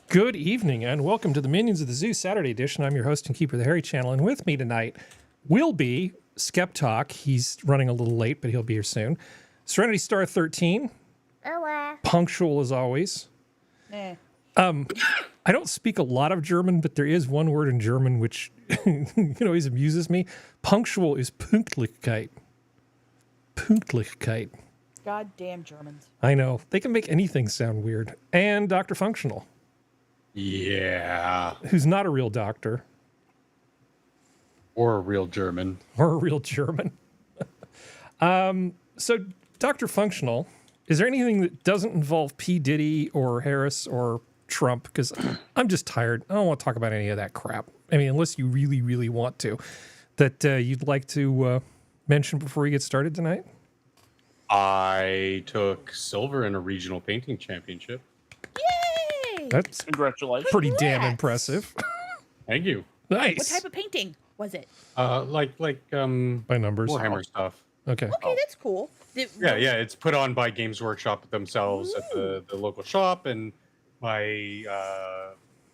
Good evening and welcome to the Minions of the Zoo Saturday edition. I'm your host and keeper of the Harry Channel, and with me tonight will be SkepTok. He's running a little late, but he'll be here soon. Serenity Star 13. Punctual as always. I don't speak a lot of German, but there is one word in German which always amuses me. Punctual is Pünktlichkeit. Pünktlichkeit. Goddamn Germans. I know. They can make anything sound weird. And DrFunctional. Yeah. Who's not a real doctor. Or a real German. Or a real German. So, DrFunctional, is there anything that doesn't involve P. Diddy or Harris or Trump? Because I'm just tired. I don't want to talk about any of that crap. I mean, unless you really, really want to. That you'd like to mention before we get started tonight? I took silver in a regional painting championship. Yay! That's Congratulations. pretty damn impressive. Thank you. Nice. What type of painting was it? Like By numbers. Warhammer stuff. Okay. Okay, that's cool. Yeah, it's put on by Games Workshop themselves at the local shop, and my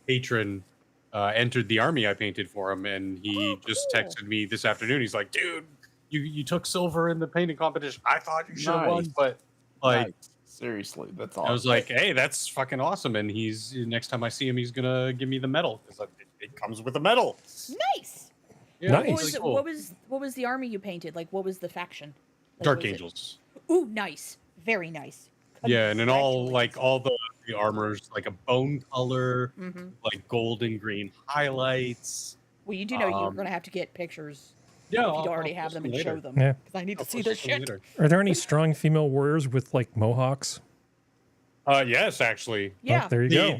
patron entered the army I painted for him, and he just cool. texted me this afternoon. He's like, dude, you took silver in the painting competition. I thought you should have won, Nice. but like... Nice. Seriously, that's awesome. I was like, hey, that's fucking awesome. And he's next time I see him, he's gonna give me the medal because it comes with a medal. Nice. Yeah, Nice. What was, really cool. what was the army you painted? Like, what was the faction? Like, Dark was it- Angels. Ooh, nice. Very nice. Yeah, and then all Congratulations. the armors like a bone color, Mhm. like gold and green highlights. Well, you do know you're Um, going to have to get pictures Yeah, if I'll you already post have them and later. show them. Yeah. Because I need to I'll see post this them shit. later. Are there any strong female warriors with like mohawks? Yes, actually. Yeah. Oh, there you go.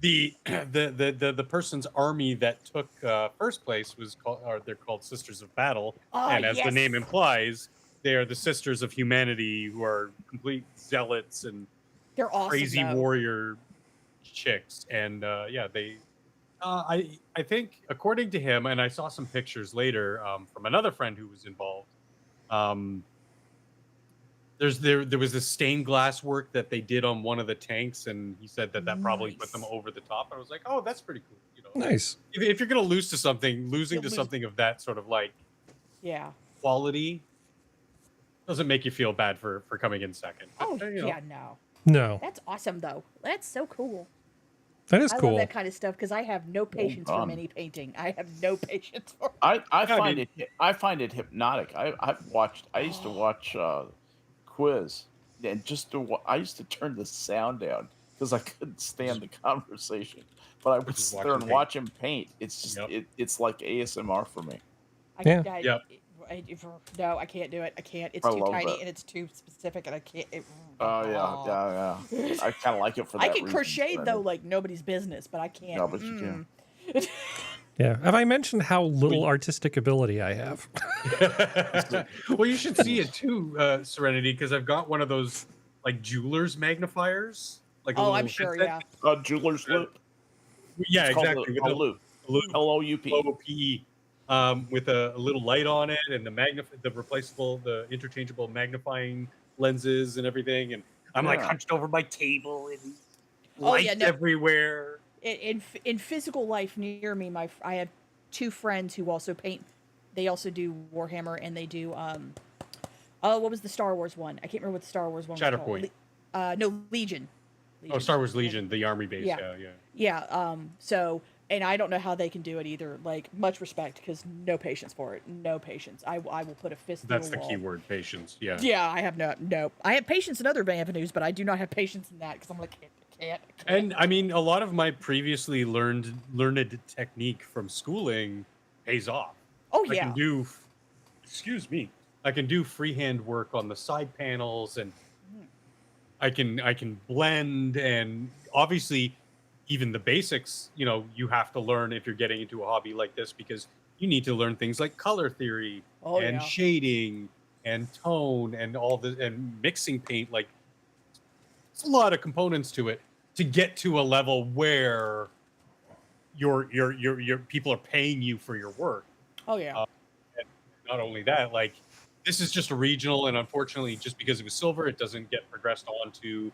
The person's army that took first place was called, or they're called Sisters of Battle, Oh, and as the name yes. implies, they are the sisters of humanity who are complete zealots and They're awesome. crazy though. warrior chicks. And they I think according to him, and I saw some pictures later from another friend who was involved. There was this stained glass work that they did on one of the tanks, and he said that probably put them Nice. over the top. I was like, oh, that's pretty cool. You know, Nice. if you're gonna lose to something, losing You'll to lose- something of that sort of like Yeah. quality doesn't make you feel bad for coming in second. Oh, You know. yeah, no. No, That's awesome, though. That's so cool. that is I cool. love that kind of stuff because I have no patience for done. many painting. I have no patience for. I find mean- I find it hypnotic. I used to watch Quiz, and I used to turn the sound down because I couldn't stand the conversation. But I would Just sit watch there him and paint. watch him paint. It's just Yep. it's like ASMR for me. Yeah. Yep. No, I can't do it. I can't. It's I too love tiny that. and it's too specific, and I can't. Oh yeah. I kind of like it for that I can reason, crochet Brandon. though, like nobody's business, but I can't. No, but you can. Yeah. Have I mentioned how little artistic ability I have? Well, you should see it too, Serenity, because I've got one of those like jeweler's magnifiers. Like a Oh, little I'm sure. headset. Yeah. Jeweler's Loop. Yeah, It's called exactly. a loop. Loop. LOUP. LOPE, with a little light on it and the interchangeable magnifying lenses and everything. And I'm like Yeah. hunched over my table and Oh, lights yeah, no. everywhere. In physical life near me, I have two friends who also paint. They also do Warhammer, and they do what was the Star Wars one? I can't remember what the Star Wars one was Shatterpoint. called. No, Legion. Oh, Star Wars Legion, the army base. Yeah. Yeah. Yeah. So, and I don't know how they can do it either. Like, much respect, because no patience for it. No patience. I will put a fist That's through the a key wall. word, patience. Yeah. Yeah, I have no. I have patience in other avenues, but I do not have patience in that because I'm like, can't. And I mean, a lot of my previously learned technique from schooling pays off. Oh I yeah. can do, I can do freehand work on the side panels, and I can blend, and obviously even the basics, you have to learn if you're getting into a hobby like this, because you need to learn things like color theory Oh, and yeah. shading and tone and and mixing paint. Like, it's a lot of components to it to get to a level where your people are paying you for your work. Oh yeah. And not only that, like, this is just a regional, and unfortunately, just because it was silver, it doesn't get progressed on to,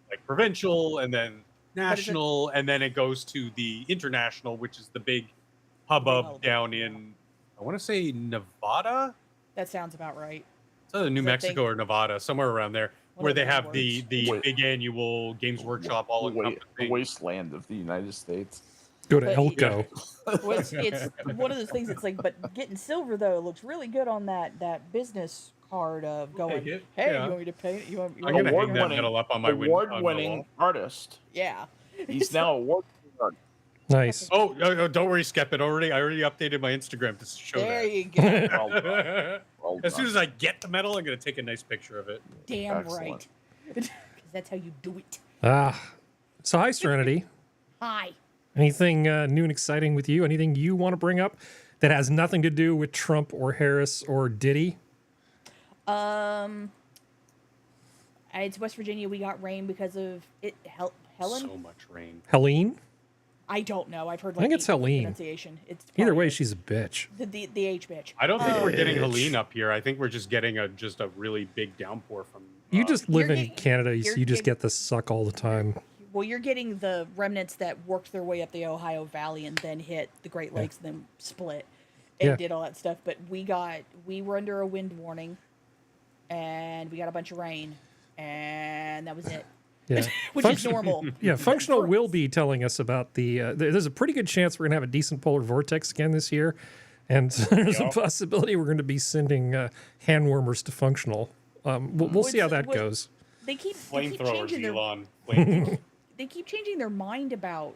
like provincial, and then national, and then it goes to the international, which is the big hubbub down in, I want to say Nevada. That sounds about right. It's either New 'Cause I Mexico or Nevada, somewhere around there, One where of they those have the words. big annual Games Workshop all the encompassing. wasteland of the United States. Go to But Elko. Well, it's one of those things. It's like, but getting silver though looks really good on that business card of going. take it, Hey, yeah. you want me to paint it? You want? You I'm want gonna me to hang paint that it?" medal up on my window. Award-winning artist. Yeah. He's now a award-winning artist. Nice. Oh, don't worry, Skep. I already updated my Instagram to show There that. you go. Well done. Well As soon done. as I get the medal, I'm gonna take a nice picture of it. Damn Excellent. right. Because that's how you do it. So hi, Serenity. Hi. Anything new and exciting with you? Anything you want to bring up that has nothing to do with Trump or Harris or Diddy? It's West Virginia. We got rain because of it. Helen. So much rain. Helene? I don't know. I've heard. I think like it's 8 different Helene. Pronunciation. It's Either probably way, she's a bitch. the H bitch. I don't think we're getting Bitch. Helene up here. I think we're just getting a really big downpour from. You just live You're in getting- Canada, so you're you just getting- get the suck all the time. Well, you're getting the remnants that worked their way up the Ohio Valley and then hit the Great Lakes and then split and Yeah. did all that stuff. But we were under a wind warning and we got a bunch of rain and that was it. Yeah. Which is normal. Yeah, Functional For- will be telling us about the. There's a pretty good chance we're going to have a decent polar vortex again this year. And there's a possibility we're going to be sending hand warmers to Functional. We'll see how that What- goes. They keep flamethrowers, changing their Elon. Flamethrowers. they keep changing their mind about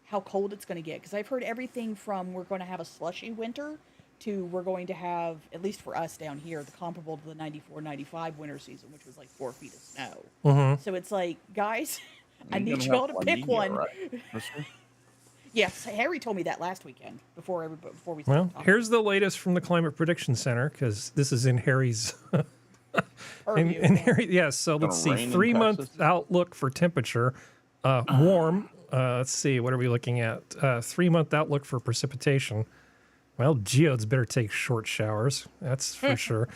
how cold it's going to get because I've heard everything from we're going to have a slushy winter to we're going to have, at least for us down here, the comparable to the 94-95 winter season, which was like 4 feet of snow. Mm-hmm. So it's like, guys, I You're need gonna you all have to La pick Nina, one. right, mister? Yes, Harry told me that last weekend before we Well, started talking. here's the latest from the Climate Prediction Center because this is in Harry's. Purview. in Harry, yes. So let's see. rain in 3-month Texas? outlook for temperature, warm. Let's see. What are we looking at? 3-month outlook for precipitation. Well, geodes better take short showers. That's for sure.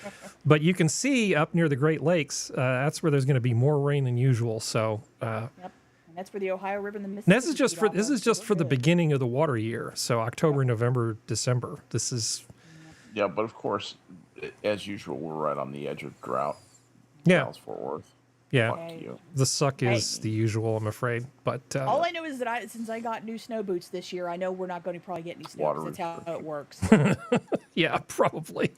But you can see up near the Great Lakes, that's where there's going to be more rain than usual. So Yep. And that's for the Ohio River and the and Mississippi. this is just feed for off this of, is so just we're for the good. beginning of the water year. So October, November, December. This is Yeah, but of course, as usual, we're right on the edge of drought. yeah, Dallas Fort Worth. yeah. Fuck Hey. you. The suck is Hey. the usual, I'm afraid. But All I know is that since I got new snow boots this year, I know we're not going to probably get any snow. 'Cause Water that's how it restriction. works. yeah, probably.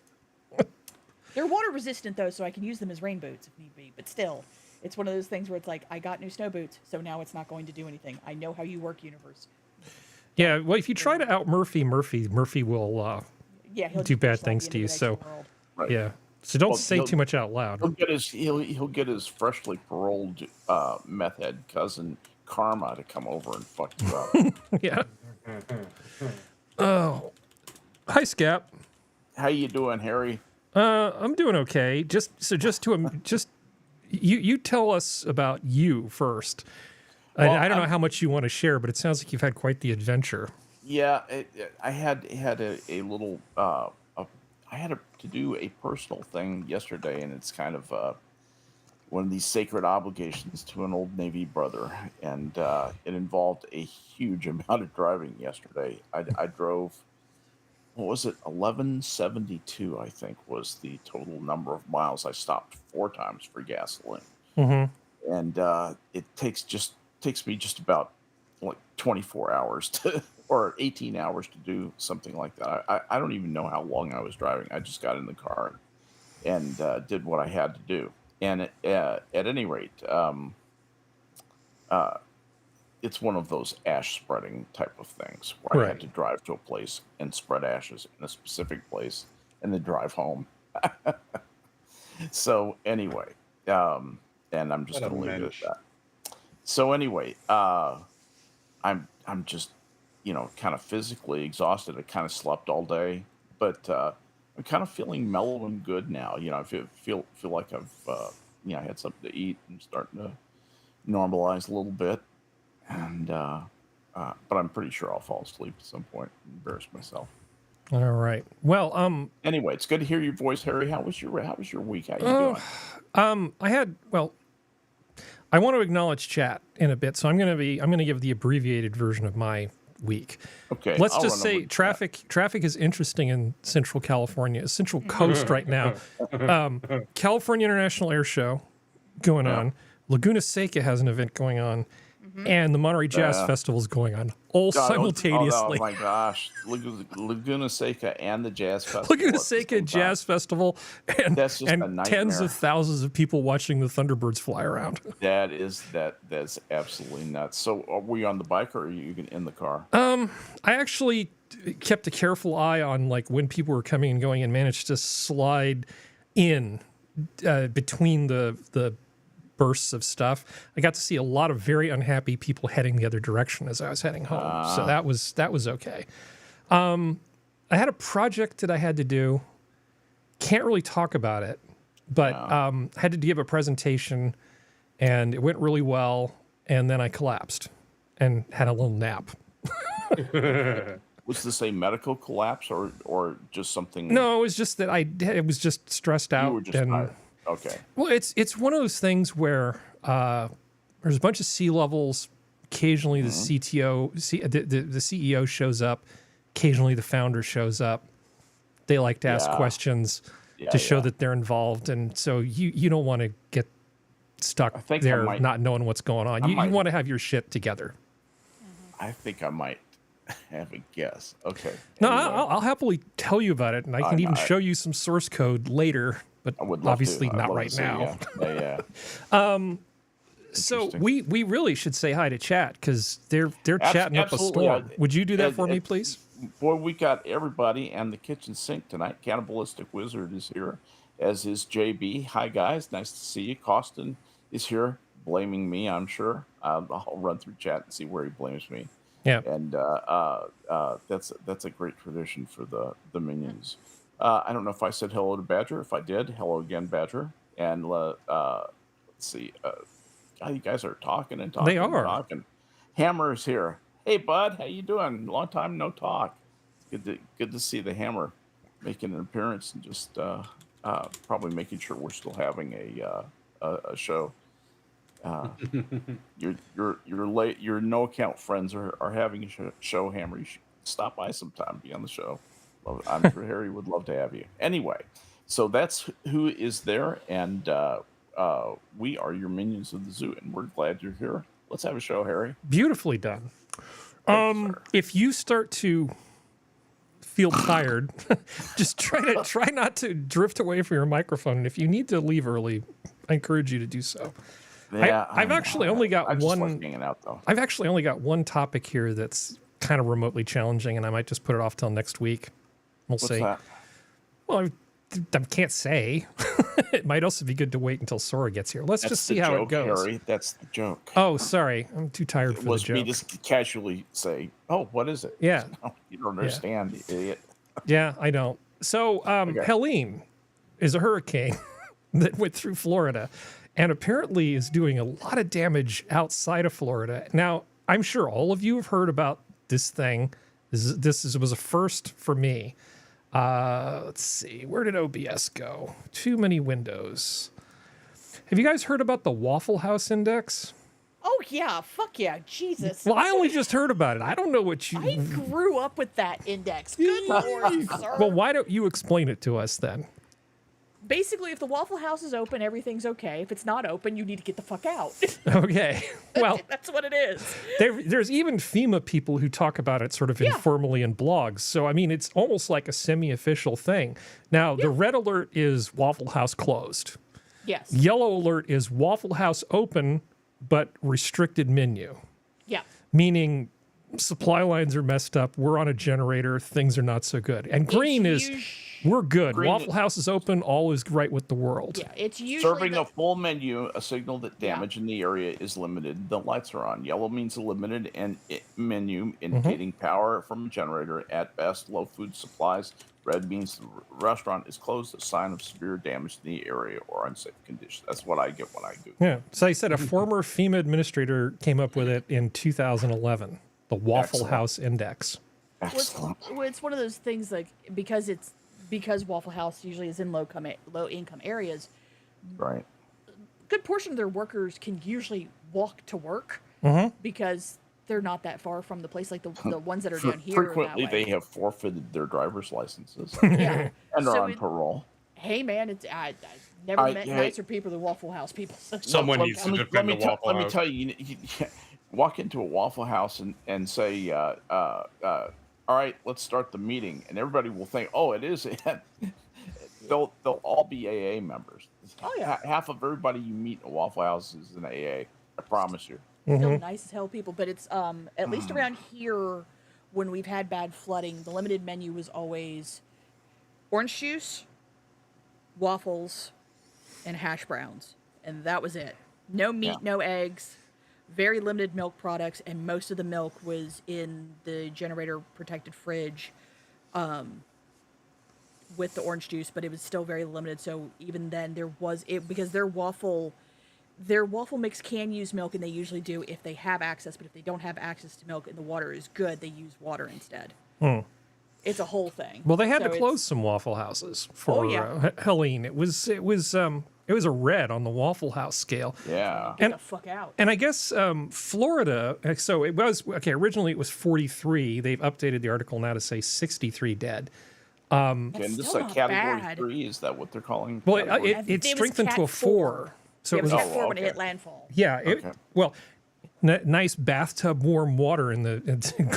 They're water resistant though, so I can use them as rain boots if need be. But still, it's one of those things where it's like I got new snow boots, so now it's not going to do anything. I know how you work, universe. Yeah, well, if you try to out Murphy will, Yeah, he'll Do just bad push that things into to the you, next so- world. Right. yeah. So don't Well, say he'll- too much out loud. He'll get his freshly paroled meth head cousin Karma to come over and fuck you up. Yeah. Oh, hi, Scap. How you doing, Harry? I'm doing okay. Just you tell us about you first. Well, I don't know I'm- how much you want to share, but it sounds like you've had quite the adventure. Yeah, I had a little. I had to do a personal thing yesterday, and it's kind of one of these sacred obligations to an old Navy brother, and it involved a huge amount of driving yesterday. I drove. What was it? 1172, I think, was the total number of miles. I stopped 4 times for gasoline, Mm-hmm. and it takes me just about like 24 hours to or 18 hours to do something like that. I don't even know how long I was driving. I just got in the car and did what I had to do. And at any rate, it's one of those ash spreading type of things where I had Right. to drive to a place and spread ashes in a specific place and then drive home. So anyway, and I'm just What a going to leave it mensch. at that. So anyway, I'm just kind of physically exhausted. I kind of slept all day, but I'm kind of feeling mellow and good now. I feel like I've had something to eat and starting to normalize a little bit, and but I'm pretty sure I'll fall asleep at some point and embarrass myself. All right. Well, Anyway, it's good to hear your voice, Harry. How was your week? How you doing? I had, well, I want to acknowledge chat in a bit, so I'm going to give the abbreviated version of my week. Okay. Let's I'll just run over say to traffic is interesting in Central California, Central Coast right now. California International Air Show going on. Laguna Seca has an event going on, and the Monterey Jazz Festival is going on all God, simultaneously. Oh my gosh, Laguna Seca and the Jazz Festival. Laguna at the Seca same Jazz Festival, and, That's just a and tens nightmare. of thousands of people watching the Thunderbirds fly around. That's absolutely nuts. So, are we on the bike or are you in the car? I actually kept a careful eye on like when people were coming and going, and managed to slide in between the bursts of stuff. I got to see a lot of very unhappy people heading the other direction as I was heading home. So that was okay. I had a project that I had to do. Can't really talk about it, but had to give a presentation, and it went really well. And then I collapsed and had a little nap. Was this a medical collapse or just something? No, it was just that I was just stressed out. You were just and tired. Okay. Well, it's one of those things where there's a bunch of C levels. Occasionally, the CTO, the CEO shows up. Occasionally, the founder shows up. They like to ask questions to show that they're involved, and so you don't want to get stuck there not knowing what's going on. You want to have your shit together. I think I might have a guess. Okay. No, Anyway, I'll happily tell you about it, and I can even show you some source code later. But I would love obviously to. I'd not love right to see, now. Yeah. So Interesting. we really should say hi to chat because they're chatting up a absolutely, storm. Would you do that and- for me, and- please? Boy, we got everybody and the kitchen sink tonight. Cannibalistic Wizard is here, as is JB. Hi, guys. Nice to see you. Costin is here, blaming me, I'm sure. I'll run through chat and see where he blames me. Yeah. And that's a great tradition for the minions. I don't know if I said hello to Badger. If I did, hello again, Badger. And let's see. God, you guys are talking and talking. They and are. talking. Hammer is here. Hey, bud, how you doing? Long time no talk. Good to see the Hammer making an appearance and just probably making sure we're still having a show. Your late your no account friends are having a show. Hammer, you should stop by sometime, be on the show. I'm sure Harry would love to have you. Anyway, so that's who is there, and we are your minions of the zoo, and we're glad you're here. Let's have a show, Harry. Beautifully done. Thanks, sir. If you start to feel tired, just try not to drift away from your microphone. And if you need to leave early, I encourage you to do so. Yeah, I've actually only got I just one. like hanging out though. I've actually only got one topic here that's kind of remotely challenging, and I might just put it off till next week. We'll What's see. that? Well, I can't say. It might also be good to wait until Sora gets here. Let's That's just the see how joke, it goes. Harry. That's the joke. Oh, sorry. I'm too tired It for the was me joke. just casually say, "Oh, what is it?" Yeah. No, you don't understand, you idiot. Yeah, I don't. So, Helene is a hurricane that went through Florida and apparently is doing a lot of damage outside of Florida. Now, I'm sure all of you have heard about this thing. This was a first for me. Let's see. Where did OBS go? Too many windows. Have you guys heard about the Waffle House Index? Oh yeah, fuck yeah, Jesus. Well, I only just heard about it. I don't know what you... I grew up with that index. Good lord, sir. Well, why don't you explain it to us then? Basically, if the Waffle House is open, everything's okay. If it's not open, you need to get the fuck out. Okay. Well, That's what it is. there's even FEMA people who talk about it sort of informally in blogs. So, I mean, it's almost like a semi-official thing. Now, the red alert is Waffle House closed. Yes. Yellow alert is Waffle House open, but restricted menu. Yeah. Meaning supply lines are messed up. We're on a generator. Things are not so good. And green is we're good. Green Waffle House is open. All is right with the world. Yeah, it's usually Serving a full menu, a signal that damage in the area is limited. The lights are on. Yellow means a limited menu, indicating power from a generator. At best, low food supplies. Red means the restaurant is closed, a sign of severe damage in the area or unsafe condition. That's what I get when I do. Yeah. So I said a former FEMA administrator came up with it in 2011, the Waffle Excellent. House Index. Excellent. it's one of those things like because Waffle House usually is in low income areas. Right. good portion of their workers can usually walk to work because they're not that far from the place. Like the ones that are down here. Frequently, that way. they have forfeited their driver's licenses Yeah. and are on parole. Hey man, I never met nicer people than Waffle House people. Someone needs to defend the Waffle House. Let me tell you, walk into a Waffle House and say, all right, let's start the meeting. And everybody will think, oh, it is. They'll all be AA members. Oh, yeah. Half of everybody you meet in a Waffle House is an AA. I promise you. Still nice as hell people. But it's at least around here, when we've had bad flooding, the limited menu was always orange juice, waffles, and hash browns. And that was it. No meat, no eggs. Very limited milk products, and most of the milk was in the generator protected fridge with the orange juice, but it was still very limited. So even then there was it, because their waffle mix can use milk, and they usually do if they have access, but if they don't have access to milk and the water is good, they use water instead. It's a whole thing. Well, they had to close some Waffle Houses for Helene. It was a red on the Waffle House scale. Yeah. Get the fuck out. And I guess Florida, so it was, originally it was 43. They've updated the article now to say 63 dead. And That's this is still like not category bad. 3. Is that what they're calling? Well, category it was strengthened to Cat a 4. So it was Cat 4 when it okay. hit landfall. Yeah. Okay. Well, nice bathtub warm water in the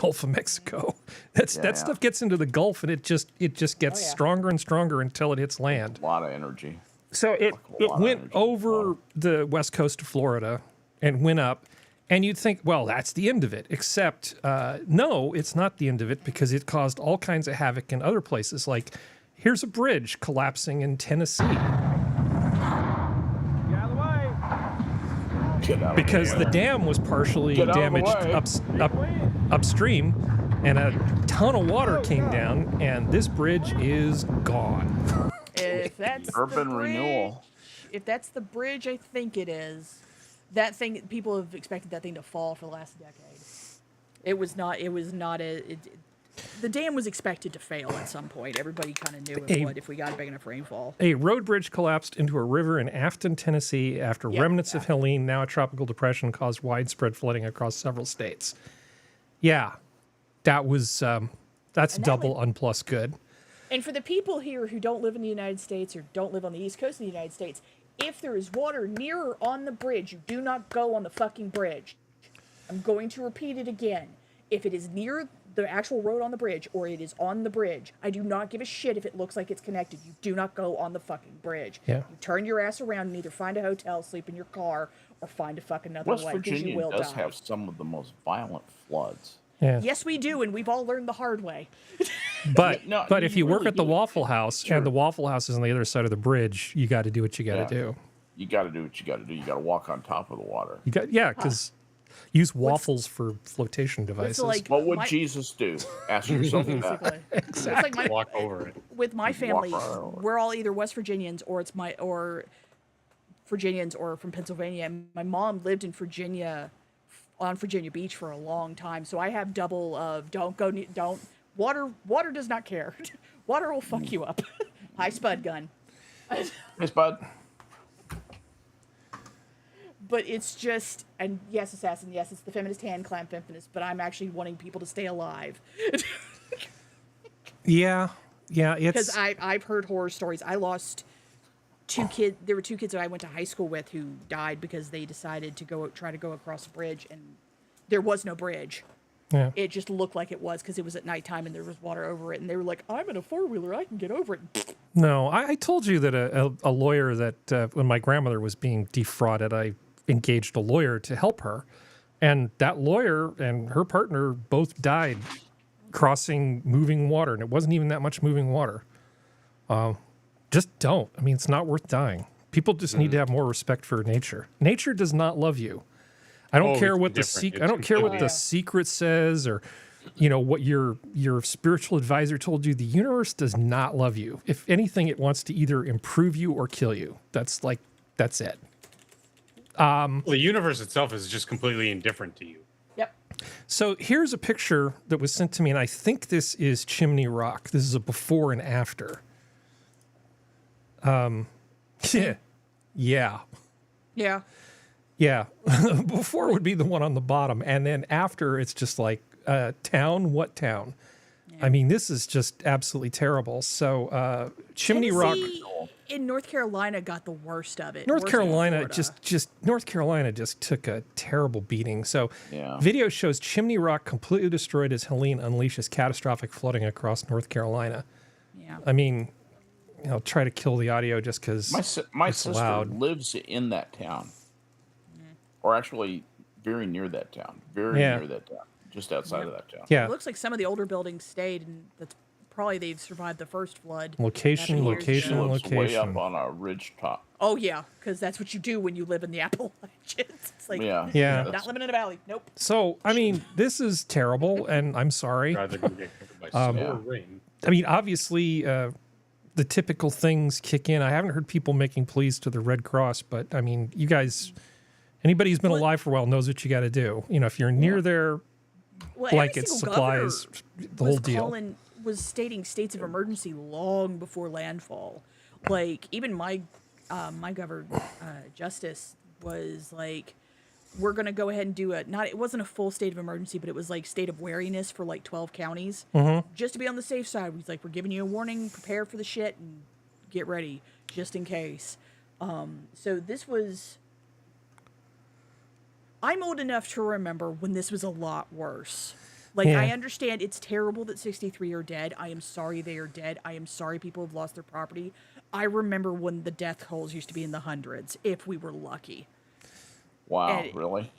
Gulf of Mexico. That stuff gets into the Gulf, and it just gets stronger and stronger until it hits land. A lot of energy. So it went over the west coast of Florida and went up, and you'd think, well, that's the end of it. Except, no, it's not the end of it, because it caused all kinds of havoc in other places. Like, here's a bridge collapsing in Tennessee because the dam was partially damaged upstream, and a ton of water came down, and this bridge is gone. If that's Urban the bridge, renewal. If that's the bridge, I think it is. That thing, people have expected that thing to fall for the last decade. It was not the dam was expected to fail at some point. Everybody kind of knew it would if we got big enough rainfall. A road bridge collapsed into a river in Afton, Tennessee after remnants of Helene, now a tropical depression, caused widespread flooding across several states. Yeah, that was that's double unplus good. And for the people here who don't live in the United States or don't live on the East Coast of the United States, if there is water near or on the bridge, you do not go on the fucking bridge. I'm going to repeat it again. If it is near the actual road on the bridge or it is on the bridge, I do not give a shit if it looks like it's connected. You do not go on the fucking bridge. Yeah. You turn your ass around and either find a hotel, sleep in your car, or find a fucking other West way, because you Virginia will does die. have some of the most violent floods. Yeah. Yes, we do, and we've all learned the hard way. But No, but if you work really at the do. Waffle House and the Waffle House is on the other side of the bridge, you got to do what you got to Yeah. do. You got to do what you got to do. You got to walk on top of the water. You got because use waffles for flotation devices. like What would my- Jesus do? Ask yourself that. Basically. It's like my, Walk over it. with my family, right over. we're all either West Virginians or Virginians or from Pennsylvania. And my mom lived in Virginia, on Virginia Beach for a long time, so I have double of water does not care. Water will fuck you up. Hi, Spud Gun. Yes, bud. But it's just, and yes, Assassin, yes, it's the feminist hand clamp feminist, but I'm actually wanting people to stay alive. yeah, Because it's I've heard horror stories. I lost 2 kids. There were 2 kids that I went to high school with who died because they decided to try to go across a bridge, and there was no bridge. yeah. It just looked like it was because it was at nighttime and there was water over it, and they were like, "I'm in a 4-wheeler, I can get over it." No, I told you that a lawyer that when my grandmother was being defrauded, I engaged a lawyer to help her, and that lawyer and her partner both died crossing moving water, and it wasn't even that much moving water. Just don't. I mean, it's not worth dying. People just need to have more respect for nature. Nature does not love you. I don't care it's what the different. I don't care what Yeah. the secret says, or what your spiritual advisor told you. The universe does not love you. If anything, it wants to either improve you or kill you. That's it. Well, the universe itself is just completely indifferent to you. Yep. So here's a picture that was sent to me, and I think this is Chimney Rock. This is a before and after. Yeah. Yeah, Yeah. Yeah. Before would be the one on the bottom. And then after, it's just like, town? What town? I mean, this is just absolutely terrible. So, Chimney Rock. Tennessee in North Carolina got the worst of it. North worse than Carolina Florida. North Carolina just took a terrible beating. So, Yeah. video shows Chimney Rock completely destroyed as Helene unleashes catastrophic flooding across North Carolina. Yeah. I mean, I'll try to kill the audio just because My it's sister loud. lives in that town, or actually very near that town, Yeah. near that town, just outside of that town. Yeah, It looks like some of the older buildings stayed, and that's probably they've survived the first flood. location, after years location, ago. She lives way location. up on a ridge top. Oh yeah, because that's what you do when you live in the Appalachians. It's like Yeah. Yeah. not living in a valley. Nope. So, I mean, this is terrible, and I'm sorry. God, they're going to get covered by snow Yeah. or rain. I mean, obviously, the typical things kick in. I haven't heard people making pleas to the Red Cross, but I mean, you guys, anybody who's been alive for a while knows what you got to do. You know, if you're near there, Well, every blankets, single supplies, the whole deal. Was stating states of emergency long before landfall. Like even my governor Justice was like, we're gonna go ahead and do it wasn't a full state of emergency, but it was like state of wariness for like 12 counties, just to be on the safe side. He's like, we're giving you a warning, prepare for the shit, and get ready just in case. So this was. I'm old enough to remember when this was a lot worse. Like, Yeah. I understand it's terrible that 63 are dead. I am sorry they are dead. I am sorry people have lost their property. I remember when the death tolls used to be in the hundreds, if we were lucky. Wow, And- really?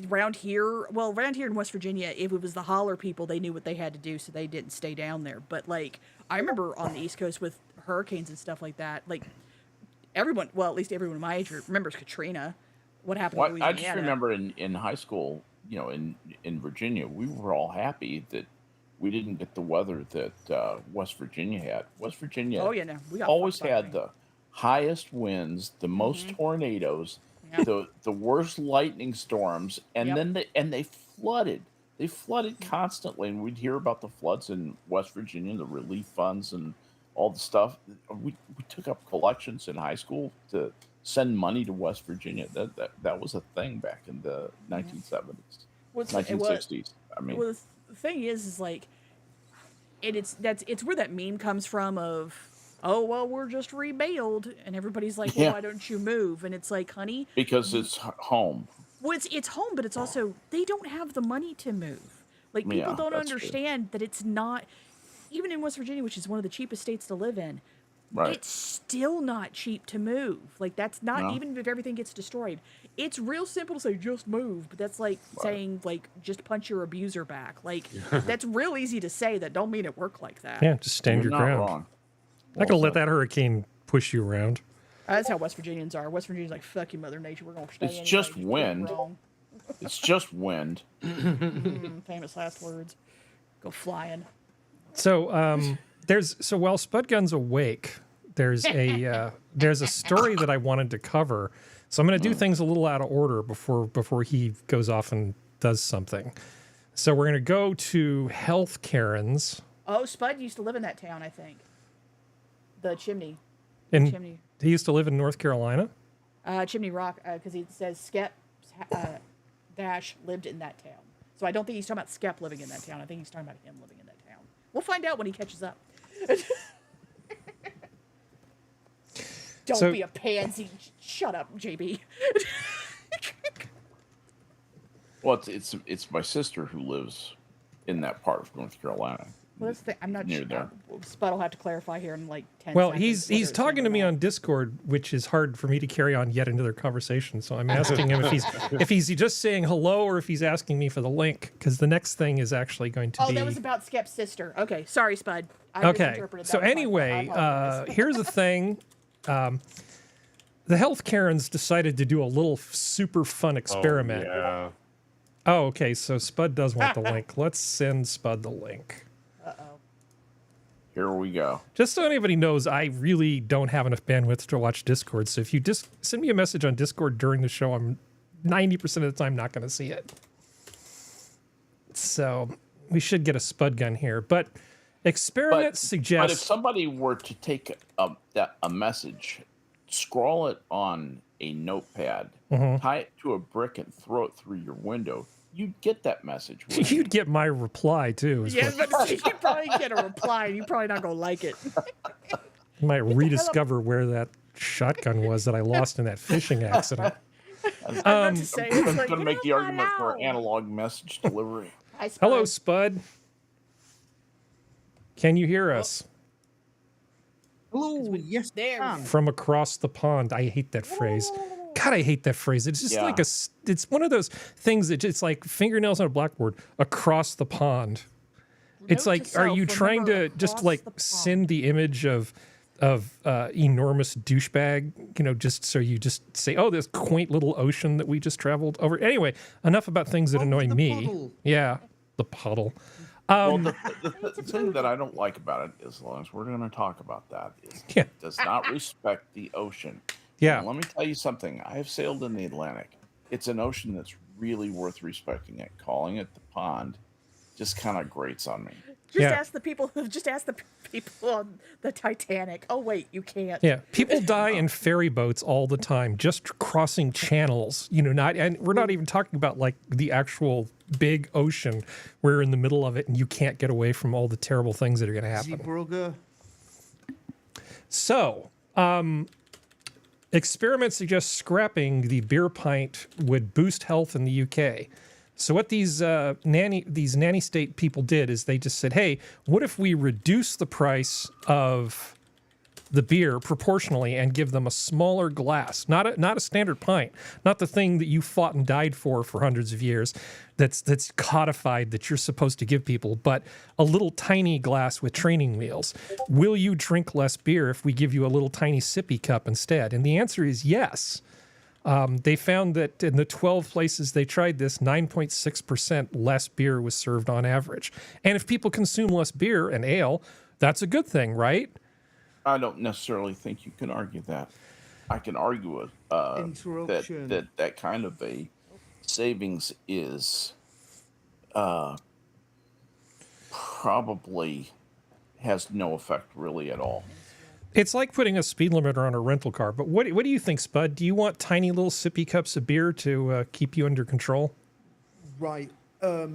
Around here in West Virginia, if it was the holler people, they knew what they had to do, so they didn't stay down there. But, like, I remember on the East Coast with hurricanes and stuff like that, like, everyone, well, at least everyone my age remembers Katrina. What happened Well, in I Louisiana. just remember in high school, you know, in Virginia, we were all happy that we didn't get the weather that West Virginia had. West Virginia Oh, yeah, no. We got always fucked by had rain. the highest winds, the most tornadoes, Yeah. the worst lightning storms, and Yep. then they flooded. They flooded constantly, and we'd hear about the floods in West Virginia, the relief funds, and all the stuff. We took up collections in high school to send money to West Virginia. That was a thing back in the 1970s, Well, it's- 1960s. I mean, Well, the thing is like, it's where that meme comes from of, oh well, we're just rebuild, and everybody's like, well, Yeah. why don't you move? And it's like, honey, because it's home. well, it's home, but it's also they don't have the money to move. Like people Yeah, don't that's true. understand that it's not, even in West Virginia, which is one of the cheapest states to live in. Right. It's still not cheap to move. Like that's not No. even if everything gets destroyed. It's real simple to say just move, but that's like saying like just punch your abuser back. Like that's real easy to say. That don't mean it work like that. Yeah, just stand You're your not ground. wrong. Not gonna Well let said. that hurricane push you around. That's how West Virginians are. West Virginians like fuck you, Mother Nature. We're gonna stay. It's anyway. just You did wind. wrong. It's just wind. Famous last words. Go flying. So while Spud Gun's awake, there's a story that I wanted to cover. So I'm going to do things a little out of order before he goes off and does something. So we're going to go to Health Karens. Oh, Spud used to live in that town, I think. The Chimney. And Chimney. he used to live in North Carolina. Chimney Rock, because he says Skep Dash lived in that town. So I don't think he's talking about Skep living in that town. I think he's talking about him living in that town. We'll find out when he catches up. Don't So- be a pansy. Shut up, JB. Well, it's my sister who lives in that part of North Carolina. Well, that's the thing. I'm not Near sure. there. Spud will have to clarify here in like 10 Well, seconds. he's whether it's talking him to or me not. on Discord, which is hard for me to carry on yet another conversation. So I'm asking him if he's just saying hello or if he's asking me for the link, because the next thing is actually going to Oh, be. that was about Skep's sister. Okay, sorry, Spud. I Okay. misinterpreted. So That was my fault. I anyway, apologize. here's the thing. The Health Karens decided to do a little super fun experiment. Yeah. Oh, okay. So Spud does want the link. Let's send Spud the link. Here we go. Just so anybody knows, I really don't have enough bandwidth to watch Discord. So if you just send me a message on Discord during the show, I'm 90% of the time not going to see it. So we should get a Spud gun here. But experiment But if suggests. somebody were to take a message, scroll it on a notepad, Mm-hmm. tie it to a brick, and throw it through your window, you'd get that message. wouldn't you? You'd get my reply too. is Yeah, what- but you probably get a reply. And you're probably not gonna like it. You might rediscover where that shotgun was that I lost in that fishing accident. I was about to say, it's I'm like, going to make the "Get off argument my for lawn." analog message delivery. Hi, Spud. Hello, Spud. Can you hear us Hello, yes, There we go. from across the pond? I hate that phrase. God, I hate that phrase. It's just Yeah. like it's one of those things that it's like fingernails on a blackboard across the pond. It's Note like, to are self, you trying remember, to just across like the pond. send the image of enormous douchebag, just so you just say, oh, this quaint little ocean that we just traveled over. Anyway, enough about things that Oh, annoy the me. puddle. Yeah, the puddle. Well, the thing that I don't like about it, as long as we're going to talk about that, is Yeah. it does not respect the ocean. Yeah. And let me tell you something. I have sailed in the Atlantic. It's an ocean that's really worth respecting. It. Calling it the pond just kind of grates on me. Just Yeah. ask the people. Just ask the people on the Titanic. Oh wait, you can't. Yeah, people die in ferry boats all the time, just crossing channels. And we're not even talking about like the actual big ocean. We're in the middle of it, and you can't get away from all the terrible things that are going to happen. Zeebrugge. So, experiments suggest scrapping the beer pint would boost health in the UK. So what these nanny state people did is they just said, hey, what if we reduce the price of the beer proportionally and give them a smaller glass, not a standard pint, not the thing that you fought and died for hundreds of years, that's codified that you're supposed to give people, but a little tiny glass with training wheels. Will you drink less beer if we give you a little tiny sippy cup instead? And the answer is yes. They found that in the 12 places they tried this, 9.6% less beer was served on average. And if people consume less beer and ale, that's a good thing, right? I don't necessarily think you can argue that. I can argue Interruption. that kind of a savings is probably has no effect really at all. It's like putting a speed limiter on a rental car. But what do you think, Spud? Do you want tiny little sippy cups of beer to keep you under control? Right. I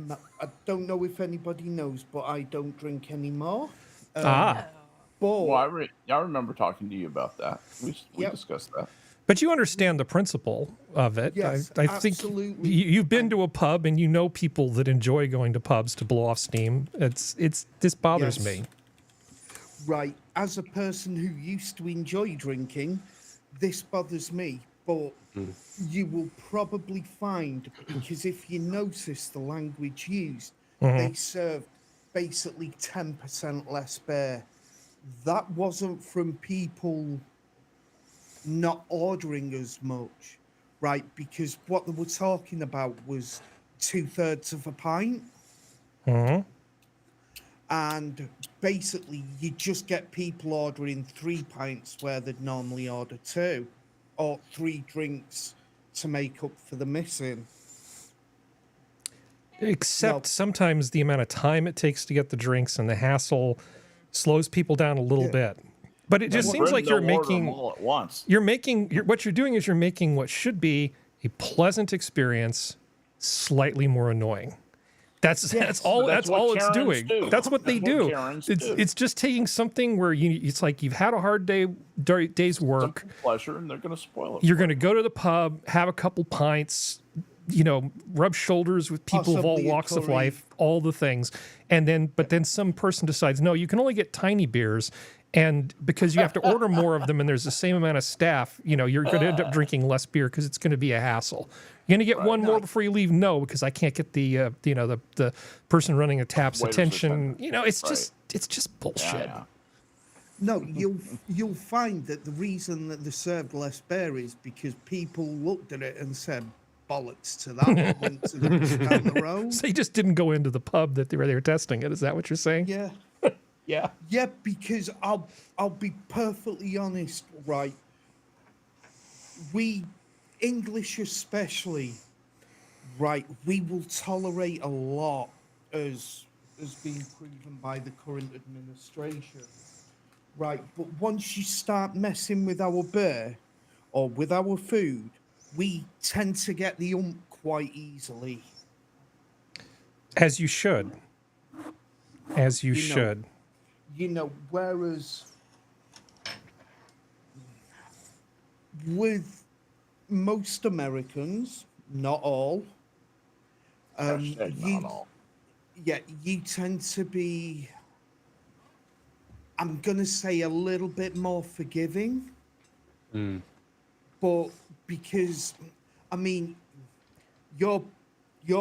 don't know if anybody knows, but I don't drink anymore. But Well, I remember talking to you about that. We Yep. discussed that. But you understand the principle of it. Yes, I think absolutely. you've been to a pub and you know people that enjoy going to pubs to blow off steam. This bothers Yes. me. right, as a person who used to enjoy drinking, this bothers me. But you will probably find, because if you notice the language used, they served basically 10% less beer. That wasn't from people not ordering as much, right? Because what they were talking about was 2/3 of a pint. And basically, you just get people ordering 3 pints where they'd normally order 2, or 3 drinks to make up for the missing. Except No. sometimes the amount of time it takes to get the drinks and the hassle slows people down a little Yeah. bit. But it just seems like They'll you're order them making all at once. what you're doing is you're making what should be a pleasant experience slightly more annoying. That's all That's that's what all it's Karens doing. do. That's what they That's what do. Karens It's do. it's just taking something where it's like you've had a hard day's work. Simple pleasure, and they're going to spoil it. You're going to go to the pub, have a couple pints, rub shoulders with people of all Possibly a walks of curry. life, all the things. And then some person decides, no, you can only get tiny beers. And because you have to order more of them and there's the same amount of staff, you're going to end up drinking less beer because it's going to be a hassle. You're going to get one more before you leave? No, because I can't get the person running the tap's Waiter's attention. attendant. It's just bullshit. Yeah. No, you'll find that the reason that they served less beer is because people looked at it and said, bollocks to that, and went to the pub down the road. So you just didn't go into the pub that they were testing it. Is that what you're saying? Yeah. Yeah. Yeah, because I'll be perfectly honest, right? We English especially, right, we will tolerate a lot as being proven by the current administration. Right, but once you start messing with our beer, or with our food, we tend to get the ump quite easily. As you should. As you You know, should. Whereas with most Americans, not all, Hashtag not all. you tend to be, I'm going to say, a little bit more forgiving. But because, I mean, your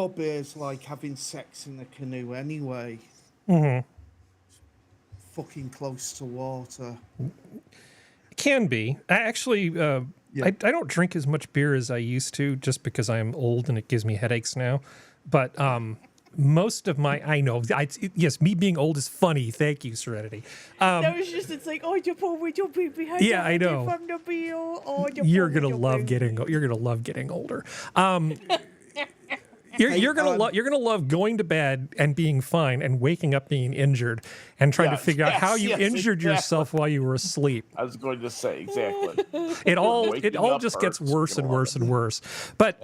bear's like having sex in a canoe anyway. Fucking close to water. It can be. I actually, I don't drink as much beer as I used to just because I'm old and it gives me headaches now. But most of my, yes, me being old is funny. Thank you, Serenity. That was just, it's like, oh, you poor your baby. Yeah, I know. From the bill. Oh, You're gonna love getting older. You're gonna love going to bed and being fine and waking up being injured and trying to figure out how you injured yourself while you were asleep. I was going to say exactly. It all Waking up just gets hurts. worse and worse and worse. But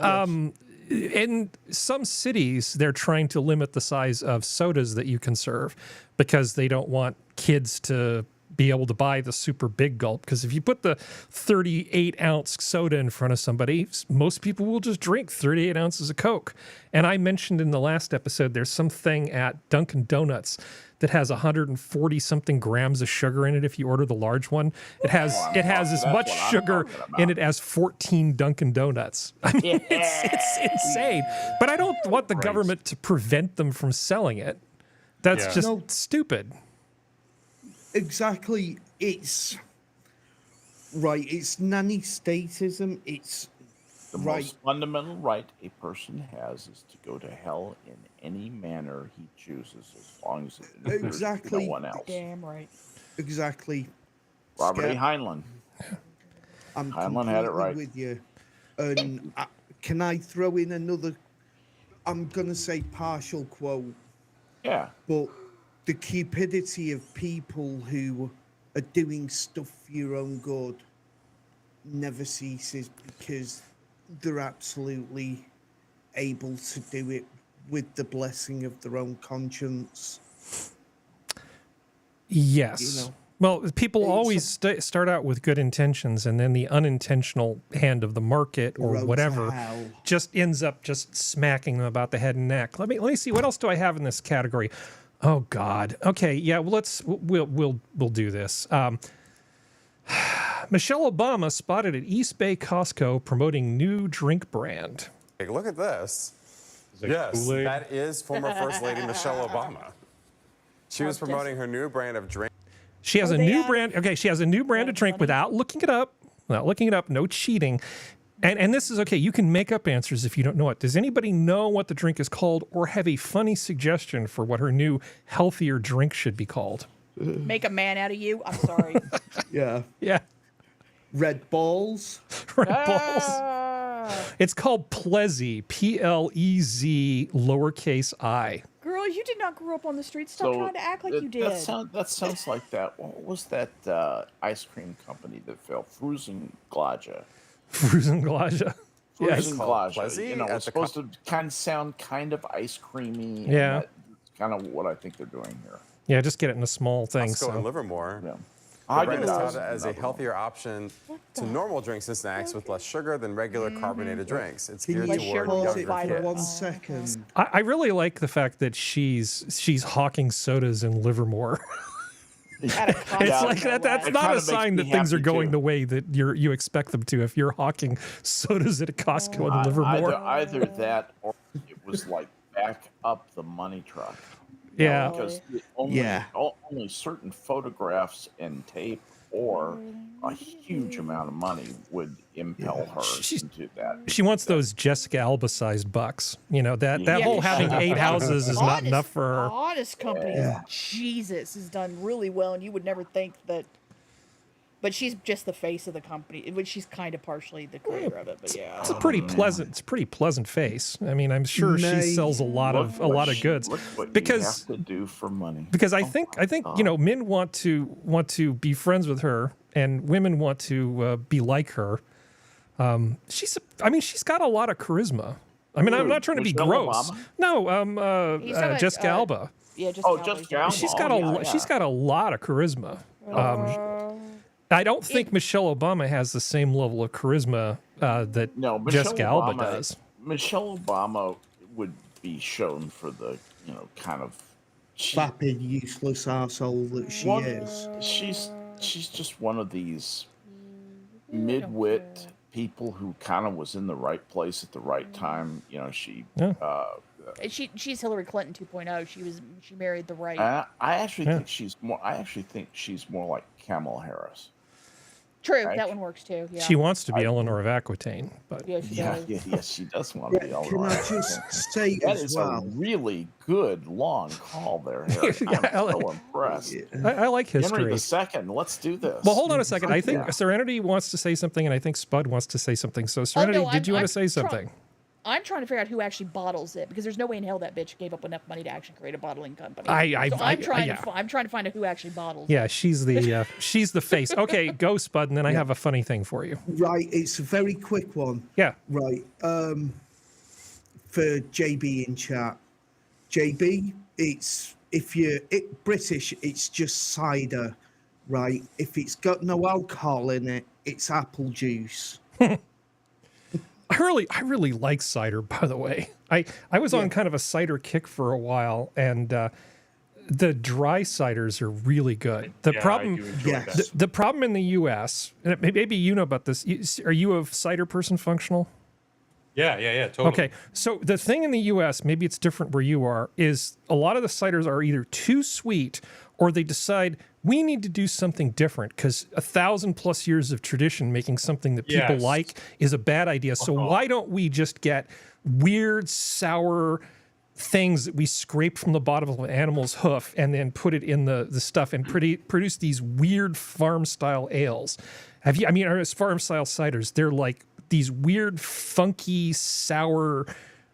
in some cities, they're trying to limit the size of sodas that you can serve because they don't want kids to be able to buy the super big gulp. Because if you put the 38-ounce soda in front of somebody, most people will just drink 38 ounces of Coke. And I mentioned in the last episode, there's something at Dunkin' Donuts that has 140 something grams of sugar in it. If you order the large one, it has as much sugar in it as 14 Dunkin' Donuts. I mean, it's insane. But I don't want the government to prevent them from selling it. That's just stupid. Exactly. It's right. It's nanny statism. It's The most fundamental right a person has is to go to hell in any manner he chooses, as long as it injures Exactly. no one else. Damn right. Exactly. Robert A. Skep, Heinlein. I'm Heinlein had it completely right. with you. And can I throw in another? I'm gonna say partial quote, Yeah. but the cupidity of people who are doing stuff for your own good never ceases because they're absolutely able to do it with the blessing of their own conscience. Yes. Well, people It's always start out with good intentions, and then the unintentional hand of the market or Road to whatever hell. just ends up just smacking them about the head and neck. Let me see, what else do I have in this category? Oh God. Okay. Yeah. Well, we'll do this. Michelle Obama spotted at East Bay Costco promoting new drink brand. Hey, look at this. Is it Yes, Kool-Aid? that is former First Lady Michelle Obama. She was promoting her new brand of drink. She has Are a they new out of- brand. Okay, she has a new brand of drink money? without looking it up. No cheating. And this is okay. You can make up answers if you don't know it. Does anybody know what the drink is called, or have a funny suggestion for what her new healthier drink should be called? Make a man out of you. I'm sorry. Yeah. Yeah, Red balls. Red Balls. Ah. It's called Plezzy. Plez lowercase I. Girl, you did not grow up on the street. Stop trying to act like you did. That sounds like that. What was that ice cream company that fell? Fruzenglaja. Fruzenglaja. Yeah, it's called Fruzenglaja. Plezzy You know, at it's the supposed to kind of sound kind of ice creamy. and Yeah. that's kind of what I think they're doing here. Yeah, just get it in a small thing. Let's go in So. Livermore. Yeah. The I brand did is that. touted as a healthier option to normal drinks and snacks with less sugar than regular carbonated drinks. It's Can geared you Less toward sugar, pause younger it for vitamin. one kids. second? I really like the fact that she's hawking sodas in Livermore. At a It's Costco, like that. That's It not kinda a makes sign me that things are happy, going too. the way that you expect them to. If you're hawking sodas at a Costco in Livermore, Either that or it was like back up the money truck. yeah, Because Yeah. only certain photographs and tape or a huge amount of money would impel her She's- into that. she wants those Jessica Alba sized bucks. You know that Yeah. whole having 8 houses is not enough for her. Honest company, Jesus, has done really well, and you would never think that. But she's just the face of the company, which she's kind of partially the creator of it. But yeah, It's a pretty pleasant face. I mean, I'm sure she Nay. sells a lot of goods. Look what because you have to do for money. because I think men want to be friends with her, and women want to be like her. She's got a lot of charisma. I mean, I'm not trying to be Michelle gross. Obama? No, He's talking about, Jessica Alba. Yeah, just Oh, Jessica Alba. She's got a lot of charisma. I don't think Michelle Obama has the same level of charisma that Jessica Alba does. Michelle Obama would be shown for the, kind of Vapid, useless arsehole that she is. She's just one of these mid-wit people who kind of was in the right place at the right time. She's Hillary Clinton 2.0. She married the right. I actually think she's more. I actually think she's more like Kamala Harris. True, that one works too. Yeah. She wants to be Eleanor of Aquitaine, but Yeah, she does. Yes, she does want to be Eleanor. Can I of Aquitaine. just say That as is well? a really good long call there, Harry. I'm so impressed. I like history. Henry II, let's do this. Well, hold on a second. I think Yeah. Serenity wants to say something, and I think Spud wants to say something. So, Serenity, did you want to say something? I'm trying to figure out who actually bottles it, because there's no way in hell that bitch gave up enough money to actually create a bottling company. I'm trying to find out who actually bottles it. Yeah, she's the face. Okay, go Spud, and then I have a funny thing for you. Right, it's a very quick one. Yeah. Right. For JB in chat. JB, British, it's just cider, right? If it's got no alcohol in it, it's apple juice. I really like cider, by the way. I was on kind of a cider kick for a while, and the dry ciders are really good. The problem, I do enjoy that. the problem in the U.S., and maybe you know about this. Are you a cider person, functional? Yeah, totally. Okay, so the thing in the U.S., maybe it's different where you are, is a lot of the ciders are either too sweet, or they decide we need to do something different because 1,000+ years of tradition making something that people like is a bad idea. So why don't we just get weird, sour things that we scrape from the bottom of an animal's hoof and then put it in the stuff and produce these weird farm-style ales? Or farm-style ciders. They're like these weird, funky, sour,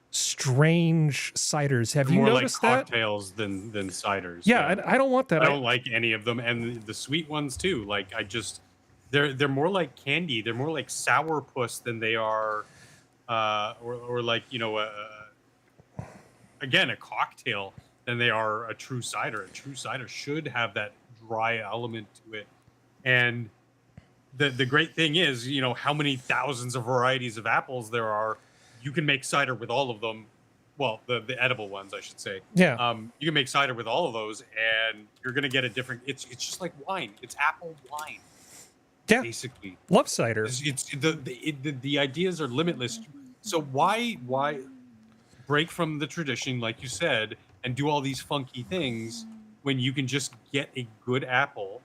strange ciders. Have you noticed more like that? cocktails than ciders. Yeah, I don't want that. I don't like any of them, and the sweet ones too. Like they're more like candy. They're more like sourpuss than they are, or like again a cocktail than they are a true cider. A true cider should have that dry element to it, and the great thing is how many thousands of varieties of apples there are. You can make cider with all of them. Well, the edible ones, I should say. Yeah. You can make cider with all of those, and you're gonna get a different. It's just like wine. It's apple wine. Yeah. Basically. Love cider. It's the ideas are limitless. So why break from the tradition, like you said, and do all these funky things when you can just get a good apple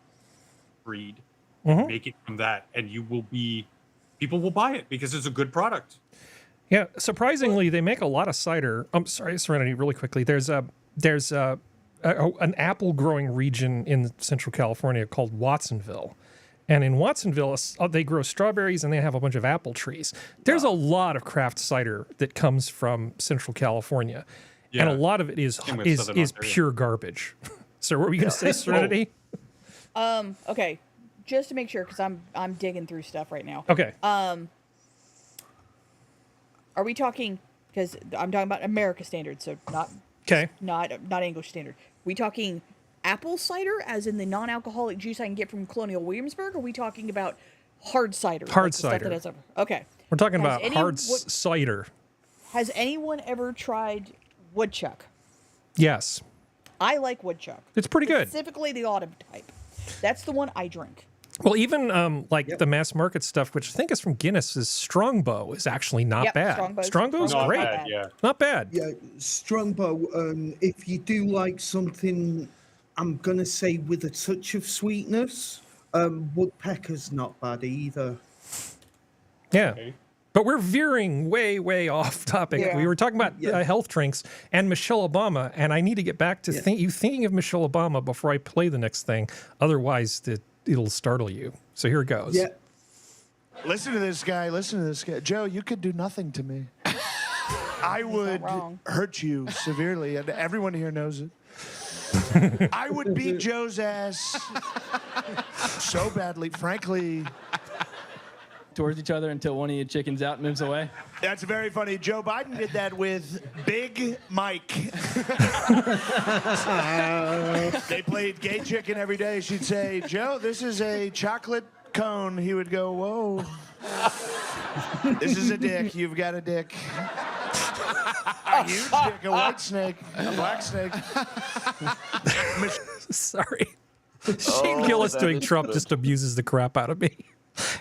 breed, make it from that, and people will buy it because it's a good product. Yeah, surprisingly, they make a lot of cider. I'm sorry, Serenity, really quickly. There's an apple growing region in Central California called Watsonville. And in Watsonville, they grow strawberries and they have a bunch of apple trees. There's a lot of craft cider that comes from Central California. Yeah. And a lot of it is pure garbage. So what were you going to say, Serenity? Okay, just to make sure, because I'm digging through stuff right now. Okay. Are we talking, because I'm talking about America standard, so not English standard. We talking apple cider, as in the non-alcoholic juice I can get from Colonial Williamsburg? Or are we talking about hard cider? Hard cider. Okay. We're talking about cider. Has anyone ever tried woodchuck? Yes. I like woodchuck. It's pretty good. Specifically the autumn type. That's the one I drink. Well, even the mass market stuff, which I think is from Guinness's Strongbow, is actually not bad. Strongbow's not great. Bad, yeah. Not bad. Yeah, Strongbow, if you do like something, I'm going to say with a touch of sweetness, woodpecker's not bad either. Yeah. Okay. But we're veering way, way off topic. Yeah. We were talking about health drinks and Michelle Obama, and I need to get back to thinking of Michelle Obama before I play the next thing. Otherwise, it'll startle you. So here it goes. Yeah. Listen to this guy. Joe, you could do nothing to me. I would hurt you severely, and everyone here knows it. I would beat Joe's ass so badly. Frankly, towards each other until one of you chickens out and moves away? That's very funny. Joe Biden did that with Big Mike. They played gay chicken every day. She'd say, Joe, this is a chocolate cone. He would go, whoa. This is a dick. You've got a dick. A huge dick, a white snake, a black snake. Sorry. Shane Gillis doing Trump good. just amuses the crap out of me.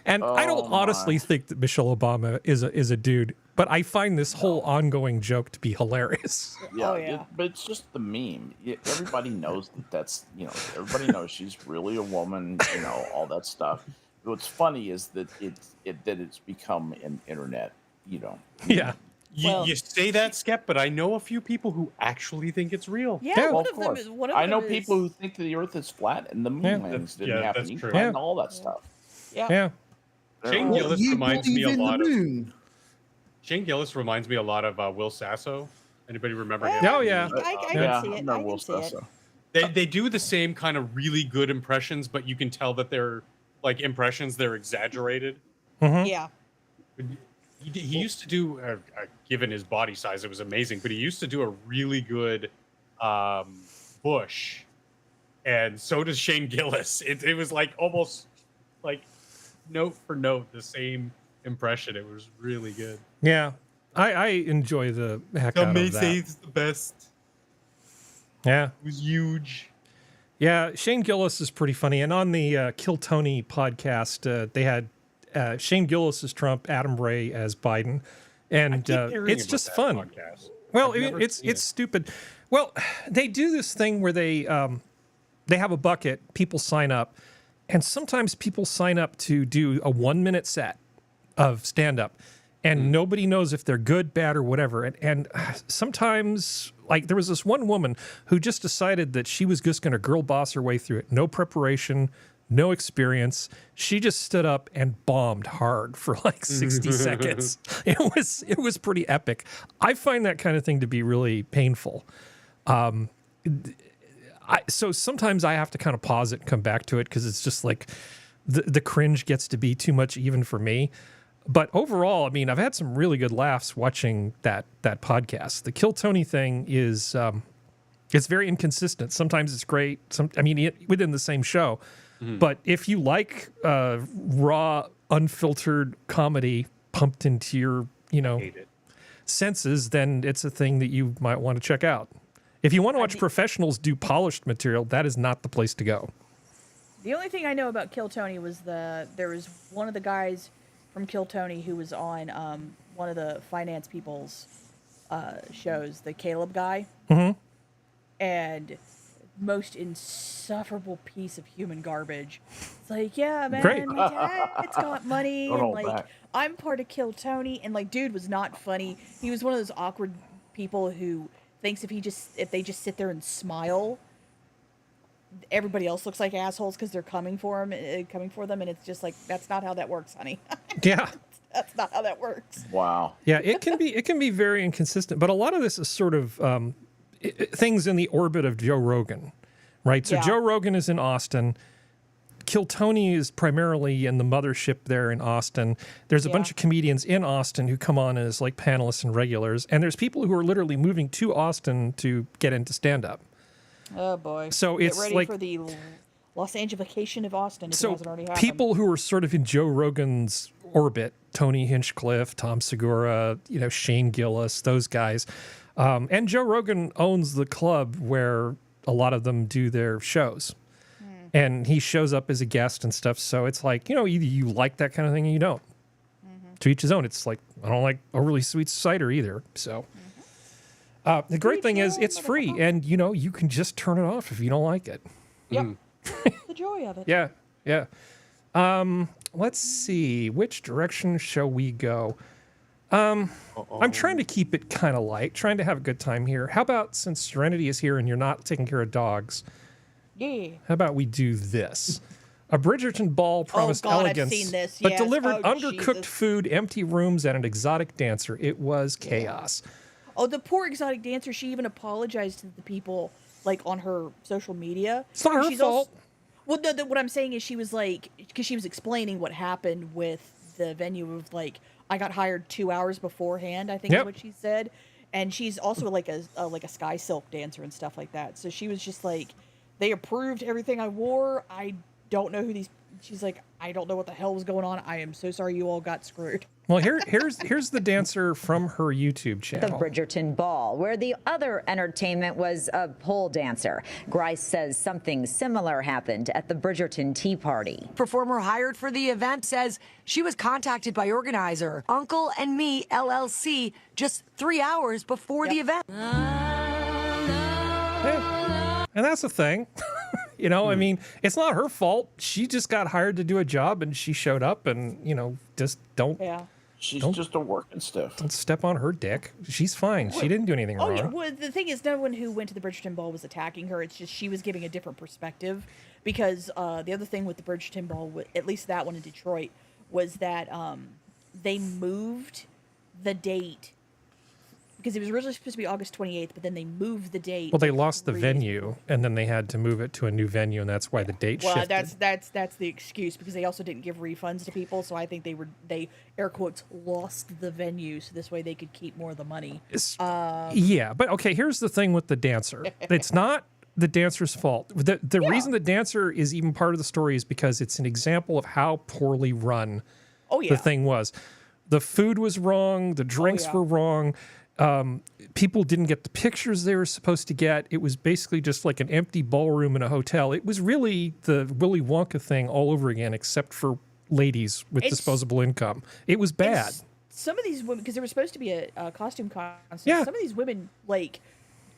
And I don't honestly think that Michelle Obama is a dude, but I find this whole ongoing joke to be hilarious. Yeah, Oh, yeah. but it's just the meme. Everybody knows that's, everybody knows she's really a woman, all that stuff. What's funny is that it's become an internet, Yeah. You say that, Skep, but I know a few people who actually think it's real. Yeah, Yeah. one Of of them course. is one of I them know is- people who think that the Earth is flat and the moon Yeah. landings didn't Yeah, happen that's either, true. and all that stuff. Yeah. Yeah. Shane What, Gillis you reminds me believe a in lot the of moon? Shane Gillis reminds me a lot of Will Sasso. Anybody remember him? Oh, yeah. I Yeah, can see it. no, I Will can see it. Sasso. They do the same kind of really good impressions, but you can tell that they're like impressions. They're exaggerated. Yeah. He used to do, given his body size, it was amazing. But he used to do a really good Bush, and so does Shane Gillis. It was like almost like note for note the same impression. It was really good. Yeah. I enjoy the heck out of that. it's the best. Yeah. It was huge. Yeah, Shane Gillis is pretty funny. And on the Kill Tony podcast, they had Shane Gillis as Trump, Adam Ray as Biden. And it's just fun. Podcast. Well, I've never it's seen it. stupid. Well, they do this thing where they have a bucket, people sign up, and sometimes people sign up to do a 1-minute set of stand-up, and nobody knows if they're good, bad, or whatever. And sometimes, like, there was this one woman who just decided that she was just going to girl boss her way through it. No preparation, no experience. She just stood up and bombed hard for like 60 seconds. It was pretty epic. I find that kind of thing to be really painful. So sometimes I have to kind of pause it and come back to it because it's just like the cringe gets to be too much even for me. But overall, I mean, I've had some really good laughs watching that podcast. The Kill Tony thing is it's very inconsistent. Sometimes it's great. Within the same show. But if you like raw, unfiltered comedy pumped into your, Hate it. senses, then it's a thing that you might want to check out. If you want to watch professionals do polished material, that is not the place to go. The only thing I know about Kill Tony was there was one of the guys from Kill Tony who was on one of the finance people's shows, the Caleb guy. Mm-hmm. And most insufferable piece of human garbage. It's like, yeah, man, Great. my dad's got money, Don't and hold like back. I'm part of Kill Tony, and like, dude was not funny. He was one of those awkward people who thinks if they just sit there and smile, everybody else looks like assholes because they're coming for them, and it's just like, that's not how that works, honey. Yeah. That's not how that works. Wow. Yeah, it can be very inconsistent, but a lot of this is sort of things in the orbit of Joe Rogan, right? So Yeah. Joe Rogan is in Austin. Kill Tony is primarily in the mothership there in Austin. There's a Yeah. bunch of comedians in Austin who come on as like panelists and regulars, and there's people who are literally moving to Austin to get into stand-up. Oh boy. So Get it's ready like- for the Los Angelification of Austin if it So hasn't already happened. people who are sort of in Joe Rogan's orbit, Tony Hinchcliffe, Tom Segura, Shane Gillis, those guys. And Joe Rogan owns the club where a lot of them do their shows. And he shows up as a guest and stuff. So it's like, either you like that kind of thing or you don't. To each his own. It's like, I don't like overly sweet cider either. So the great each thing their is own, it's free. And, you can just turn it off if you don't like it. Yep. The joy of it. Yeah, yeah. Let's see. Which direction shall we go? I'm trying to keep it kind of light, trying to have a good time here. How about, since Serenity is here and you're not taking care of dogs, Yeah. how about we do this? A Bridgerton ball promised God, I've elegance, seen this, but yes. delivered Oh, undercooked Jesus. food, empty rooms, and an exotic dancer. It was chaos. Oh, the poor exotic dancer. She even apologized to the people like on her social media. It's not her She's fault. Well, no, what I'm saying is she was like, because she was explaining what happened with the venue of like, I got hired 2 hours beforehand, I think is what she said. And she's also like a sky silk dancer and stuff like that. So she was just like, they approved everything I wore. I don't know who these. She's like, I don't know what the hell was going on. I am so sorry you all got screwed. Well, here's the dancer from her YouTube The channel. Bridgerton Ball, where the other entertainment was a pole dancer. Grice says something similar happened at the Bridgerton Tea Party. Performer hired for the event says she was contacted by organizer Uncle and Me LLC just 3 hours before the event. Yeah. And that's the thing. You know, I mean, it's not her fault. She just got hired to do a job and she showed up and, you know, just don't. Yeah. She's just a working stiff. Don't step on her dick. She's fine. She didn't do anything wrong. Yeah. Well, the thing is, no one who went to the Bridgerton Ball was attacking her. It's just she was giving a different perspective. Because the other thing with the Bridgerton Ball, at least that one in Detroit, was that they moved the date. Because it was originally supposed to be August 28th, but then they moved the date. Well, they lost the venue, and then they had to move it to a new venue, and that's why the date shifted. Well, that's the excuse, because they also didn't give refunds to people, so I think they air quotes lost the venue, so this way they could keep more of the money. Yeah, but okay, here's the thing with the dancer. It's not the dancer's fault. The reason the dancer is even part of the story is because it's an example of how poorly run the thing was. The food was wrong, the drinks were wrong. People didn't get the pictures they were supposed to get. It was basically just like an empty ballroom in a hotel. It was really the Willy Wonka thing all over again, except for ladies with disposable income. It was bad. Some of these women, because there was supposed to be a costume contest, some of these women, like,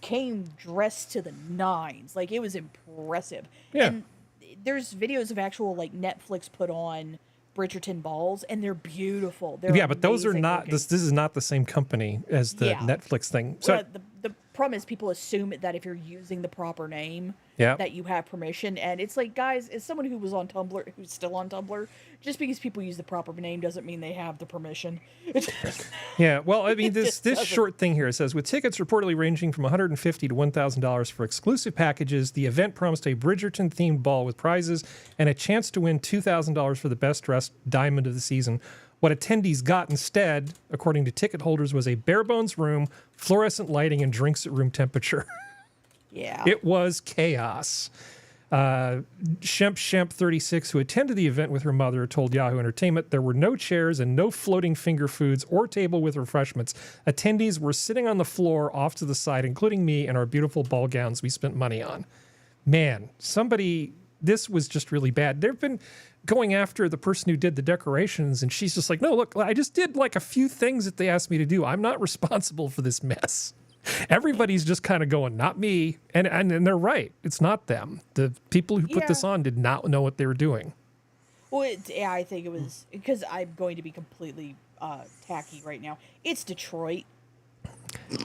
came dressed to the nines. Like, it was impressive. Yeah. And there's videos of actual, like, Netflix put on Bridgerton balls, and they're beautiful. They're but those are amazing not. looking. This is not the same company as the Netflix thing. So Well, the problem is people assume that if you're using the proper name, Yep. that you have permission. And it's like, guys, as someone who was on Tumblr, who's still on Tumblr, just because people use the proper name doesn't mean they have the permission. yeah, well, I mean, this doesn't. short thing here, it says, with tickets reportedly ranging from $150 to $1,000 for exclusive packages, the event promised a Bridgerton-themed ball with prizes and a chance to win $2,000 for the best-dressed diamond of the season. What attendees got instead, according to ticket holders, was a bare-bones room, fluorescent lighting, and drinks at room temperature. Yeah. It was chaos. Shemp36, who attended the event with her mother, told Yahoo Entertainment there were no chairs and no floating finger foods or table with refreshments. Attendees were sitting on the floor off to the side, including me and our beautiful ball gowns we spent money on. Man, this was just really bad. They've been going after the person who did the decorations, and she's just like, no, look, I just did like a few things that they asked me to do. I'm not responsible for this mess. Everybody's just kind of going, not me. And they're right. It's not them. The people who put this on did not know what they were doing. Well, I think it was, because I'm going to be completely tacky right now. It's Detroit.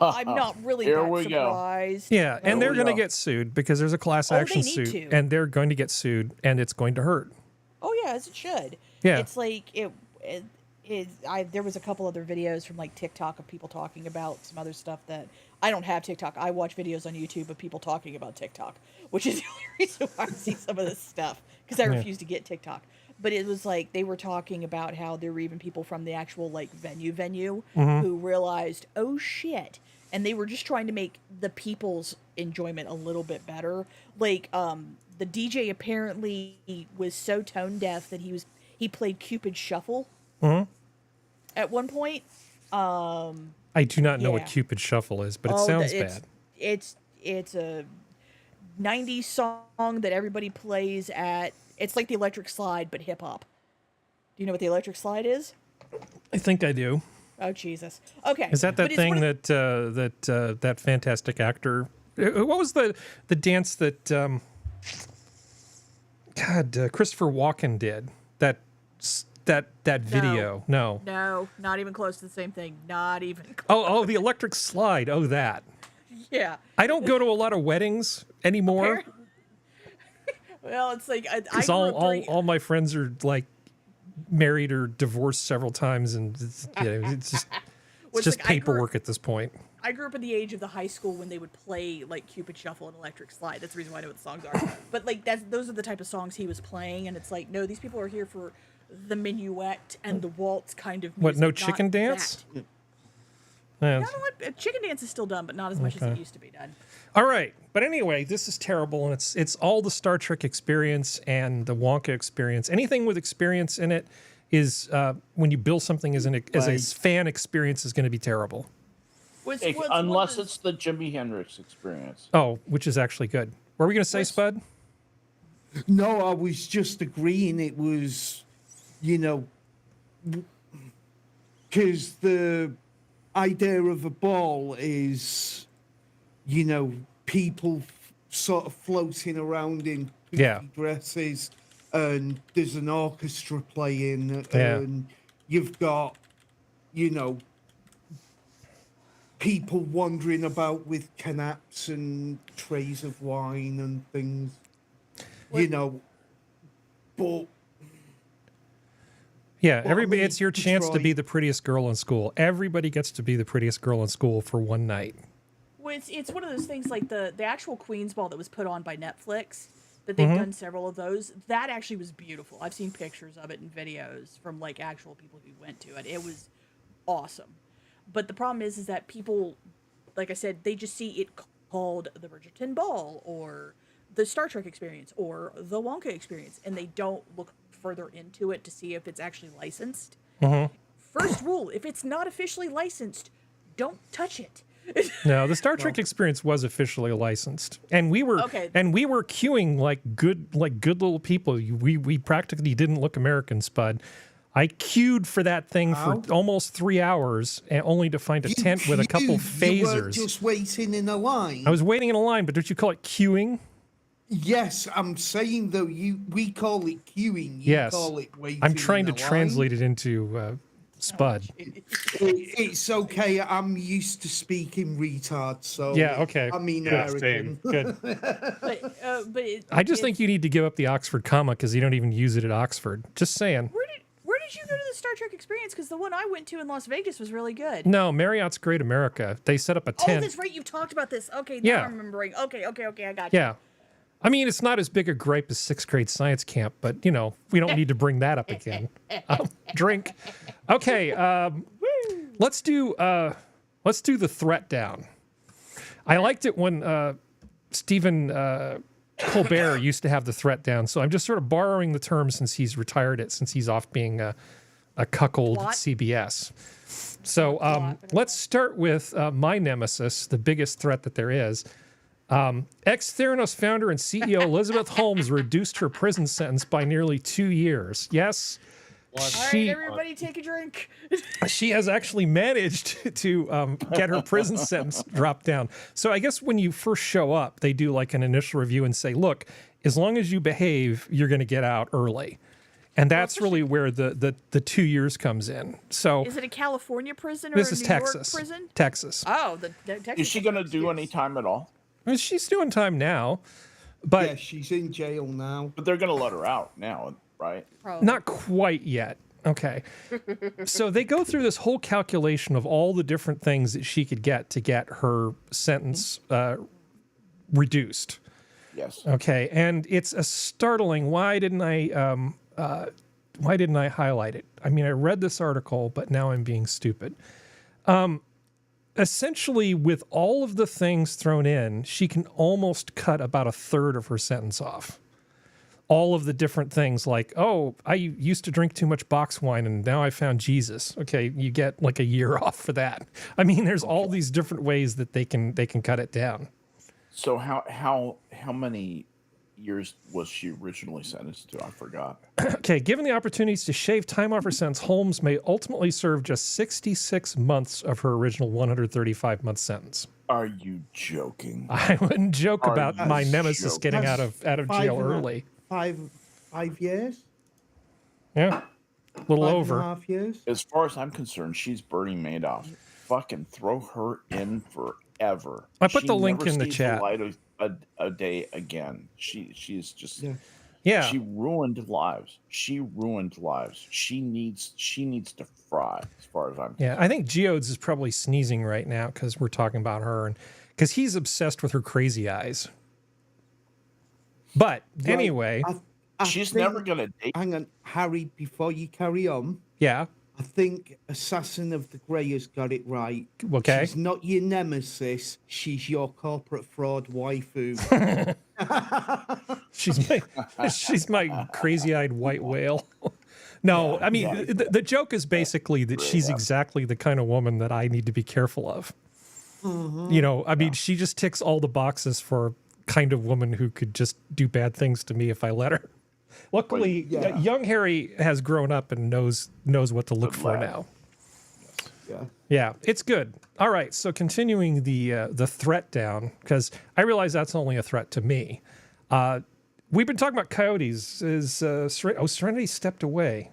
I'm not really that surprised. Yeah, and they're going to get sued because there's a class action they need suit, to. and they're going to get sued, and it's going to hurt. Oh, yeah, as it should. Yeah. It's like, there was a couple other videos from like TikTok of people talking about some other stuff that I don't have TikTok. I watch videos on YouTube of people talking about TikTok, which is the only reason why I see some of this stuff, because I refuse to get TikTok. But it was like they were talking about how there were even people from the actual like venue who realized, oh shit, and they were just trying to make the people's enjoyment a little bit better. Like the DJ apparently was so tone deaf that he played Cupid Shuffle at one point. I do not know what Cupid Shuffle is, but it sounds bad. It's a 90s song that everybody plays at. It's like the Electric Slide, but hip hop. Do you know what the Electric Slide is? I think I do. Oh Jesus! Okay, Is that thing that fantastic actor? What was the dance that Christopher Walken did? That video? No. No, not even close to the same thing. Not even close. Oh, the Electric Slide. Oh, that. Yeah. I don't go to a lot of weddings anymore. Well, it's like Because all my friends are like married or divorced several times, and it's just like, paperwork at this point. I grew up in the age of the high school when they would play like Cupid Shuffle and Electric Slide. That's the reason why I know what the songs are. But like those are the type of songs he was playing, and it's like, no, these people are here for the minuet and the waltz kind of music. What, no not chicken dance? that. Yeah. You know what? Chicken dance is still done, but not as much as it used to be done. All right, but anyway, this is terrible, and it's all the Star Trek experience and the Wonka experience. Anything with experience in it is when you build something as a fan experience is going to be terrible. Unless it's the Jimi Hendrix experience. Oh, which is actually good. What were we going to say, Spud? No, I was just agreeing. It was, because the idea of a ball is, people sort of floating around in pretty dresses, and there's an orchestra playing, and you've got, people wandering about with canaps and trays of wine and things, but yeah, everybody, it's your chance to be the prettiest girl in school. Everybody gets to be the prettiest girl in school for one night. Well, it's one of those things like the actual Queen's Ball that was put on by Netflix, that they've done several of those. That actually was beautiful. I've seen pictures of it and videos from like actual people who went to it. It was awesome. But the problem is that people, like I said, they just see it called the Bridgerton Ball or the Star Trek experience or the Wonka experience, and they don't look further into it to see if it's actually licensed. First rule, if it's not officially licensed, don't touch it. No, the Star Trek experience was officially licensed, and we were queuing like good little people. We practically didn't look American, Spud. I queued for that thing for almost 3 hours, and only to find a tent with a couple phasers. You weren't just waiting in a line. I was waiting in a line, but don't you call it queuing? Yes, I'm saying though we call it queuing. You call it waiting. I'm trying to in a translate line. it into Spud. It's okay. I'm used to speaking retard, so okay. I mean, Same. Good. But I just think you need to give up the Oxford comma because you don't even use it at Oxford. Just saying. Where did you go to the Star Trek experience? Because the one I went to in Las Vegas was really good. No, Marriott's Great America. They set up a tent. Oh, that's right. You've talked about this. Okay, now I'm remembering. Okay, I got you. Yeah. I mean, it's not as big a gripe as sixth grade science camp, but, we don't need to bring that up again. Drink. Okay, let's do the threat down. I liked it when Stephen Colbert used to have the threat down, so I'm just sort of borrowing the term since he's retired since he's off being a cuckold at CBS. So let's start with my nemesis, the biggest threat that there is. Ex-Theranos founder and CEO Elizabeth Holmes reduced her prison sentence by nearly 2 years. Yes, All right, everybody take a drink. She has actually managed to get her prison sentence dropped down. So I guess when you first show up, they do like an initial review and say, look, as long as you behave, you're going to get out early. And that's really where the 2 years comes in. So is it a California prison or this a is New Texas. York prison? Texas. Oh, the Texas. Is she going to do any time at all? I mean, she's doing time now, but yeah, she's in jail now. But they're going to let her out now, right? Probably. Not quite yet. Okay. So they go through this whole calculation of all the different things that she could get to get her sentence reduced. Yes. Okay. And it's a startling. Why didn't I highlight it? I mean, I read this article, but now I'm being stupid. Essentially, with all of the things thrown in, she can almost cut about a third of her sentence off. All of the different things like, oh, I used to drink too much box wine and now I found Jesus. Okay, you get like a year off for that. I mean, there's all these different ways that they can cut it down. So how many years was she originally sentenced to? I forgot. Okay, given the opportunities to shave time off her sentence, Holmes may ultimately serve just 66 months of her original 135-month sentence. Are you joking? I wouldn't joke about my nemesis getting out of jail early. 5 years? Yeah, a little over. 5.5 years? As far as I'm concerned, she's Bernie Madoff. Fucking throw her in forever. I put the link in the chat. Light of a day again. She is just. Yeah. She ruined lives. She needs to fry, as far as I'm concerned. Yeah, I think Geodes is probably sneezing right now because we're talking about her and because he's obsessed with her crazy eyes. But anyway, She's never going to date. Hang on, Harry, before you carry on, Yeah. I think Assassin of the Grey has got it right. Okay. She's not your nemesis. She's your corporate fraud waifu. She's my crazy-eyed white whale. No, I mean, the joke is basically that she's exactly the kind of woman that I need to be careful of. You know, I mean, she just ticks all the boxes for kind of woman who could just do bad things to me if I let her. Luckily, young Harry has grown up and knows what to look for now. Yeah, it's good. All right, so continuing the threat down, because I realize that's only a threat to me. We've been talking about coyotes. Serenity stepped away.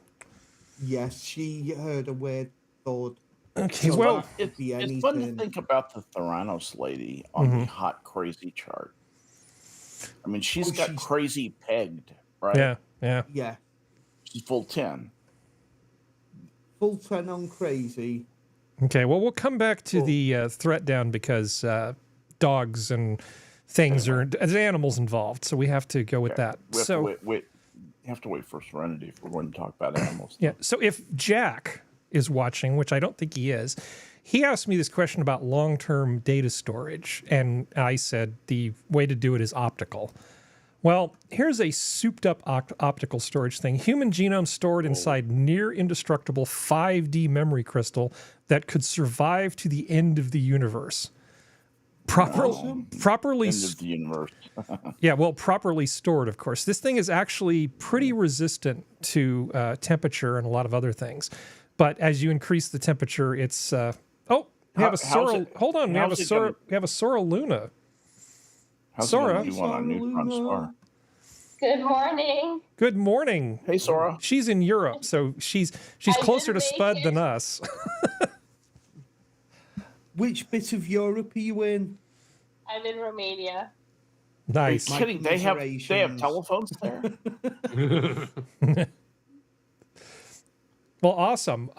Yes, she heard a weird thought. Okay, So well, that could be It's fun to anything. think about the Theranos lady on the hot crazy chart. I mean, she's got crazy pegged, right? yeah. Yeah, She's full 10. full 10 on crazy. Okay, well, we'll come back to the threat down because dogs and things there's animals involved, so we have to go with that. We have So, to wait. You have to wait for Serenity if we're going to talk about animals. yeah. So if Jack is watching, which I don't think he is, he asked me this question about long-term data storage, and I said the way to do it is optical. Well, here's a souped-up optical storage thing. Human genome stored inside near-indestructible 5D memory crystal that could survive to the end of the universe. Properly End of the universe. Yeah, well, properly stored, of course. This thing is actually pretty resistant to temperature and a lot of other things. But as you increase the temperature, it's we have a Sora. Hold on, we have a Sora. We have a Sora Luna. How's Sora. it gonna do on a neutron star? Good morning. Good morning. Hey, Sora. She's in Europe, so she's closer to Spud than us. Which bit of Europe are you in? I'm in Romania. Nice. Are you kidding? They have telephones there. Well, awesome.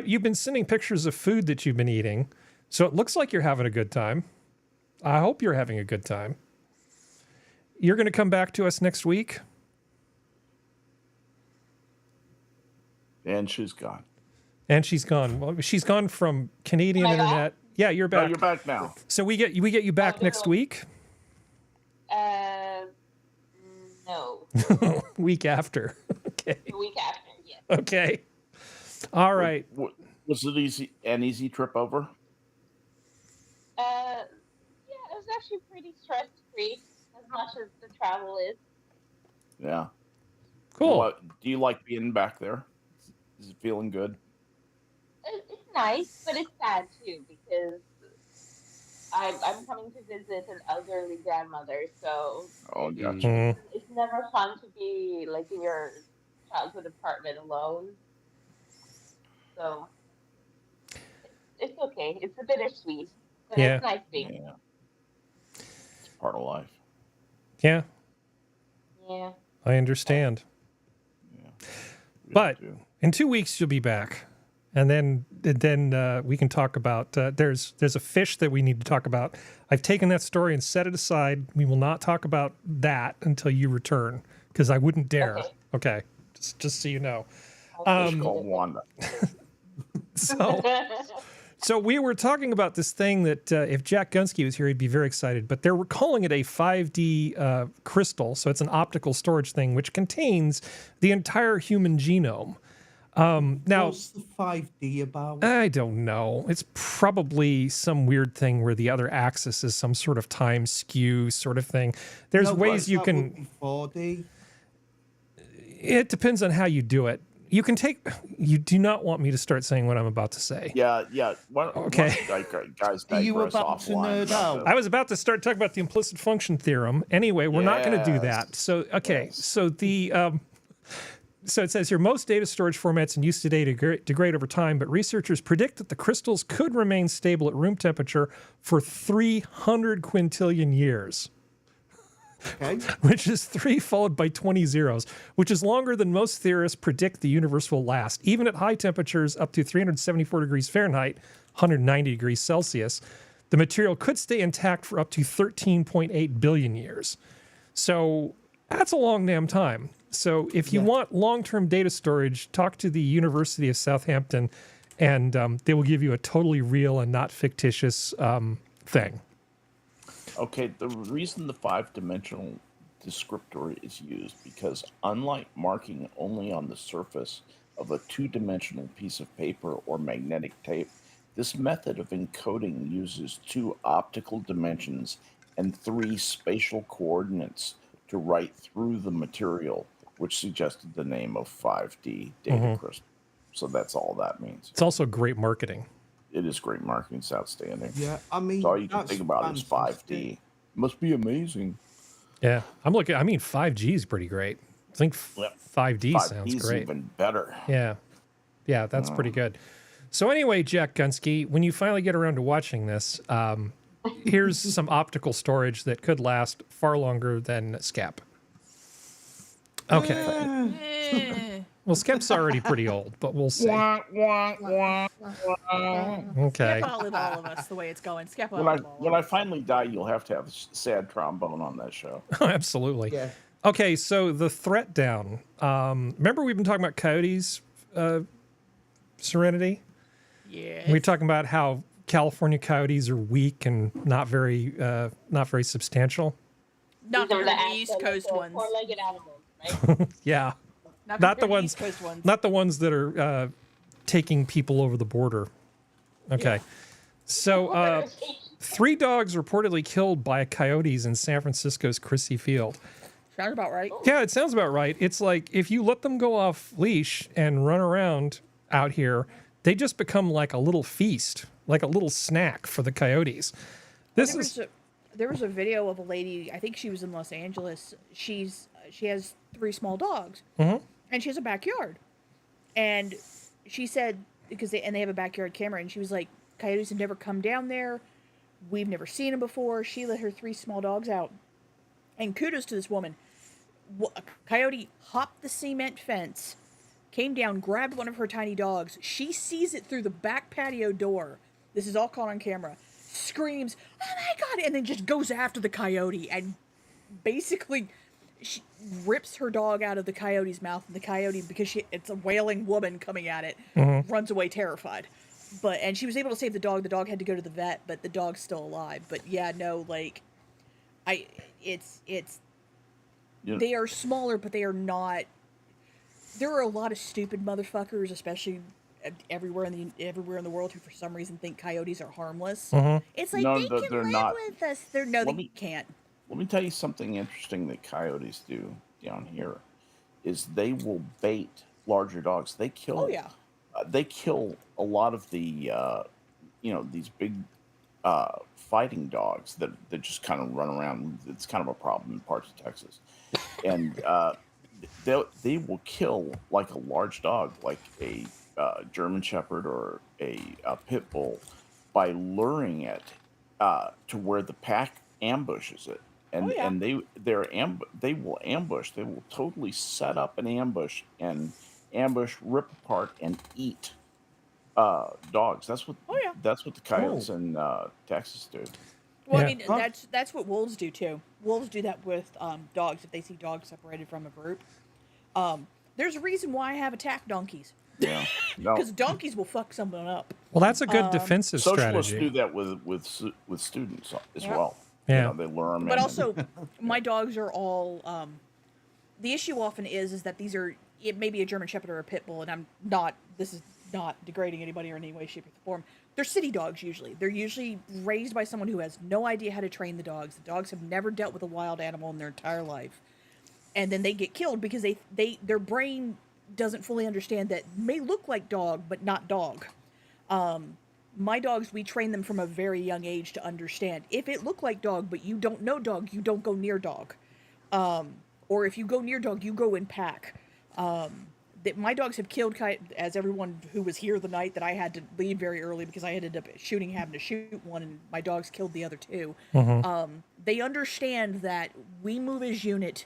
You've been sending pictures of food that you've been eating, so it looks like you're having a good time. I hope you're having a good time. You're going to come back to us next week? And she's gone. And she's gone. Well, she's gone from Canadian internet. Yeah, you're back. No, you're back now. So we get you back next week? No. Week after. Okay. The week after, yes. Okay. All right. Was it an easy trip over? Yeah, it was actually pretty stress-free, as much as the travel is. Yeah. Cool. Do you like being back there? Is it feeling good? It's nice, but it's sad, too, because I'm coming to visit an elderly grandmother, so gotcha. it's never fun to be, like, in your childhood apartment alone. So it's okay. It's a bittersweet, but it's nice being. Yeah. It's part of life. Yeah. Yeah. I understand. Yeah. But in 2 weeks you'll be back, and then we can talk about. There's a fish that we need to talk about. I've taken that story and set it aside. We will not talk about that until you return, because I wouldn't dare. Okay, just so you know. Fish called Wanda. So we were talking about this thing that if Jack Gunsky was here, he'd be very excited. But they're calling it a 5D crystal, so it's an optical storage thing which contains the entire human genome. Now, What's the 5D about? I don't know. It's probably some weird thing where the other axis is some sort of time skew sort of thing. There's ways you can. Would be 4D. It depends on how you do it. You can take. You do not want me to start saying what I'm about to say. Yeah. Okay. Guys, Are you digress about to offline nerd out? I was about to start talking about the implicit function theorem. Anyway, we're not going to do that. So, okay. So the so it says here, most data storage formats in use today degrade over time, but researchers predict that the crystals could remain stable at room temperature for 300 quintillion years. Okay. Which is 3 followed by 20 zeros, which is longer than most theorists predict the universe will last. Even at high temperatures up to 374 degrees Fahrenheit, 190 degrees Celsius, the material could stay intact for up to 13.8 billion years. So That's a long damn time. So if you want long-term data storage, talk to the University of Southampton, and they will give you a totally real and not fictitious thing. Okay, the reason the 5-dimensional descriptor is used because unlike marking only on the surface of a 2-dimensional piece of paper or magnetic tape, this method of encoding uses 2 optical dimensions and 3 spatial coordinates to write through the material, which suggested the name of 5D data crystal. So that's all that means. It's also great marketing. It is great marketing. It's outstanding. Yeah, I mean, So all you can that's think about is 5D. fantastic. Must be amazing. Yeah, I'm looking. I mean, 5G is pretty great. I think 5D sounds 5D's great. even better. Yeah, that's pretty good. So anyway, Jack Gunsky, when you finally get around to watching this, here's some optical storage that could last far longer than Skep. Okay. Well, Skep's already pretty old, but we'll see. Okay. Skep outlive all of us the way it's going. Skep outlive all When I finally die, you'll have to have a sad trombone on that show. Absolutely. Yeah. Okay, so the threat down. Remember we've been talking about coyotes, Serenity? Yeah. We were talking about how California coyotes are weak and not very substantial. Not These are the East Coast ones. Four-legged animals, right? Yeah. Not Not the compared to ones, East Coast ones. not the ones that are taking people over the border. Okay. So 3 dogs reportedly killed by coyotes in San Francisco's Crissy Field. Sounds about right. Yeah, it sounds about right. It's like if you let them go off leash and run around out here, they just become like a little feast, like a little snack for the coyotes. There was a video of a lady, I think she was in Los Angeles. She has 3 small dogs, and she has a backyard. And she said, they have a backyard camera, and she was like, coyotes have never come down there. We've never seen them before. She let her 3 small dogs out. And kudos to this woman. A coyote hopped the cement fence, came down, grabbed one of her tiny dogs. She sees it through the back patio door. This is all caught on camera. Screams, "Oh my God!" and then just goes after the coyote and basically she rips her dog out of the coyote's mouth. And the coyote, because it's a wailing woman coming at it, runs away terrified. And she was able to save the dog. The dog had to go to the vet, but the dog's still alive. But yeah, no, like, they are smaller, but they are not. There are a lot of stupid motherfuckers, especially everywhere in the world, who for some reason think coyotes are harmless. It's like they can live with us. They can't. Let me tell you something interesting that coyotes do down here is they will bait larger dogs. They kill. Oh yeah. They kill a lot of the these big fighting dogs that just kind of run around. It's kind of a problem in parts of Texas, and they will kill like a large dog, like a German Shepherd or a pit bull, by luring it to where the pack ambushes it, and they will ambush. They will totally set up an ambush and rip apart, and eat dogs. That's what the coyotes in Texas do. Well, I mean, that's what wolves do too. Wolves do that with dogs if they see dogs separated from a group. There's a reason why I have attack donkeys. Yeah, because donkeys will fuck someone up. Well, that's a good defensive Socialists strategy. do that with students as well. Yeah, they lure them. But also, my dogs are all. The issue often is that these are. It may be a German Shepherd or a pit bull, and I'm not. This is not degrading anybody or any way, shape, or form. They're city dogs usually. They're usually raised by someone who has no idea how to train the dogs. The dogs have never dealt with a wild animal in their entire life, and then they get killed because their brain doesn't fully understand that may look like dog but not dog. My dogs, we train them from a very young age to understand if it looked like dog but you don't know dog, you don't go near dog, or if you go near dog, you go in pack. My dogs have killed, as everyone who was here the night that I had to leave very early because I ended up having to shoot one, and my dogs killed the other 2. They understand that we move as unit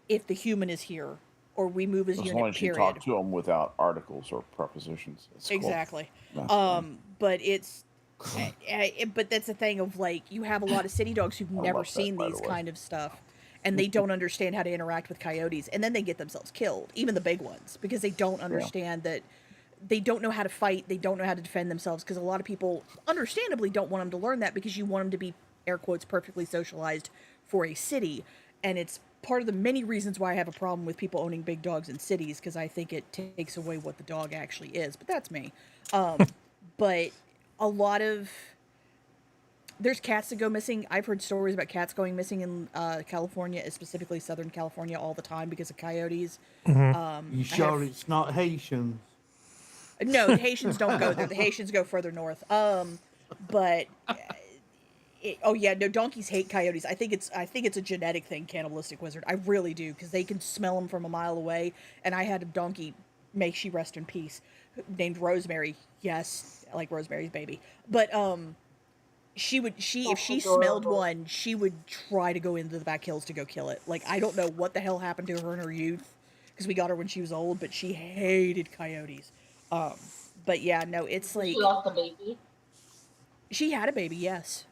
if the human is here, or we move as unit, long as you period. talk to them without articles or prepositions. It's Exactly. Cool. But it's, but that's the thing of, like, you have a lot of city dogs who've never seen these kind of stuff. and they don't understand how to interact with coyotes, and then they get themselves killed, even the big ones, because they don't understand that they don't know how to fight, they don't know how to defend themselves, because a lot of people understandably don't want them to learn that, because you want them to be, air quotes, perfectly socialized for a city. And it's part of the many reasons why I have a problem with people owning big dogs in cities, because I think it takes away what the dog actually is. But that's me. But a lot of... There's cats that go missing. I've heard stories about cats going missing in California, specifically Southern California, all the time because of coyotes. You sure it's not Haitians? No, the Haitians don't go there. The Haitians go further north. But... oh yeah, no, donkeys hate coyotes. I think it's a genetic thing, Cannibalistic Wizard. I really do, because they can smell them from a mile away. And I had a donkey, may she rest in peace, named Rosemary. Yes, like Rosemary's Baby. But if she smelled one, she would try to go into the back hills to go kill it. Like, I don't know what the hell happened to her in her youth, because we got her when she was old, but she hated coyotes. But yeah, no, it's like... She lost a baby? She had a baby, yes.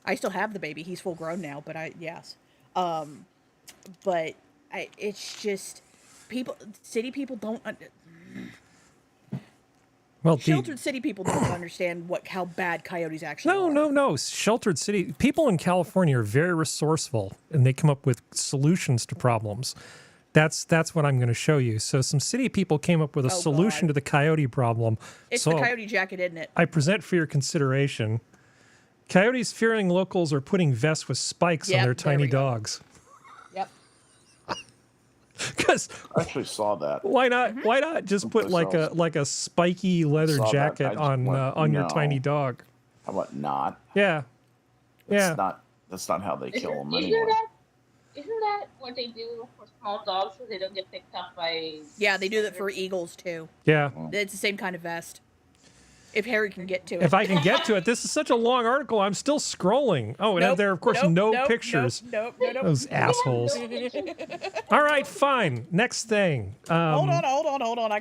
I still have the baby. He's full grown now, but yes. But it's just city people don't. Well, sheltered city people don't understand how bad coyotes actually are. No. Sheltered city people in California are very resourceful, and they come up with solutions to problems. That's what I'm going to show you. So some city people came up with a solution to the coyote problem. It's the coyote jacket, isn't it? I present for your consideration. Coyotes fearing locals are putting vests with spikes on their tiny dogs. Yep. Because I actually saw that. Why not? Mm-hmm. Why not just put like a spiky leather jacket on your tiny dog? How about not? Yeah. That's not how they kill them anyway. Isn't that what they do for small dogs so they don't get picked up by... Yeah, they do that for eagles, too. Yeah. It's the same kind of vest. If Harry can get to it. If I can get to it. This is such a long article. I'm still scrolling. Oh, and there are, of course, no pictures. Nope. Those assholes. All right, fine. Next thing. Hold on.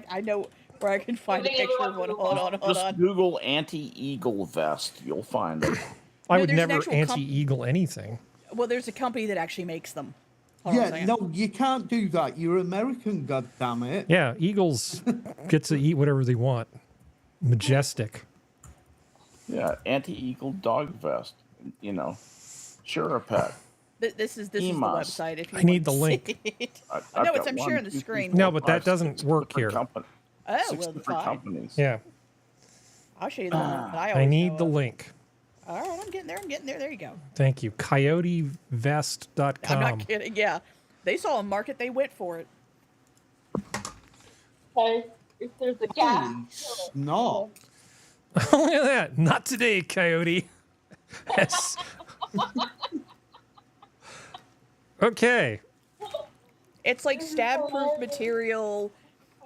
I know where I can find a picture of one. Hold on. Just Google anti-eagle vest. You'll find it. I would never anti-eagle anything. Well, there's a company that actually makes them. No, you can't do that. You're American, goddammit. Yeah, eagles get to eat whatever they want. Majestic. Yeah, anti-eagle dog vest. Sure, a pet. This is the website. If you I need the link. No, I'm sharing the screen. No, but that doesn't work here. Six different companies. Yeah. I'll show you the one that I always I need the link. All right, I'm getting there. There you go. Thank you. CoyoteVest.com. I'm not kidding. Yeah, they saw a market. They went for it. If there's a gap. No. Look at that. Not today, Coyote. Yes. Okay. It's like stab-proof material.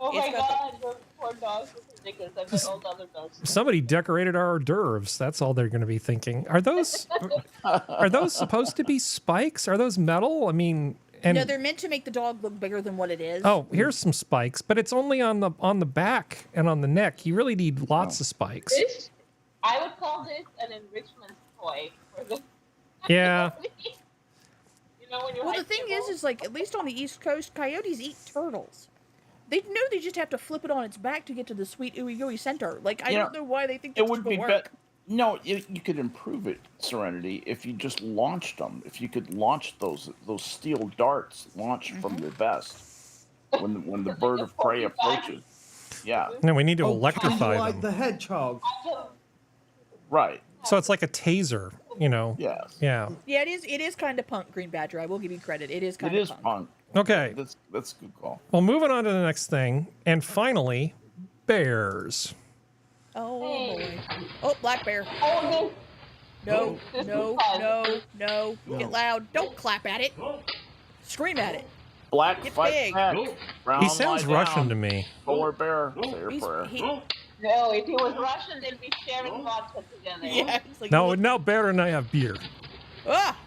Oh my god, those poor dogs are ridiculous. I've been old other dogs. Somebody decorated our hors d'oeuvres. That's all they're going to be thinking. Are those supposed to be spikes? Are those metal? I mean... No, they're meant to make the dog look bigger than what it is. Oh, here's some spikes, but it's only on the back and on the neck. You really need lots of spikes. I would call this an enrichment toy for the. Yeah. Well, the thing is like, at least on the East Coast, coyotes eat turtles. They know they just have to flip it on its back to get to the sweet ooey gooey center. Like, I don't know why they think that's going to work. No, you could improve it, Serenity, if you just launched them. If you could launch those steel darts, from your vest when the bird of prey approaches. Yeah. No, we need to electrify like them. the hedgehog. Right. So it's like a taser, Yes. Yeah. Yeah, it is kind of punk, Green Badger. I will give you credit. It is kind of punk. Okay. That's a good call. Well, moving on to the next thing, and finally, bears. Oh boy. Oh, black bear. Oh, no. Get loud. Don't clap at it. Scream at it. Black Get fight big. back. He sounds Russian to me. Polar bear. Say your prayer. No, if he was Russian, they'd be sharing vodka together. Yeah. Like, Now bear and I have beer. Ah!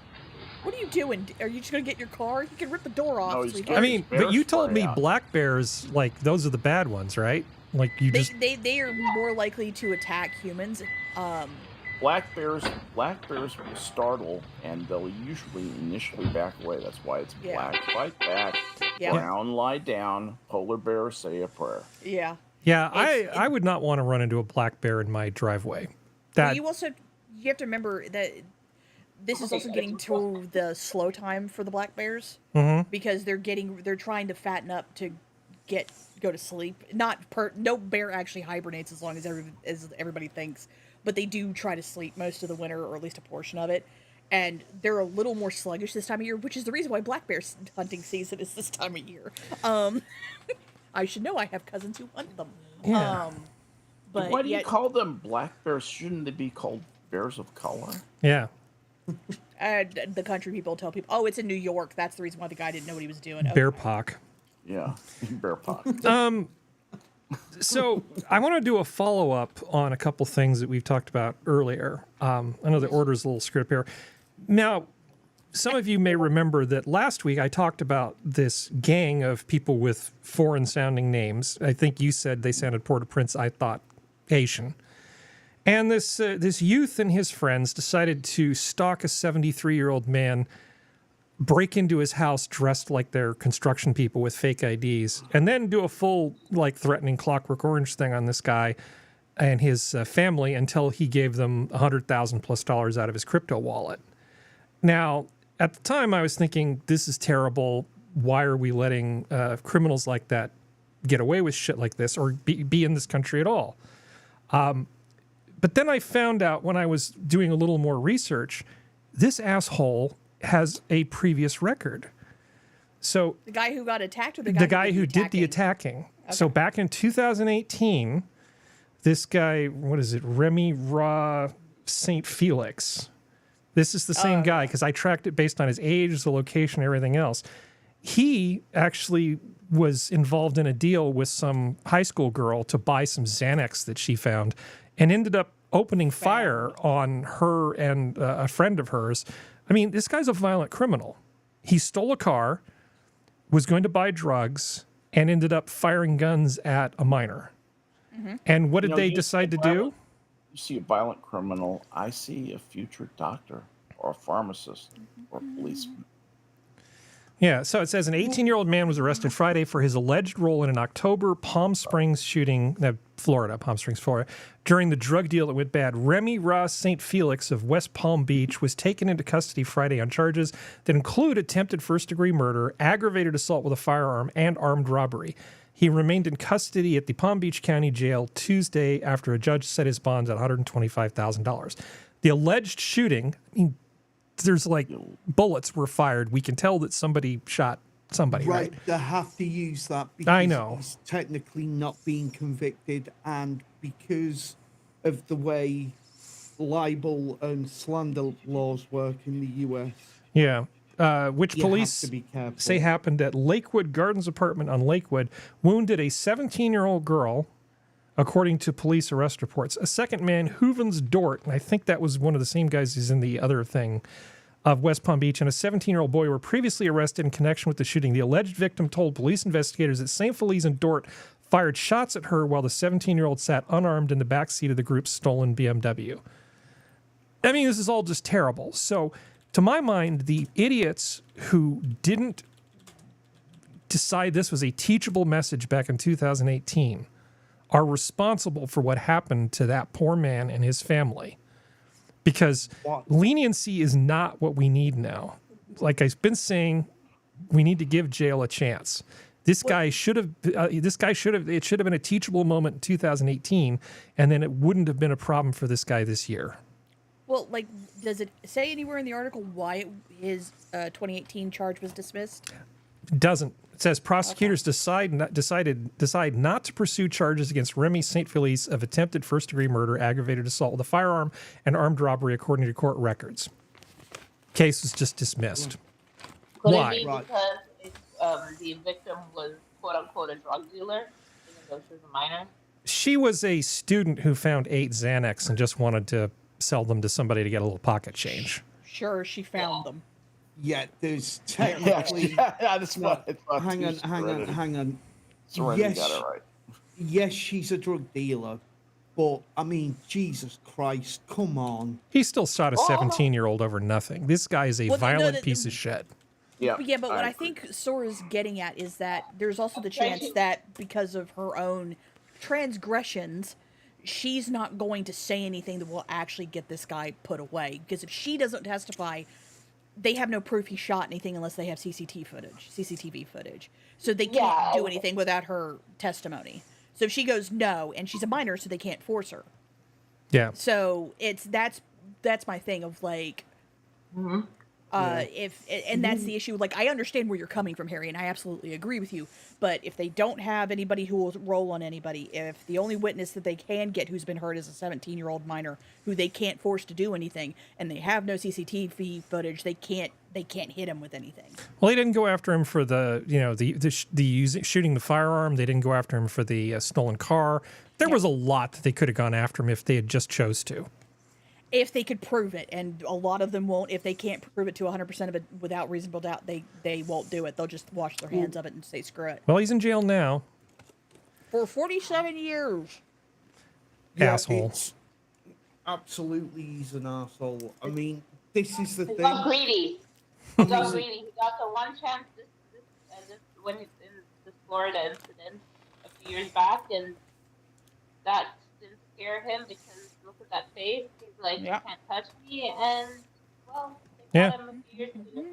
What are you doing? Are you just gonna get your car? You can rip the door off. I mean, but you told me black bears, like, those are the bad ones, right? Like, they are more likely to attack humans. Black bears will startle, and they'll usually initially back away. That's why it's Yeah. black fight back, Yeah. brown lie down, polar bear say a prayer. Yeah. Yeah, I would not want to run into a black bear in my driveway. Well, you have to remember that this is also getting to the slow time for the black bears because they're trying to fatten up to go to sleep. No bear actually hibernates as long as everybody thinks, but they do try to sleep most of the winter, or at least a portion of it. And they're a little more sluggish this time of year, which is the reason why black bear hunting season is this time of year. I should know. I have cousins who hunt them. Yeah. But why do you call them black bears? Shouldn't they be called bears of color? Yeah. The country people tell people, oh, it's in New York. That's the reason why the guy didn't know what he was doing. Bear pock. Yeah, bear pock. So I want to do a follow-up on a couple things that we've talked about earlier. I know the order's a little screwed up here. Now, some of you may remember that last week I talked about this gang of people with foreign-sounding names. I think you said they sounded Port-au-Prince. I thought Haitian. And this youth and his friends decided to stalk a 73-year-old man, break into his house dressed like they're construction people with fake IDs, and then do a full, like, threatening Clockwork Orange thing on this guy and his family until he gave them $100,000+ out of his crypto wallet. Now, at the time, I was thinking, this is terrible. Why are we letting criminals like that get away with shit like this or be in this country at all? But then I found out when I was doing a little more research, this asshole has a previous record. So the guy who got attacked, or the guy who did the attacking. Okay. So back in 2018, this guy, what is it, Remy Ra St. Felix. This is the same guy because I tracked it based on his age, the location, everything else. He actually was involved in a deal with some high school girl to buy some Xanax that she found and ended up opening fire on her and a friend of hers. I mean, this guy's a violent criminal. He stole a car, was going to buy drugs, and ended up firing guns at a minor. Mm-hmm. And what did they decide to do? You see a violent criminal, I see a future doctor or a pharmacist or a policeman. Yeah, so it says an 18-year-old man was arrested Friday for his alleged role in an October Palm Springs shooting, Palm Springs, Florida, during the drug deal that went bad. Remy Ross St. Felix of West Palm Beach was taken into custody Friday on charges that include attempted first-degree murder, aggravated assault with a firearm, and armed robbery. He remained in custody at the Palm Beach County Jail Tuesday after a judge set his bonds at $125,000. The alleged shooting, I mean, there's like bullets were fired. We can tell that somebody shot somebody, right? They have to use that because I know. He's technically not being convicted, and because of the way libel and slander laws work in the US. Yeah. Which police say happened at Lakewood Gardens apartment on Lakewood, wounded a 17-year-old girl, according to police arrest reports. A second man, Hoovens Dort, and I think that was one of the same guys who's in the other thing, of West Palm Beach, and a 17-year-old boy were previously arrested in connection with the shooting. The alleged victim told police investigators that St. Felice and Dort fired shots at her while the 17-year-old sat unarmed in the backseat of the group's stolen BMW. I mean, this is all just terrible. So, to my mind, the idiots who didn't decide this was a teachable message back in 2018 are responsible for what happened to that poor man and his family. Because leniency is not what we need now. Like I've been saying, we need to give jail a chance. It should have been a teachable moment in 2018, and then it wouldn't have been a problem for this guy this year. Well, like, does it say anywhere in the article why his 2018 charge was dismissed? It doesn't. It says prosecutors decide not to pursue charges against Remy St. Felice of attempted first-degree murder, aggravated assault with a firearm, and armed robbery, according to court records. Case was just dismissed. Could Why? it be because the victim was quote-unquote a drug dealer, even though she was a minor? She was a student who found 8 Xanax and just wanted to sell them to somebody to get a little pocket change. Sure, she found them. Yeah, there's technically. That's what I thought. Hang on. Serenity Yes, got it right. yes, she's a drug dealer, But I mean, Jesus Christ, come on. He still shot a 17-year-old over nothing. This guy is a violent piece of shit. Yeah. Yeah, but what I think Sora's getting at is that there's also the chance that because of her own transgressions, she's not going to say anything that will actually get this guy put away. Because if she doesn't testify, they have no proof he shot anything unless they have CCTV footage. So they can't do anything without her testimony. So if she goes no, and she's a minor, so they can't force her. Yeah. So that's my thing of like, and that's the issue. Like, I understand where you're coming from, Harry, and I absolutely agree with you. But if they don't have anybody who will roll on anybody, if the only witness that they can get who's been hurt is a 17-year-old minor who they can't force to do anything, and they have no CCTV footage, they can't hit him with anything. Well, they didn't go after him for the shooting the firearm. They didn't go after him for the stolen car. There was a lot that they could have gone after him if they had just chose to. If they could prove it, and a lot of them won't. If they can't prove it to 100% of it without reasonable doubt, they won't do it. They'll just wash their hands of it and say screw it. Well, he's in jail now. For 47 years. Asshole. Absolutely, he's an asshole. I mean, this is the He thing. got greedy. He got greedy. He got the one chance when in the Florida incident a few years back, and that didn't scare him because look at that face. He's like, you can't touch me, and well, they got him a few years later.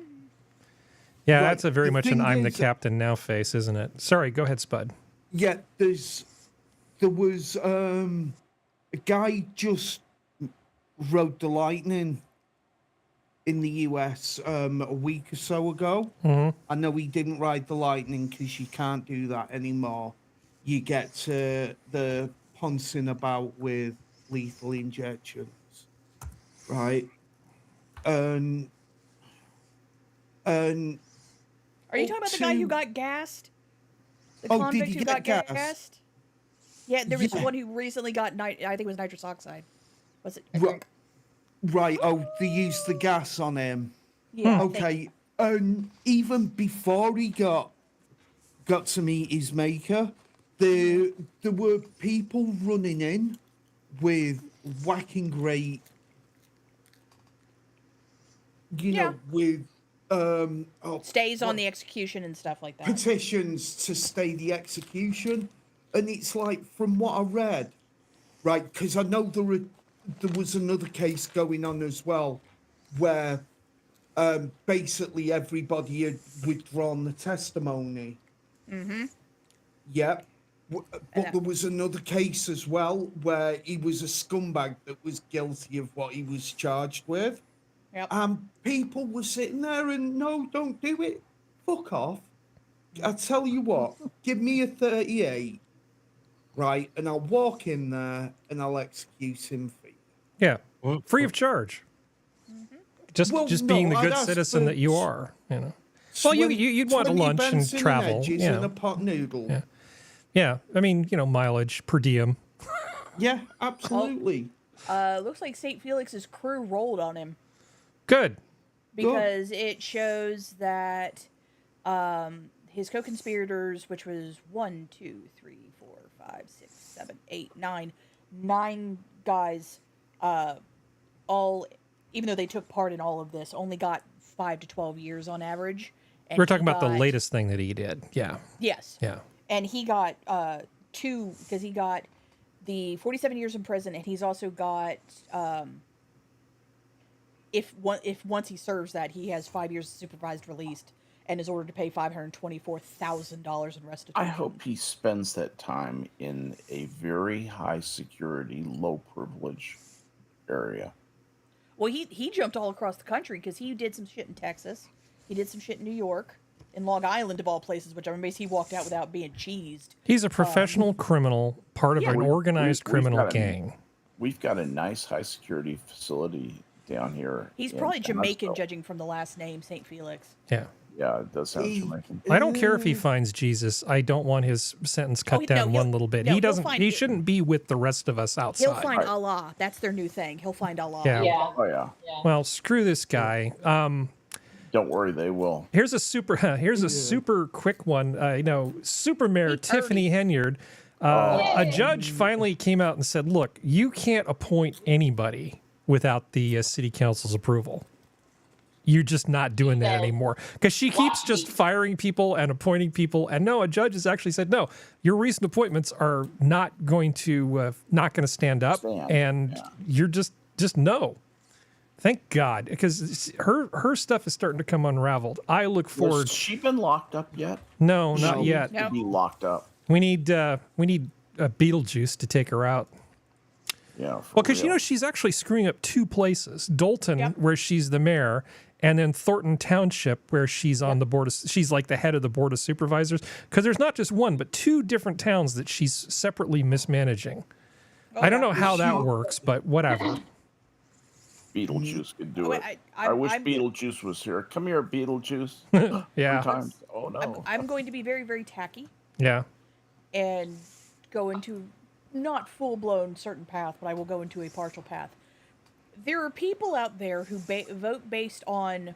Yeah, Right. that's a very The much an thing I'm the is- captain now face, isn't it? Sorry, go ahead, Spud. Yeah, there was a guy just rode the lightning in the US a week or so ago. I know he didn't ride the lightning because you can't do that anymore. You get the pouncing about with lethal injections, right? And Are you talking about the guy who got gassed? The Oh, convict did he who get got gassed? Yeah, there was Yeah. one who recently got I think it was nitrous oxide. Was it? Right. Oh, they used the gas on him. Yeah. I Okay. And even before he got to meet his maker, there were people running in with whacking great, with stays on the execution and stuff like that. petitions to stay the execution, and it's like, from what I read, right? Because I know there was another case going on as well, where basically everybody had withdrawn the testimony. Mm-hmm. Yeah. But there was another case as well where he was a scumbag that was guilty of what he was charged with. Yep. People were sitting there and, no, don't do it. Fuck off. I tell you what, give me a 38, right? And I'll walk in there and I'll execute him for you. Yeah, free of charge. Just being the I'd good ask citizen for that you are, you know. Well, you'd want a 20 lunch and Benson travel. edges Yeah. and a pot noodle. Yeah. Yeah, I mean, mileage per diem. Yeah, absolutely. Looks like St. Felix's crew rolled on him. Good. Because it shows that his co-conspirators, which was 1, 2, 3, 4, 5, 6, 7, 8, 9 guys, all, even though they took part in all of this, only got 5 to 12 years on average. And We're talking about the got- latest thing that he did. Yeah. Yes. Yeah. And he got 2, because he got the 47 years in prison, and he's also got if once he serves that, he has 5 years of supervised release and is ordered to pay $524,000 in restitution. I hope he spends that time in a very high security, low privilege area. Well, he jumped all across the country because he did some shit in Texas. He did some shit in New York, in Long Island of all places, which I'm amazed he walked out without being cheesed. He's a professional criminal, part of an organized criminal gang. We've got a nice high security facility down here. He's in probably Jamaican, Townsville. judging from the last name, St. Felix. Yeah. Yeah, it does sound Jamaican. I don't care if he finds Jesus. I don't want his sentence cut down one little bit. He doesn't. He shouldn't be with the rest of us outside. He'll find Allah. That's their new thing. He'll find Allah. Yeah. Oh yeah. Well, screw this guy. Don't worry, they will. Here's a super quick one. Super Mayor Tiffany Henyard A judge finally came out and said, look, you can't appoint anybody without the city council's approval. You're just not doing that anymore. Because she keeps just firing people and appointing people. And no, a judge has actually said, no, your recent appointments are not going to stand up. And you're just no. Thank God. Because her stuff is starting to come unraveled. I look forward. Has she been locked up yet? No, not yet. To be locked up. We need Beetlejuice to take her out. Yeah. Well, because she's actually screwing up two places: Dalton, where she's the mayor, and then Thornton Township, where she's on the board. She's like the head of the board of supervisors. Because there's not just one, but two different towns that she's separately mismanaging. I don't know how that works, but whatever. Beetlejuice could do it. I wish Beetlejuice was here. Come here, Beetlejuice. Yeah. Sometimes. Oh no. I'm going to be very, very tacky. Yeah. And go into not full-blown certain path, but I will go into a partial path. There are people out there who vote based on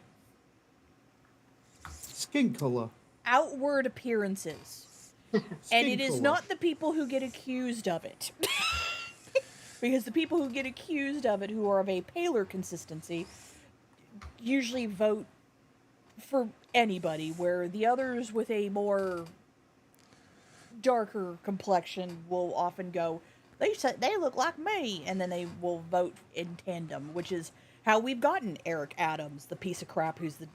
skin color, outward appearances, and it is not the people who get accused of it. Because the people who get accused of it, who are of a paler consistency, usually vote for anybody, where the others with a more darker complexion will often go, they look like me, and then they will vote in tandem, which is how we've gotten Eric Adams, the piece of crap who's the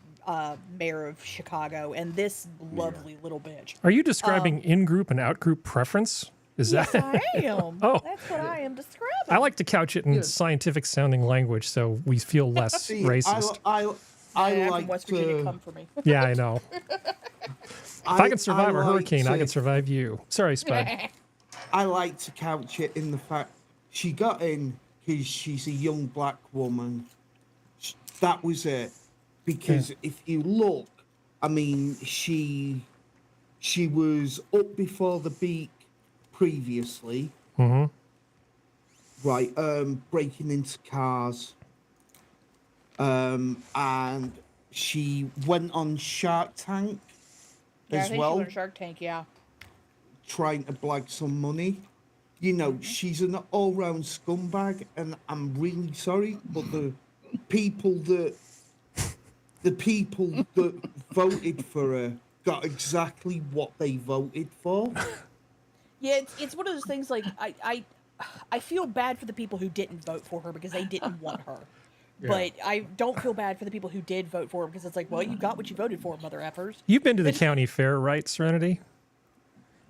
mayor of Chicago, and this lovely little bitch. Are you describing in-group and out-group preference? Yes, I am. Oh. That's what I am describing. I like to couch it in scientific-sounding language so we feel less racist. I like West Virginia, come for me. Yeah, I know. If I can survive a hurricane, I can survive you. Sorry, Spud. I like to couch it in the fact she got in because she's a young black woman. That was it. Because if you look, I mean, she was up before the beak previously. Mm-hmm. Right, breaking into cars. And she went on Shark Tank as I think well. she went on Shark Tank, yeah. Trying to blag some money. You know, she's an all-round scumbag, and I'm really sorry, but the people that voted for her got exactly what they voted for. Yeah, it's one of those things. Like I feel bad for the people who didn't vote for her because they didn't want her. Yeah. But I don't feel bad for the people who did vote for her because it's like, well, you got what you voted for, mother effers. You've been to the county fair, right, Serenity?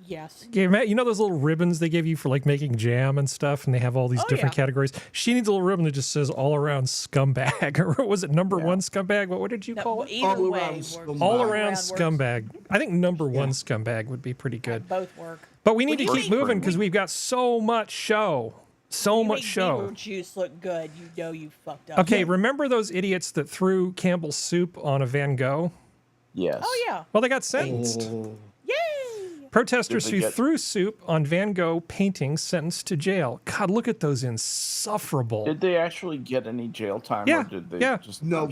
Yes. Yeah, you know those little ribbons they give you for like making jam and stuff, and they have all these different categories. She needs a little ribbon that just says "all around scumbag," or was it number one scumbag? What did you call it? Either way, all around scumbag. I think number one scumbag would be pretty good. Both work. But we need to keep moving because we've got so much show. So much show. Juice look good. You know you fucked up. Okay, remember those idiots that threw Campbell's soup on a Van Gogh? Yes. Oh yeah. Well, they got sentenced. Yay! Protesters who threw soup on Van Gogh paintings sentenced to jail. God, look at those insufferable. Did they actually get any jail time? Yeah. Or did they just No,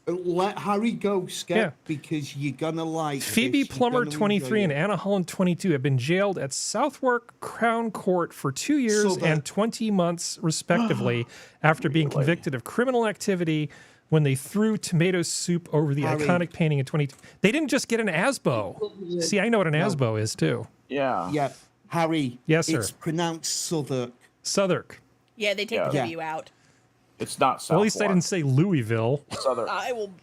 let Harry go, Skep, because you're gonna like Phoebe this. Plummer, 23, and Anna Holland, 22, have been jailed at Southwark Crown Court for 2 years and 20 months, respectively, after being convicted of criminal activity when they threw tomato soup over the iconic painting in 22. They didn't just get an ASBO. See, I know what an ASBO is, too. Yeah. Yeah, Harry. Yes, sir. It's pronounced Southwark. Southwark. Yeah, they take the W out. It's not Southwark. Well, at least I didn't say Louisville. Southwark. I will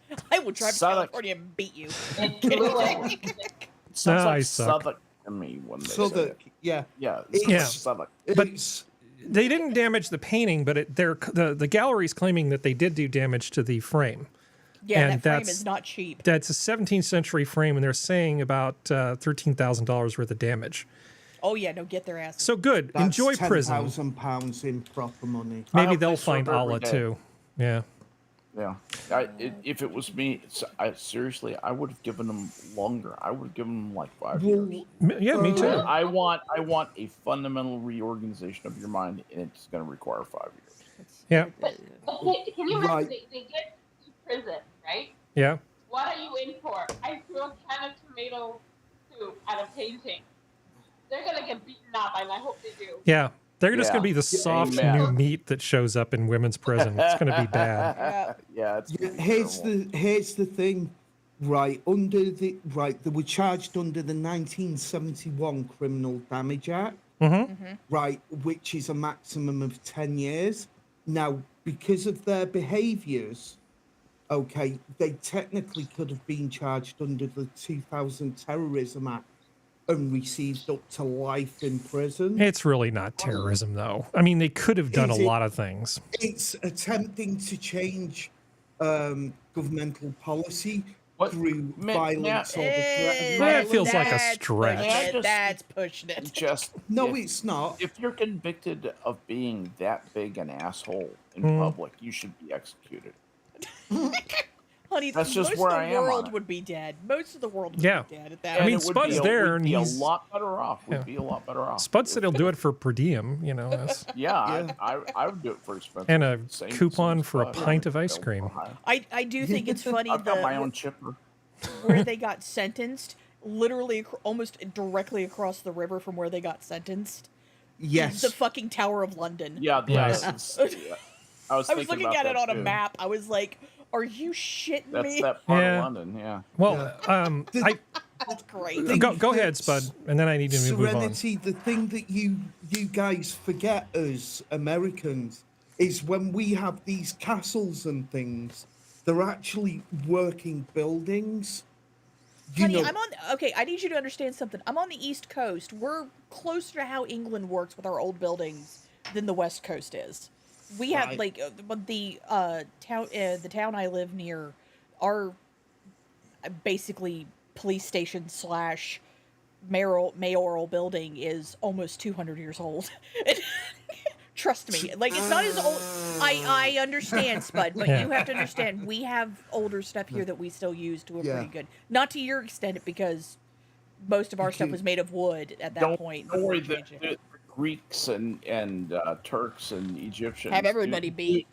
drive to California and beat you. It sounds like Southwark to me when they say it. Yeah. Yeah. Southwark. But they didn't damage the painting, but the gallery's claiming that they did do damage to the frame. Yeah, and that frame is not cheap. That's a 17th century frame, and they're saying about $13,000 worth of damage. Oh yeah, no, get their ass. So good. That's Enjoy prison. £10,000 in proper money. Maybe they'll find Allah too. Yeah. Yeah. If it was me, seriously, I would have given them longer. I would have given them like 5 years. Yeah, me too. I want a fundamental reorganization of your mind, and it's going to require 5 years. Yeah. But can you imagine they get to prison, right? Yeah. What are you in for? I threw a can of tomato soup at a painting. they're gonna get beaten up, and I hope they do. Yeah. They're just going to be the soft Amen. new meat that shows up in women's prison. It's going to be bad. Yeah, it's Here's terrible. here's the thing, right? They were charged under the 1971 Criminal Damage Act, right, which is a maximum of 10 years. Now, because of their behaviours, okay, they technically could have been charged under the 2000 Terrorism Act and received up to life in prison. It's really not terrorism, though. I mean, they could have done a Is it- lot of things. It's attempting to change governmental policy through violence or the threat. That feels like a That's stretch. pushing it. Just- That's pushing it. Just No, if- it's not. If you're convicted of being that big an asshole in public, you should be executed. Honey, That's just most where of I the am on world it. would be dead. Most of the world would Yeah. be dead at that. I mean, it would Spud's be there, would and be he's- a lot better off. Would Yeah. be a lot better off. Spud said he'll do it for per diem, you know. Yeah, I would do it for expensive. And a Same coupon for a Spud. pint of ice cream. I do think it's funny I've got my own chipper. where they got sentenced, literally almost directly across the river from where they got sentenced. Yes. The fucking Tower of London. Yeah, Nice. yeah. I was I was thinking looking about at it that on a too. map. I was like, "Are you shitting That's me?" that part Yeah. of London. Yeah. Well, That's great. go ahead, Spud, and then I need to move on. Serenity, the thing that you guys forget as Americans is when we have these castles and things, they're actually working buildings. You Honey, know, I'm on. Okay, I need you to understand something. I'm on the East Coast. We're closer to how England works with our old buildings than the West Coast is. We have Right. like the town I live near. Our basically police station slash mayoral building is almost 200 years old. Trust me, like it's not as old. I understand, Spud, but you have to understand we have older stuff here that we still use to a Yeah. pretty good. Not to your extent, because most of our stuff was made of wood at that Don't point. Don't worry. before The changing. Greeks and Turks and Egyptians Have everybody beat.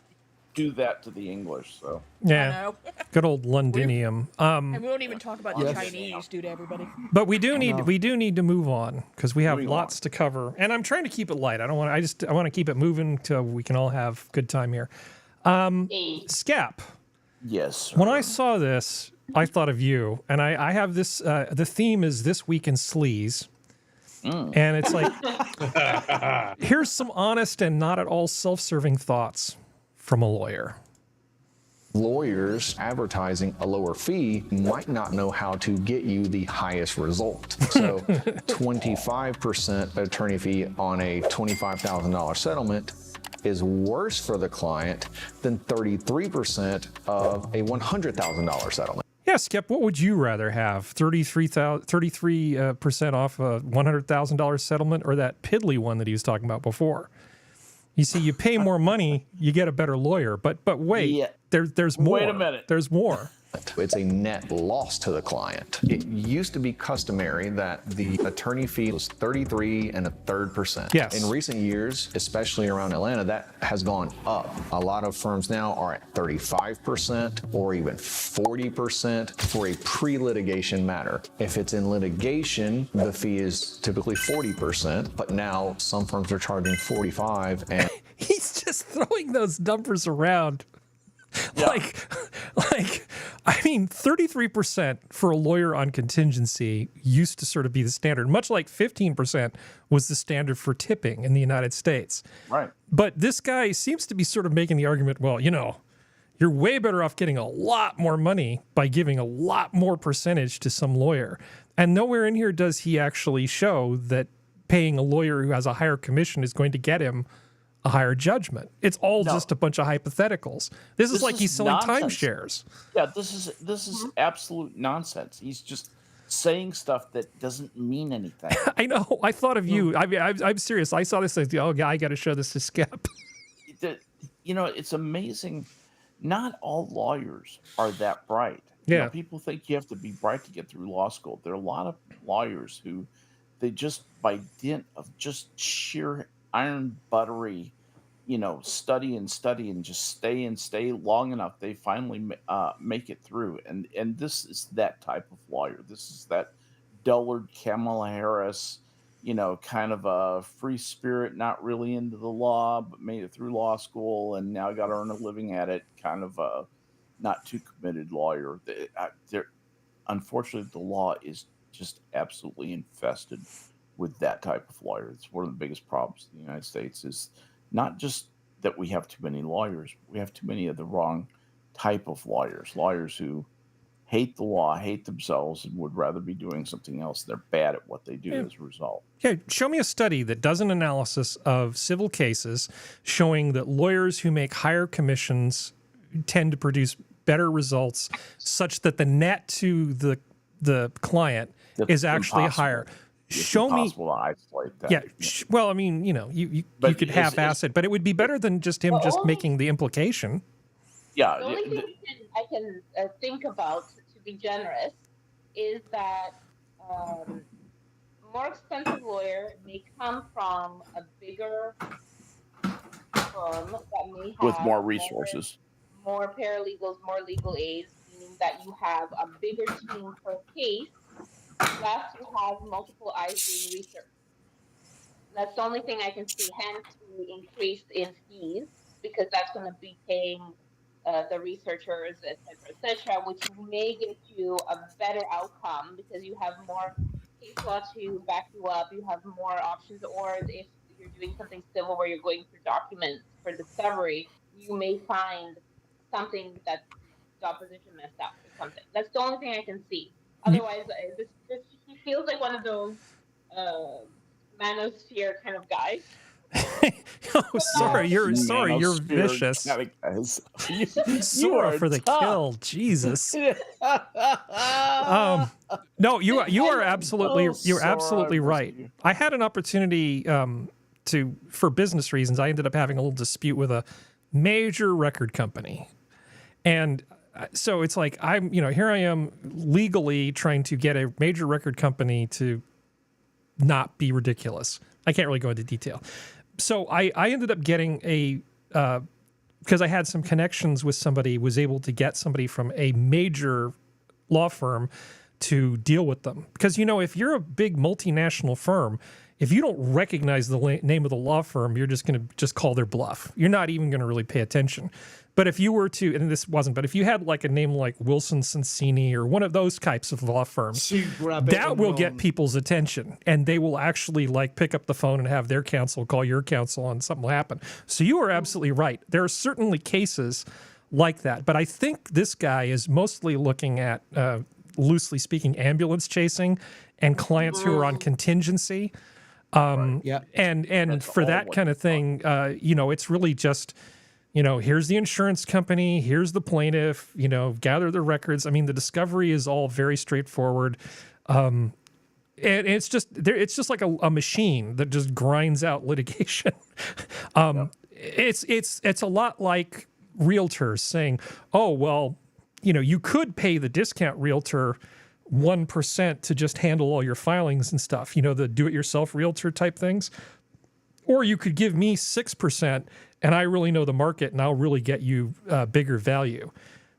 do that to the English. So Yeah, know. good old Londinium. And we won't even talk about the Yes. Chinese do to everybody. But we do need to move on because we have Moving lots to cover, and I'm trying to keep it light. I don't want. I want to keep it moving till we can all have good time here. Hey. Scap. yes. When I saw this, I thought of you, and I have this. The theme is This Week in Sleaze, and it's like, here's some honest and not at all self-serving thoughts from a lawyer. Lawyers advertising a lower fee might not know how to get you the highest result. So 25% attorney fee on a $25,000 settlement is worse for the client than 33% of a $100,000 settlement. Yeah, Skep, what would you rather have? 33% off a $100,000 settlement, or that piddly one that he was talking about before? You see, you pay more money, you get a better lawyer. But wait, Yeah. there's more. Wait a minute. There's more. It's a net loss to the client. It used to be customary that the attorney fee was 33 1/3%. Yes. In recent years, especially around Atlanta, that has gone up. A lot of firms now are at 35% or even 40% for a pre-litigation matter. If it's in litigation, the fee is typically 40%, but now some firms are charging 45 and He's just throwing those numbers around. Like, I mean, 33% for a lawyer on contingency used to sort of be the standard, much like 15% was the standard for tipping in the United States. Right. But this guy seems to be sort of making the argument, well, you know, you're way better off getting a lot more money by giving a lot more percentage to some lawyer. And nowhere in here does he actually show that paying a lawyer who has a higher commission is going to get him a higher judgment. It's all just a bunch of hypotheticals. This is like he's selling nonsense. timeshares. Yeah, this is absolute nonsense. He's just saying stuff that doesn't mean anything. I know. I thought of you. I mean, I'm serious. I saw this as, oh, I got to show this to Skep. You know, it's amazing. Not all lawyers are that bright. You Yeah. know, people think you have to be bright to get through law school. There are a lot of lawyers who, they just, by dint of just sheer iron buttery, you know, study and just stay long enough, they finally make it through. And this is that type of lawyer. This is that dullard Kamala Harris, kind of a free spirit, not really into the law, but made it through law school and now got to earn a living at it, kind of a not too committed lawyer. Unfortunately, the law is just absolutely infested with that type of lawyer. It's one of the biggest problems in the United States is not just that we have too many lawyers, we have too many of the wrong type of lawyers who hate the law, hate themselves, and would rather be doing something else. They're bad at what they do as a result. Yeah, show me a study that does an analysis of civil cases showing that lawyers who make higher commissions tend to produce better results such that the net to the client is actually higher. Show me. To isolate that. Yeah. Well, I mean, you could half-ass it, but it would be better than just him just making the implication. Yeah. The only thing I can think about, to be generous, is that more expensive lawyer may come from a bigger firm that may have with more resources, more paralegals, more legal aids, meaning that you have a bigger team per case. Plus, you have multiple eyes doing research. That's the only thing I can see. Hence, the increase in fees, because that's going to be paying the researchers, et cetera, which may get you a better outcome because you have more case law to back you up. You have more options, or if you're doing something civil where you're going through documents for discovery, you may find something that the opposition messed up or something. That's the only thing I can see. Otherwise, he feels like one of those manosphere kind of guys. Sorry, you're vicious. Sora for the kill, Jesus. No, you are absolutely right. I had an opportunity for business reasons. I ended up having a little dispute with a major record company, and so it's like here I am legally trying to get a major record company to not be ridiculous. I can't really go into detail. So I ended up getting because I had some connections with somebody, was able to get somebody from a major law firm to deal with them. Because, if you're a big multinational firm, if you don't recognize the name of the law firm, you're just going to call their bluff. You're not even going to really pay attention. But if you were to, and this wasn't, but if you had like a name like Wilson Sonsini or one of those types of law firms, that will get people's attention, and they will actually pick up the phone and have their counsel call your counsel and something will happen. So you are absolutely right. There are certainly cases like that, but I think this guy is mostly looking at, loosely speaking, ambulance chasing and clients who are on contingency. And for that kind of thing, it's really just, here's the insurance company, here's the plaintiff, gather the records. I mean, the discovery is all very straightforward. And it's just like a machine that just grinds out litigation. It's a lot like realtors saying, oh, well, you could pay the discount realtor 1% to just handle all your filings and stuff, the do-it-yourself realtor type things. Or you could give me 6% and I really know the market and I'll really get you bigger value.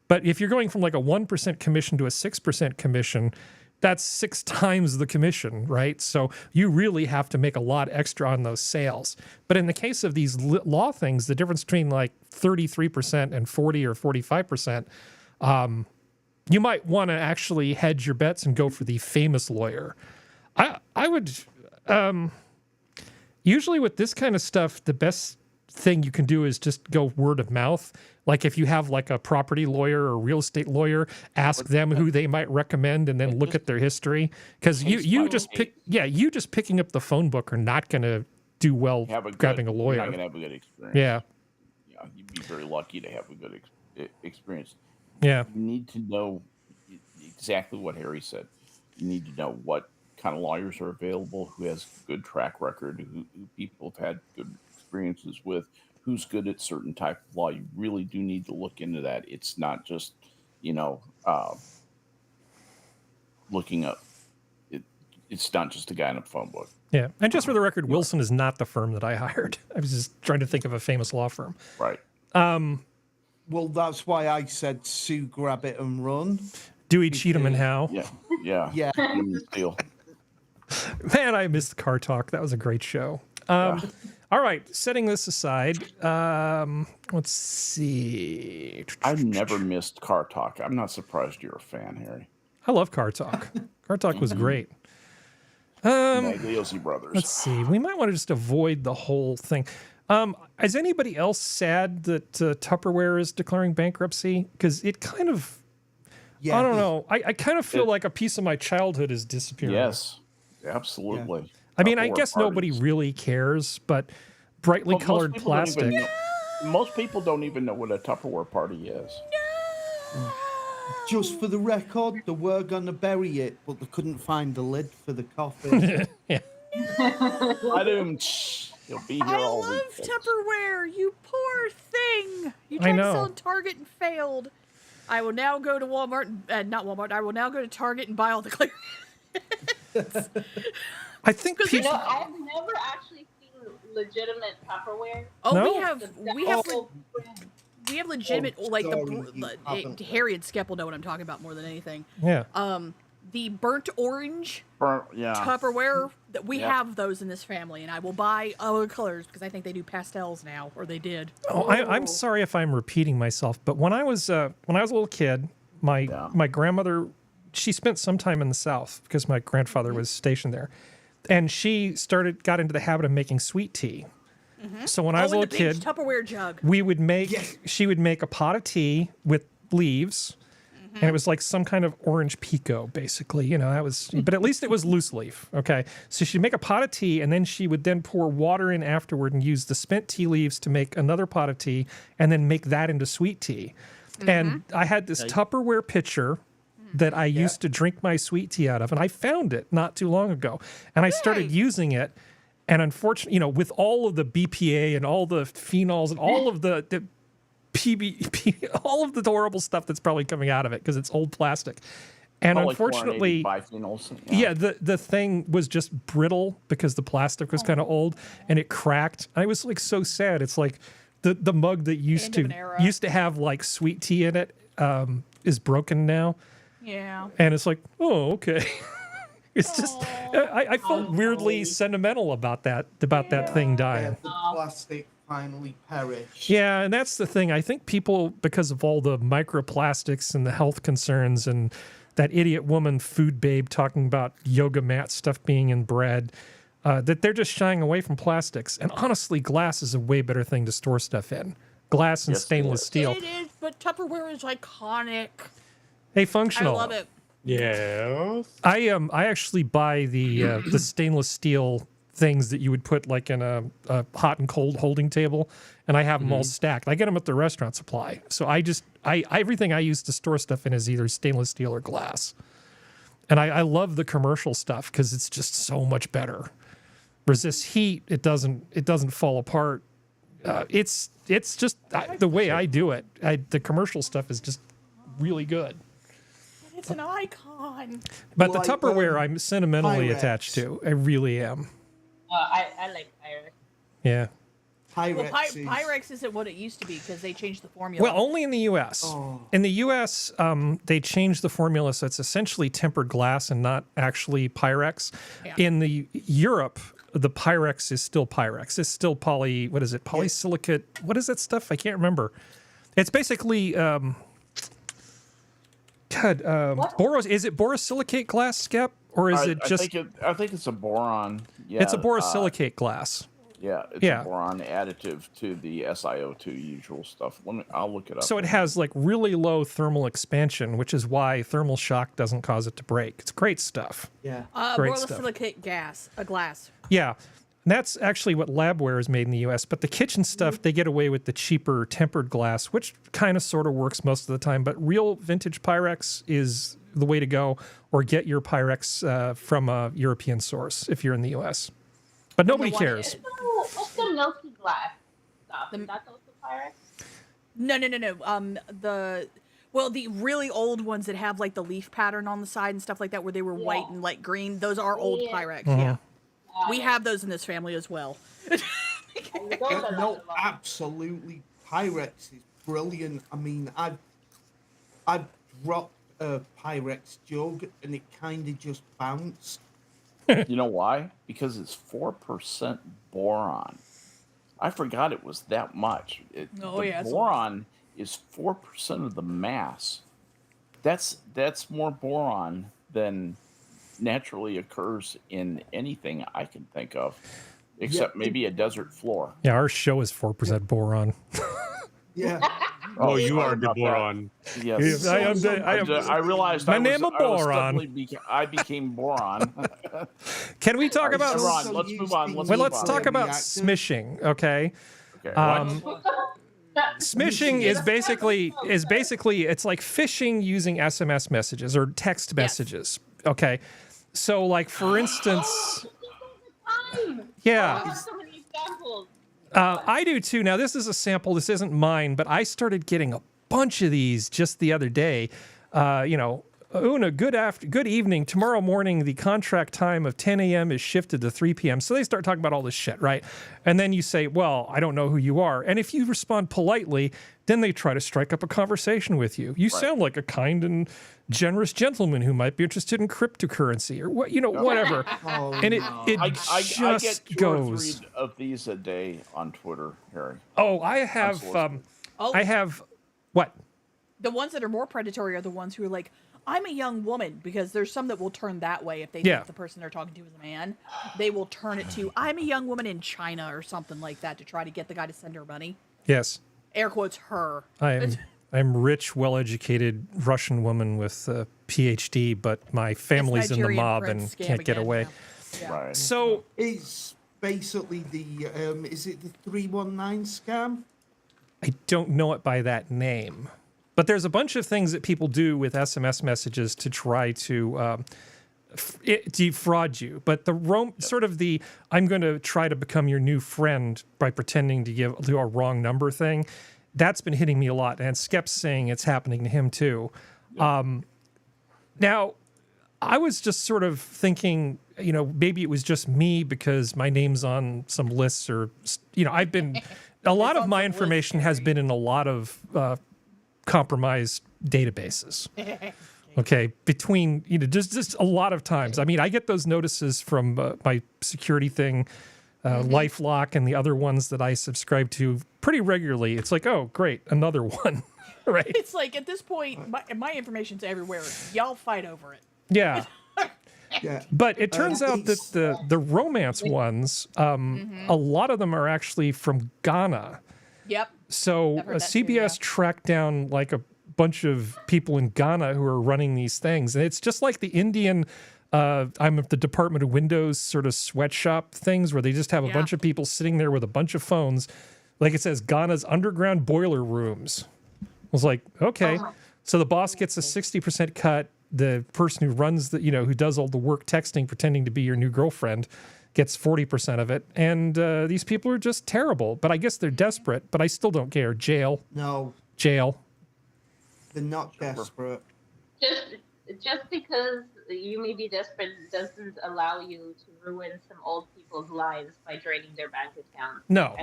But if you're going from like a 1% commission to a 6% commission, that's 6 times the commission, right? So you really have to make a lot extra on those sales. But in the case of these law things, the difference between like 33% and 40 or 45%, you might want to actually hedge your bets and go for the famous lawyer. I would usually with this kind of stuff, the best thing you can do is just go word of mouth. Like if you have like a property lawyer or real estate lawyer, ask them who they might recommend and then look at their history. Because you just picking up the phone book are not going to do well grabbing a lawyer. You're not going to have a good experience. Yeah. Yeah, you'd be very lucky to have a good experience. Yeah. You need to know exactly what Harry said. You need to know what kind of lawyers are available, who has good track record, who people have had good experiences with, who's good at certain type of law. You really do need to look into that. It's not just, looking up. It's not just a guy in a phone book. Yeah. And just for the record, Wilson is not the firm that I hired. I was just trying to think of a famous law firm. Right. Well, that's why I said Sue, grab it and run. Dewey, Cheatham, and Howe. Yeah. Yeah. Deal. Man, I missed Car Talk. That was a great show. All right, setting this aside, let's see. I've never missed Car Talk. I'm not surprised you're a fan, Harry. I love Car Talk. Car Talk was great. Magliosi Brothers. Let's see. We might want to just avoid the whole thing. Is anybody else sad that Tupperware is declaring bankruptcy? Because it kind of, I don't know. I kind of feel like a piece of my childhood is disappearing. Yes, absolutely. Yeah. I mean, I Tupperware guess parties. nobody really cares, but brightly Well, colored plastic. Most people don't even know what a Tupperware party is. Just for the record, they were going to bury it, but they couldn't find the lid for the coffin. Yeah. I don't. You'll be here I all love week. Tupperware, you poor thing. You I tried to know. sell in Target and failed. I will now go to Walmart, not Walmart. I will now go to Target and buy all the clear. I think You people. know, I've never actually seen legitimate Tupperware. Oh, No? we have legitimate like sorry, you haven't. Harry and Skep will know what I'm talking about more than anything. Yeah. The burnt orange Yeah. Tupperware that we Yep. have those in this family, and I will buy other colors because I think they do pastels now, or they did. Oh, I'm sorry if I'm repeating myself, but when I was a little kid, my grandmother, she spent some time in the South because my grandfather was stationed there, and she got into the habit of making sweet tea. So when I was a in little the big kid, Tupperware jug. she would make a pot of tea with leaves, and it was like some kind of orange pico, basically. You know, that was, but at least it was loose leaf. Okay, so she'd make a pot of tea, and then she would then pour water in afterward and use the spent tea leaves to make another pot of tea, and then make that into sweet tea. And I had this Tupperware pitcher that I used to drink my sweet tea out of, and I found it not too long ago, and I started using it. And unfortunately, you know, with all of the BPA and all the phenols and all of the all of the horrible stuff that's probably coming out of it because it's old plastic. And unfortunately, biphenyls. yeah, the thing was just brittle because the plastic was kind of old and it cracked. I was like so sad. It's like the mug that used to have like sweet tea in it is broken now. Yeah. And it's like, oh, okay. It's just, I felt weirdly sentimental about that thing dying. The plastic finally perished. Yeah, and that's the thing. I think people, because of all the microplastics and the health concerns and that idiot woman food babe talking about yoga mat stuff being in bread, that they're just shying away from plastics. And honestly, glass is a way better thing to store stuff in. Glass and stainless steel. It is, but Tupperware is iconic. Hey, Functional. I love it. Yeah. I actually buy the stainless steel things that you would put like in a hot and cold holding table, and I have them all stacked. I get them at the restaurant supply. So everything I use to store stuff in is either stainless steel or glass. And I love the commercial stuff because it's just so much better. Resists heat. It doesn't fall apart. It's just the way I do it. The commercial stuff is just really good. It's an icon. But the Tupperware I'm sentimentally Pyrex. attached to. I really am. I like Pyrex. Yeah. Pyrex isn't what it used to be because they changed the formula. Well, only in the U.S. In the U.S., they changed the formula, so it's essentially tempered glass and not actually Pyrex. Yeah. In the Europe, the Pyrex is still Pyrex. It's still polysilicate. What is that stuff? I can't remember. It's basically... is it borosilicate glass, Skep, or is it just? I think it's a boron. Yeah, it's a borosilicate glass. Yeah, it's a boron additive to the SiO2 usual stuff. I'll look it up. So it has like really low thermal expansion, which is why thermal shock doesn't cause it to break. It's great stuff. Yeah, great stuff. Borosilicate glass. Yeah. And that's actually what labware is made in the U.S. But the kitchen stuff, they get away with the cheaper tempered glass, which kind of sort of works most of the time. But real vintage Pyrex is the way to go, or get your Pyrex from a European source if you're in the U.S. But nobody cares. What's the milky glass stuff? Is that also Pyrex? No. The really old ones that have like the leaf pattern on the side and stuff like that, where they were white and light green, those are old Pyrex. Yeah. We have those in this family as well. No, absolutely. Pyrex is brilliant. I mean, I've dropped a Pyrex jug and it kind of just bounced. You know why? Because it's 4% boron. I forgot it was that much. Boron is 4% of the mass. That's more boron than naturally occurs in anything I can think of, except maybe a desert floor. Yeah, our show is 4% boron. Yeah. Oh, you sorry are the about that. boron. Yes. I realized My name is boron. I became boron. Can we talk about? Ron, let's move on. Well, let's talk about smishing, okay? Smishing is basically it's like phishing using SMS messages or text messages. Okay, so like for instance, yeah. I have so many examples. I do too. Now, this is a sample. This isn't mine, but I started getting a bunch of these just the other day. Una, good evening. Tomorrow morning, the contract time of 10 a.m. is shifted to 3 p.m. So they start talking about all this shit, right? And then you say, well, I don't know who you are. And if you respond politely, then they try to strike up a conversation with you. You sound like a kind and generous gentleman who might be interested in cryptocurrency or what, whatever. And I just get 2 goes. or 3 of these a day on Twitter, Harry. Oh, I have. I have what? The ones that are more predatory are the ones who are like, I'm a young woman, because there's some that will turn that way if they think the person they're talking to is a man. They will turn it to, I'm a young woman in China or something like that to try to get the guy to send her money. Yes. Air quotes her. I'm rich, well-educated Russian woman with a PhD, but my family's in the mob and can't get away. Yeah. Right. So it's basically the is it the 319 scam? I don't know it by that name. But there's a bunch of things that people do with SMS messages to try to defraud you. But the I'm going to try to become your new friend by pretending to do a wrong number thing, that's been hitting me a lot. And Skep's saying it's happening to him too. Now, I was just sort of thinking, maybe it was just me because my name's on some lists or, I've been, a lot of my information has been in a lot of compromised databases. Okay, between just a lot of times. I mean, I get those notices from my security thing, LifeLock, and the other ones that I subscribe to pretty regularly. It's like, oh, great, another one, right? It's like at this point, my information's everywhere. Y'all fight over it. Yeah. Yeah. But it turns out that the romance ones, a lot of them are actually from Ghana. Yep. So CBS tracked down like a bunch of people in Ghana who are running these things. And it's just like the Indian, I'm at the Department of Windows sort of sweatshop things where they just have a bunch of people sitting there with a bunch of phones. Like it says, Ghana's underground boiler rooms. I was like, okay. So the boss gets a 60% cut. The person who runs who does all the work texting, pretending to be your new girlfriend, gets 40% of it. And these people are just terrible. But I guess they're desperate, but I still don't care. Jail. No. Jail. They're not desperate. Just because you may be desperate doesn't allow you to ruin some old people's lives by draining their bank account. No.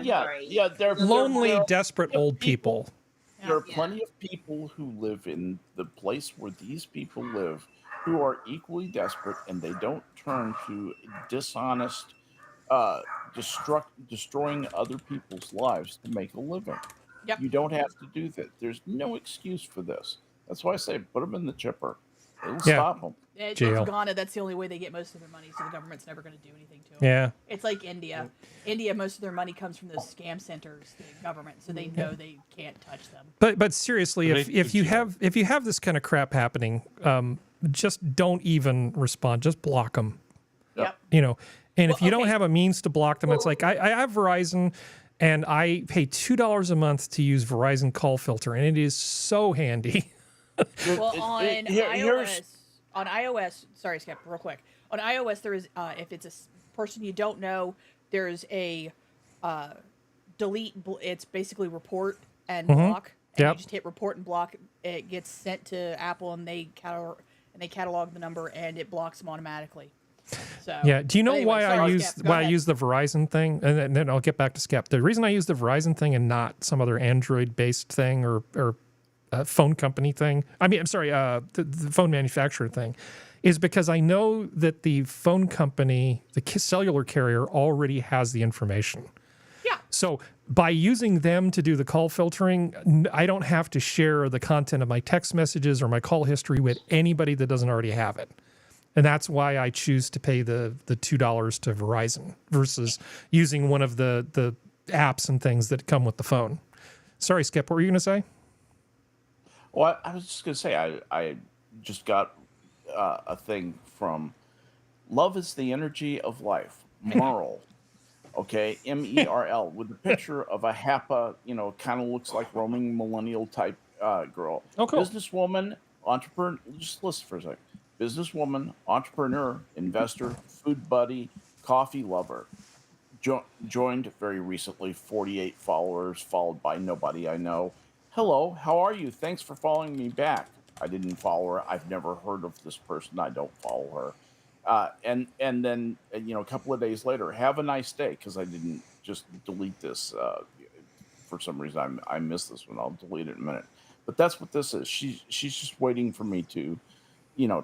They're lonely, desperate old people. There are plenty of people who live in the place where these people live who are equally desperate, and they don't turn to dishonest, destroying other people's lives to make a living. Yep. You don't have to do that. There's no excuse for this. That's why I say put them in the chipper. It'll stop them. It's Jail. Ghana, that's the only way they get most of their money, so the government's never going to do anything to them. Yeah. It's like India. India, most of their money comes from those scam centers, the government, so they know they can't touch them. But seriously, if you have this kind of crap happening, just don't even respond. Just block them. Yep. And if you don't have a means to block them, it's like I have Verizon, and I pay $2 a month to use Verizon Call Filter, and it is so handy. Well, on iOS, sorry, Skep, real quick. On iOS, there is, if it's a person you don't know, there's a delete. It's basically report and block. And you just hit report and block. It gets sent to Apple, and they catalog the number, and it blocks them automatically. So yeah. Do you know anyway, why I sorry, use the Verizon thing? And then I'll get back to Skep. The reason I use the Verizon thing and not some other Android-based thing or phone company thing. I mean, I'm sorry, the phone manufacturer thing, is because I know that the phone company, the cellular carrier, already has the information. Yeah. So by using them to do the call filtering, I don't have to share the content of my text messages or my call history with anybody that doesn't already have it. And that's why I choose to pay the $2 to Verizon versus using one of the apps and things that come with the phone. Sorry, Skep, what were you going to say? Well, I was just going to say, I just got a thing from Love is the Energy of Life, Merle. Okay, MERL, with a picture of a HAPA, kind of looks like roaming millennial type girl. Oh, cool. Businesswoman, entrepreneur, just listen for a second. Businesswoman, entrepreneur, investor, food buddy, coffee lover. Joined very recently, 48 followers, followed by nobody I know. Hello, how are you? Thanks for following me back. I didn't follow her. I've never heard of this person. I don't follow her. And then, a couple of days later, have a nice day, because I didn't just delete this. For some reason, I missed this one. I'll delete it in a minute. But that's what this is. She's just waiting for me to,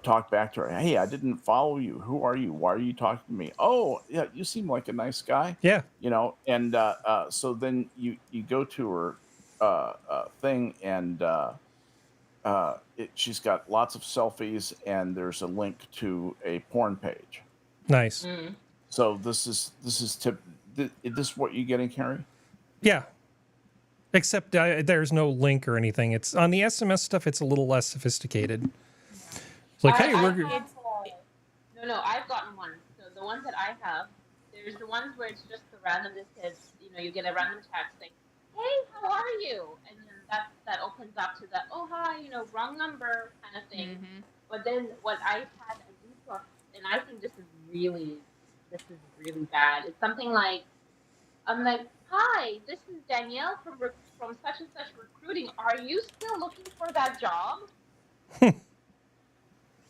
talk back to her. Hey, I didn't follow you. Who are you? Why are you talking to me? Oh, yeah, you seem like a nice guy. Yeah. And so then you go to her thing, and she's got lots of selfies, and there's a link to a porn page. Nice. So this is this what you getting, Carrie? Yeah. Except there's no link or anything. It's on the SMS stuff. It's a little less sophisticated. It's like, hey, we're. No, I've gotten one. So the ones that I have, there's the ones where it's just the random that says, you get a random text like, hey, how are you? And then that opens up to the, oh, hi, wrong number kind of thing. Mm-hmm. But then what I had, and I think this is really bad. It's something like, I'm like, hi, this is Danielle from such and such recruiting. Are you still looking for that job?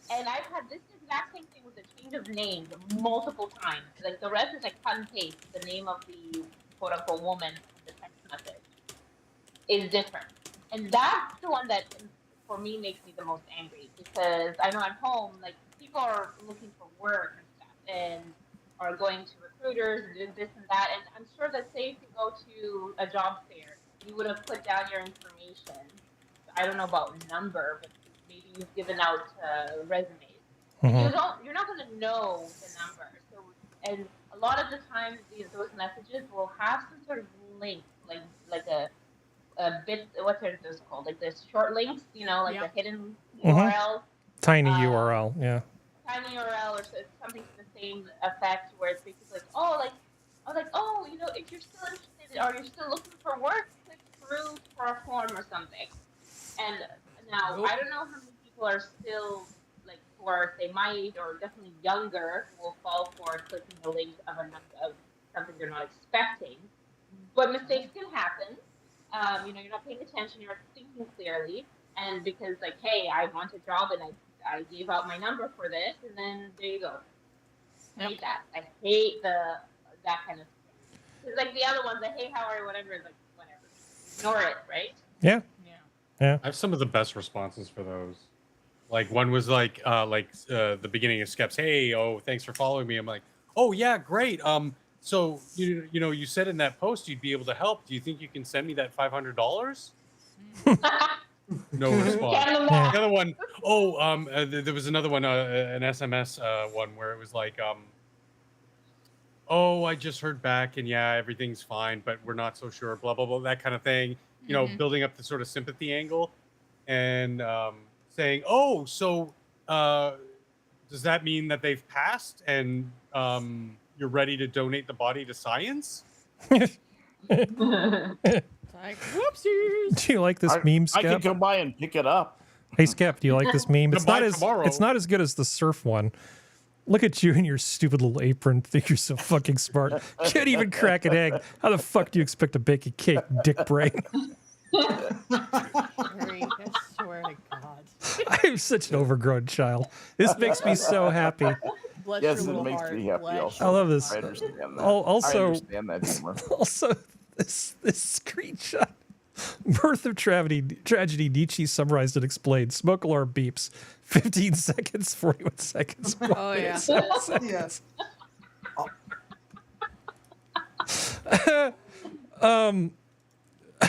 And I've had this exact same thing with the change of names multiple times. Like the rest is like cut and paste. The name of the quote unquote woman in the text message is different. And that's the one that for me makes me the most angry, because I know at home, like people are looking for work and stuff and are going to recruiters and doing this and that. And I'm sure that say if you go to a job fair, you would have put down your information. I don't know about number, but maybe you've given out resumes. Mm-hmm. You're not going to know the number. So, and a lot of the times those messages will have some sort of link, like a bit. What's those called? Like the short links, the hidden URL. Tiny URL, yeah. Tiny URL or something to the same effect, where it's basically like, if you're still interested or you're still looking for work, click through for a form or something. And now I don't know how many people are still who are say my age or definitely younger will fall for clicking the link of something they're not expecting. But mistakes can happen. You're not paying attention. You're not thinking clearly, and because hey, I want a job and I gave out my number for this, and then there you go. I hate that. I hate that kind of thing. Because the other ones, hey, how are you, whatever, is whatever. Ignore it, right? Yeah. I have some of the best responses for those. Like one was the beginning of Skep's, hey, oh, thanks for following me. I'm like, oh yeah, great. So you said in that post you'd be able to help. Do you think you can send me that $500? No response. The other one, there was another one, an SMS one where it was like, oh, I just heard back and yeah, everything's fine, but we're not so sure, blah, blah, blah, that kind of thing. Building up the sort of sympathy angle and saying, oh, so does that mean that they've passed and you're ready to donate the body to science? It's like, whoopsies. Do you like this meme, Skep? I can come by and pick it up. Hey, Skep, do you like this meme? It's not as good as the surf one. Look at you in your stupid little apron. Think you're so fucking smart. Can't even crack an egg. How the fuck do you expect to bake a cake, dick brain? I swear to God. I'm such an overgrown child. This makes me so happy. Bless Yes, your it little makes heart. me happy. Bless Also. I love this. I understand that. Also, I understand that humor. Also, this screenshot. Birth of Tragedy, Nietzsche summarized and explained. Smoke alarm beeps. 15 seconds, 41 seconds. Oh, yeah. Yes.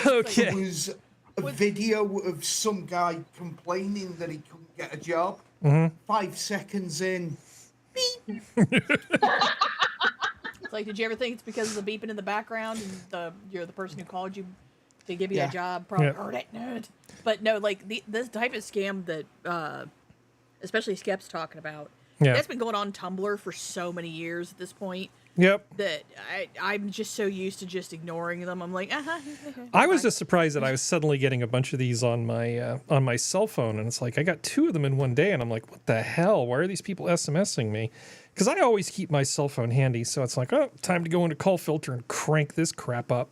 Okay. There was a video of some guy complaining that he couldn't get a job. 5 seconds in, beep. It's like, did you ever think it's because of the beeping in the background and you're the person who called you to give you a job? Probably heard it, nerd. But no, like this type of scam that, especially Skep's talking about, that's been going on Tumblr for so many years at this point. Yep. That I'm just so used to just ignoring them. I'm like, I was just surprised that I was suddenly getting a bunch of these on my cell phone, and it's like I got 2 of them in one day, and I'm like, what the hell? Why are these people SMSing me? Because I always keep my cell phone handy, so it's like, oh, time to go into call filter and crank this crap up.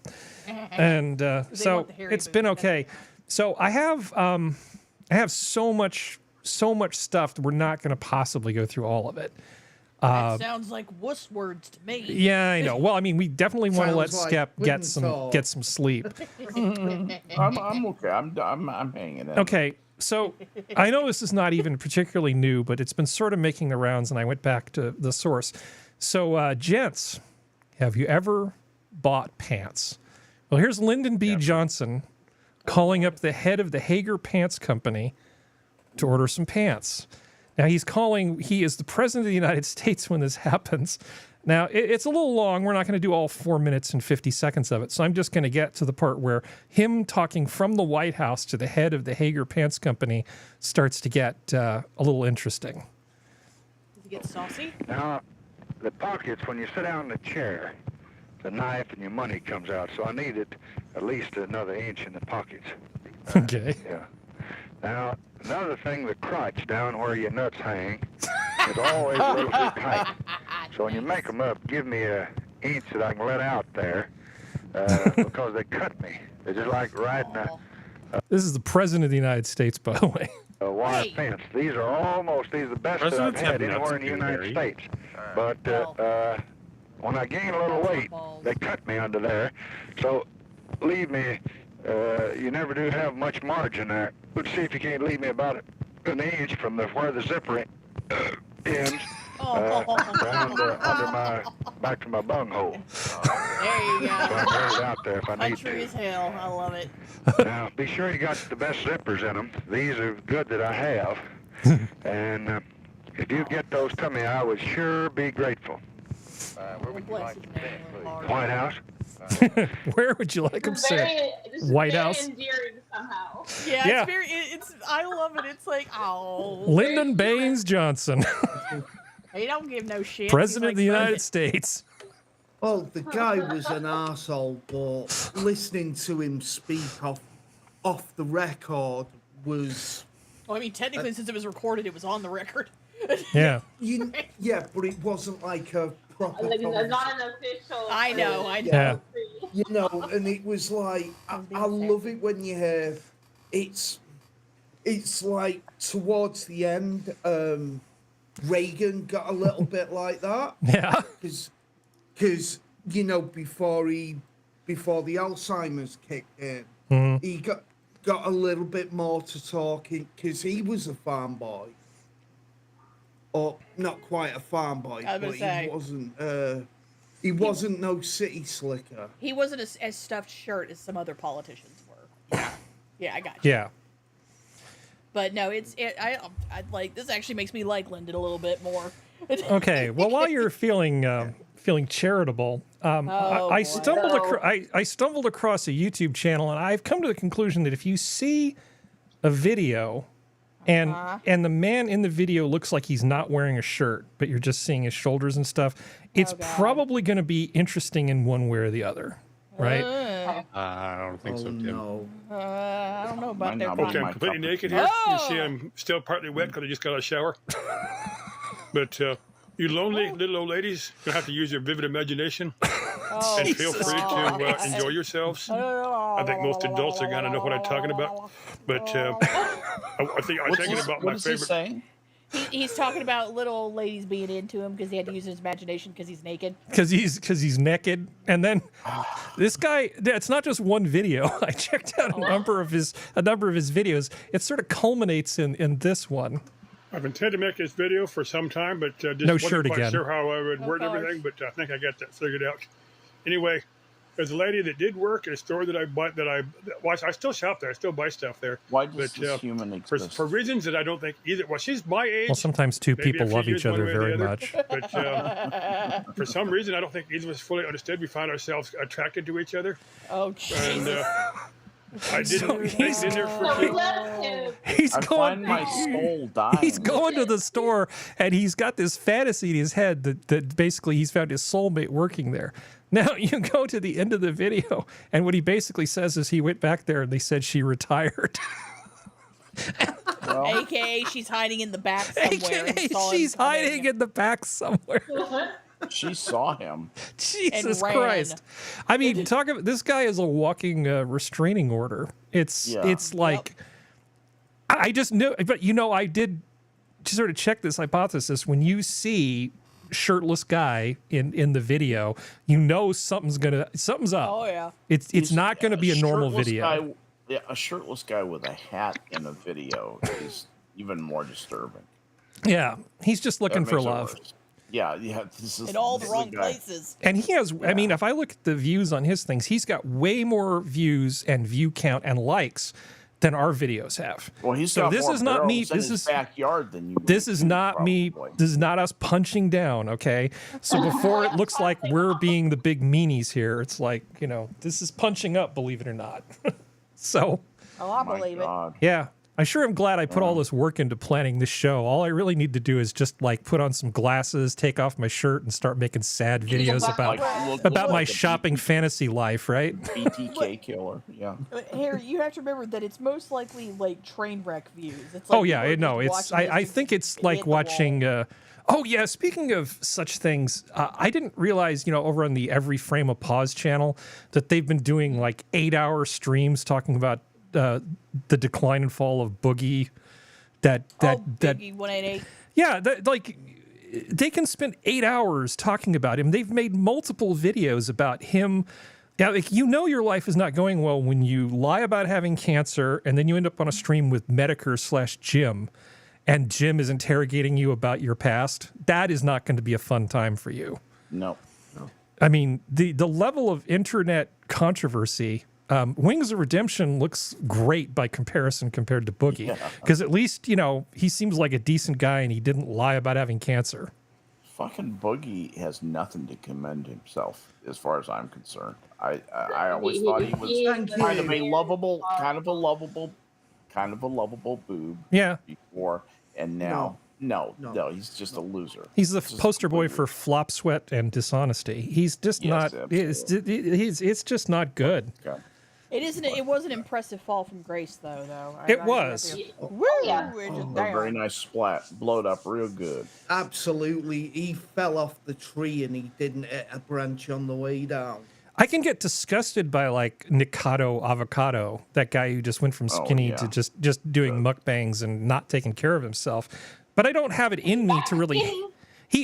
And so it's been okay. So I have so much stuff that we're not going to possibly go through all of it. that sounds like wuss words to me. Yeah, I know. Well, I mean, we definitely want to let Sounds like Skep get some sleep. I'm okay. I'm hanging in. Okay, so I know this is not even particularly new, but it's been sort of making the rounds, and I went back to the source. So, gents, have you ever bought pants? Well, here's Lyndon B. Johnson calling up the head of the Hager Pants Company to order some pants. Now, he is the president of the United States when this happens. Now, it's a little long. We're not going to do all 4 minutes and 50 seconds of it. So I'm just going to get to the part where him talking from the White House to the head of the Hager Pants Company starts to get a little interesting. Does he get saucy? Now, the pockets, when you sit down in the chair, the knife and your money comes out. So I needed at least another inch in the pockets. Okay. Yeah. Now, another thing, the crotch down where your nuts hang is always a little too tight. So when you make them up, give me an inch that I can let out there because they cut me. They're just like riding This is the president of the United States, by the way. a wire fence. These are the best that I've Presidents had have nuts anywhere in the too, United Harry. States. But when I gain a little weight, they cut me under there. So leave me, you never do have much margin there. Let's see if you can't leave me about an inch from where the zipper ends down under back to my bunghole. There you go. So I can wear it out there if I need Country to. as hell. I love it. Now, be sure you got the best zippers in them. These are good that I have. And if you get those to me, I would sure be grateful. Where would you like to stay? White House? Where would you like him This is say? this is White very House? endearing somehow. Yeah, Yeah. it's very. I love it. It's like, oh, Lyndon Baines Johnson, he don't give no shit. president of the He's like, United States. Well, the guy was an arsehole, but listening to him speak off the record was... Well, I mean, technically, since it was recorded, it was on the record. Yeah. Yeah, but it wasn't like a proper... Like, it's not an official. I know. Yeah. You know, and it was like, I love it when you hear, it's like towards the end, Reagan got a little bit like that. Yeah. Because you know, before the Alzheimer's kicked in, he got a little bit more to talking because he was a farm boy. Or not quite a farm boy, I was but gonna say. he wasn't no city slicker. He wasn't as stuffed shirt as some other politicians were. Yeah, I got you. Yeah. But no, I like this. Actually makes me like Lyndon a little bit more. Okay. Well, while you're feeling charitable, I stumbled across a YouTube channel, and I've come to the conclusion that if you see a video and the man in the video looks like he's not wearing a shirt, but you're just seeing his shoulders and stuff, it's probably going to be interesting in one way or the other, right? I don't think so, Tim. No. I don't know about that. Okay, I'm completely naked here. You see I'm still partly wet because I just got out of the shower. But you lonely little old ladies, you'll have to use your vivid imagination and feel free to enjoy yourselves. I think most adults are going to know what I'm talking about. But I think I'm thinking about my favorite. He's talking about little old ladies being into him because he had to use his imagination because he's naked. Because he's naked, and then this guy. It's not just one video. I checked out a number of his videos. It sort of culminates in this one. I've intended to make this video for some time, but just No wasn't shirt quite again. sure how I would word everything. But I think I got that figured out. Anyway, there's a lady that did work at a store that I bought. I still shop there. I still buy stuff there. Why does this human exist? For reasons that I don't think either. Well, she's my age. Well, sometimes two maybe people a few love years each one other way or the very other. much. But for some reason, I don't think either of us fully understood. We found ourselves attracted to each other. Oh, and Jesus. I didn't. He's in there for. He's I going. find my soul dying. He's going to the store, and he's got this fantasy in his head that basically he's found his soulmate working there. Now you go to the end of the video, and what he basically says is he went back there, and they said she retired. AKA she's hiding in the back somewhere. AKA she's hiding in the back somewhere. She saw him. Jesus ran. Christ! I mean, talk about this guy is a walking restraining order. It's like I just knew, but I did sort of check this hypothesis. When you see shirtless guy in the video, something's up. Oh yeah. It's not going to be a normal video. A shirtless guy with a hat in a video is even more disturbing. Yeah, he's just looking for love. Worse. Yeah. This is In all the this wrong guy. places. And he has, I mean, if I look at the views on his things, he's got way more views and view count and likes than our videos have. Well, he's so got this more is not me. barrels in This his is backyard than you. This is not me. This is not us punching down. Okay. So before it looks like we're being the big meanies here, it's like, this is punching up, believe it or not. So. Oh, I believe it. Yeah. I sure am glad I put all this work into planning this show. All I really need to do is just put on some glasses, take off my shirt, and start making sad videos about my shopping fantasy life, right? BTK killer, yeah. Harry, you have to remember that it's most likely like train wreck views. It's Oh like yeah, you're no, just it's. watching I this think it's hit like the wall. watching. Oh yeah, speaking of such things, I didn't realize, over on the Every Frame of Pause channel, that they've been doing like 8-hour streams talking about the decline and fall of Boogie. Biggie 188. Yeah, they can spend 8 hours talking about him. They've made multiple videos about him. Yeah, your life is not going well when you lie about having cancer and then you end up on a stream with Medicare/Jim, and Jim is interrogating you about your past. That is not going to be a fun time for you. No. I mean, the level of internet controversy. Wings of Redemption looks great by comparison compared to Boogie, because at least he seems like a decent guy and he didn't lie about having cancer. Fucking Boogie has nothing to commend himself, as far as I'm concerned. I always thought he was kind of a lovable boob. Yeah. Before, and now no, he's just a loser. He's the poster boy for flop sweat and dishonesty. He's just not. It's just not good. Okay. It was an impressive fall from grace, though. It was. Woo! A very nice splat, blowed up real good. Absolutely, he fell off the tree and he didn't hit a branch on the way down. I can get disgusted by like Nikado Avocado, that guy who just went from skinny to just doing mukbangs and not taking care of himself. But I don't have it in me to really.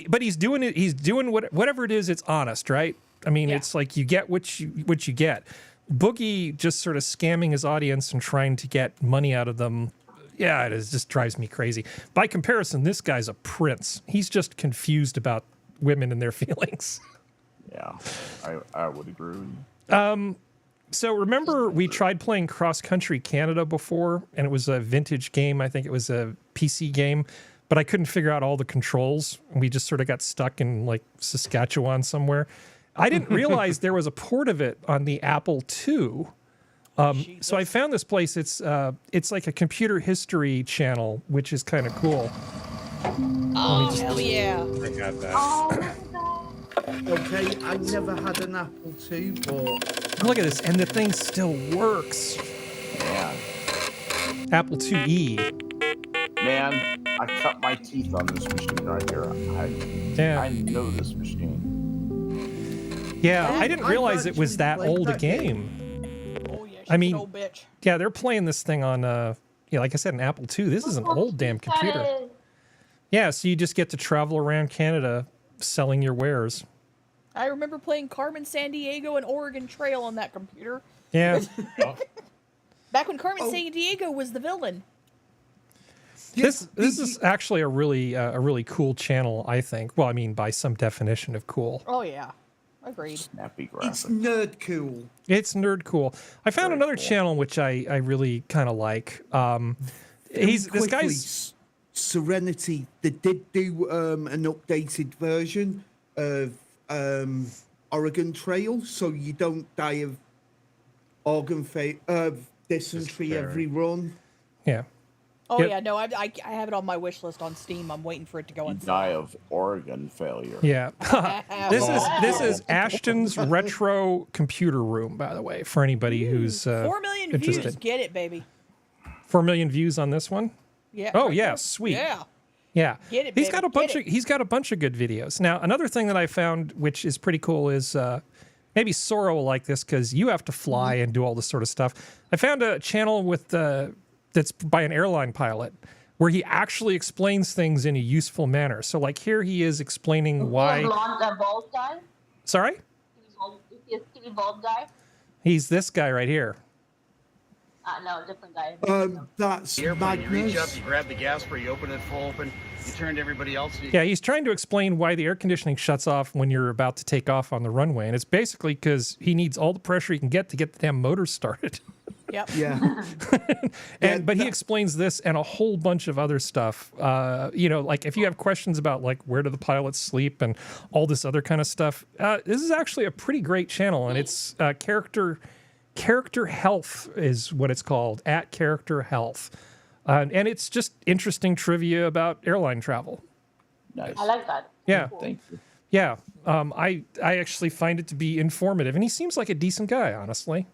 But he's doing it. He's doing whatever it is. It's honest, right? I mean, it's like you get what you get. Boogie just sort of scamming his audience and trying to get money out of them. Yeah, just drives me crazy. By comparison, this guy's a prince. He's just confused about women and their feelings. Yeah, I would agree with you. So remember we tried playing Cross Country Canada before, and it was a vintage game. I think it was a PC game, but I couldn't figure out all the controls. We just sort of got stuck in like Saskatchewan somewhere. I didn't realize there was a port of it on the Apple II. So I found this place. It's like a computer history channel, which is kind of cool. Oh, hell yeah. I got that. Okay, I never had an Apple II, but Look at this, and the thing still works. Yeah. Apple IIe. Man, I cut my teeth on this machine right here. I know this machine. Yeah, I didn't realize it was that old a game. Oh, yeah, she's I mean, an old bitch. yeah, they're playing this thing on, like I said, an Apple II. This is an old damn computer. Yeah, so you just get to travel around Canada selling your wares. I remember playing Carmen Sandiego and Oregon Trail on that computer. Yeah. Back when Carmen Sandiego was the villain. This is actually a really cool channel, I think. Well, I mean, by some definition of cool. Oh yeah, agreed. Snappy It's graphics. nerd cool. It's nerd cool. I found another channel which I really kind of like. This guy's Serenity. They did do an updated version of Oregon Trail, so you don't die of dysentery every run. Yeah. Oh Yep. yeah, no, I have it on my wish list on Steam. I'm waiting for it to go on sale. Die of Oregon failure. Yeah. This is Ashton's retro computer room, by the way, for anybody who's 4 million interested. views. Get it, baby. 4 million views on this one. Yeah. Oh right yeah, there. sweet. Yeah. Yeah. Get it, He's baby, got a get bunch it. of good videos. Now, another thing that I found which is pretty cool is maybe Sora will like this because you have to fly and do all this sort of stuff. I found a channel with that's by an airline pilot where he actually explains things in a useful manner. So like here he is explaining why. Blonde, bald guy? Sorry? Is he a skinny bald guy? He's this guy right here. No, different guy. That's airplane. You reach up, Magnus. you grab the gas spray, you open it full open, you turn to everybody else. Yeah, he's trying to explain why the air conditioning shuts off when you're about to take off on the runway. And it's basically because he needs all the pressure he can get to get the damn motor started. Yep. Yeah. But he explains this and a whole bunch of other stuff. Like if you have questions about like where do the pilots sleep and all this other kind of stuff, this is actually a pretty great channel, and it's Character Health is what it's called, at Character Health. And it's just interesting trivia about airline travel. Nice. I like that. Yeah. Thank you. Yeah. I actually find it to be informative, and he seems like a decent guy, honestly,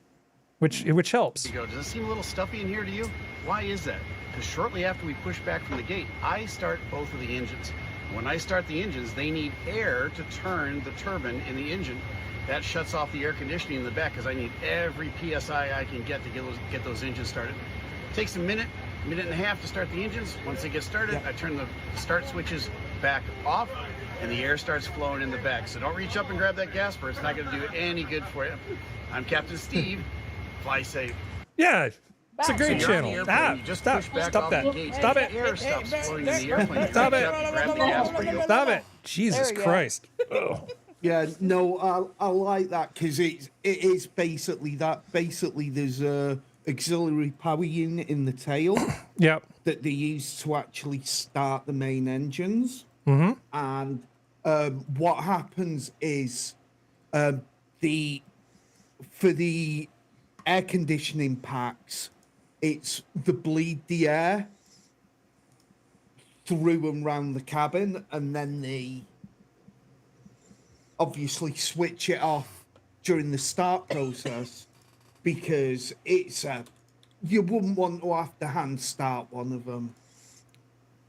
which helps. You go, does it seem a little stuffy in here to you? Why is that? Because shortly after we push back from the gate, I start both of the engines. When I start the engines, they need air to turn the turbine in the engine. That shuts off the air conditioning in the back because I need every PSI I can get to get those engines started. Takes a minute and a half to start the engines. Once they get started, I turn the start switches back off and the air starts flowing in the back. So don't reach up and grab that gas spur. It's not going to do any good for you. I'm Captain Steve. Fly safe. Yeah. It's a great So you're on the channel. airplane, you just push back Stop off that. the gate. Stop The it. air stops flowing in the airplane. Stop Reach it. up, grab the gas spur, you Stop it. Jesus There we go. Christ. Ugh. Yeah, no, I like that because it is basically that. Basically, there's a auxiliary power unit in the tail Yep. that they use to actually start the main engines. Mm-hmm. And what happens is for the air conditioning packs, it's the bleed the air through and round the cabin, and then they obviously switch it off during the start process because it's you wouldn't want to have to hand start one of them.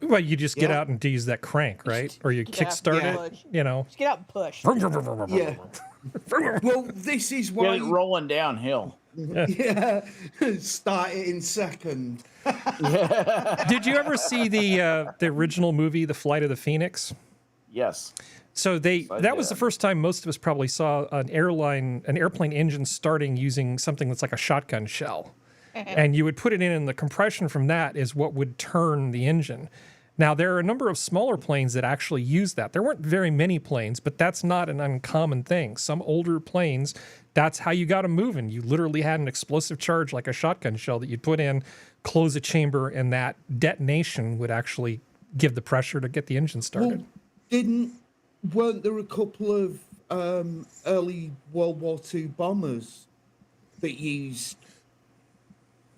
Well, you just get Yeah. out and use that crank, right? Or you Yeah, kickstart yeah. it, you know. Just get out and push. Yeah. Well, this is Get why. it rolling downhill. Yeah, start it in second. Did you ever see the original movie, The Flight of the Phoenix? Yes. So that was the first time most of us probably saw an airplane engine starting using something that's like a shotgun shell. And you would put it in, and the compression from that is what would turn the engine. Now, there are a number of smaller planes that actually use that. There weren't very many planes, but that's not an uncommon thing. Some older planes, that's how you got them moving. You literally had an explosive charge like a shotgun shell that you'd put in, close a chamber, and that detonation would actually give the pressure to get the engine started. Weren't there a couple of early World War II bombers that used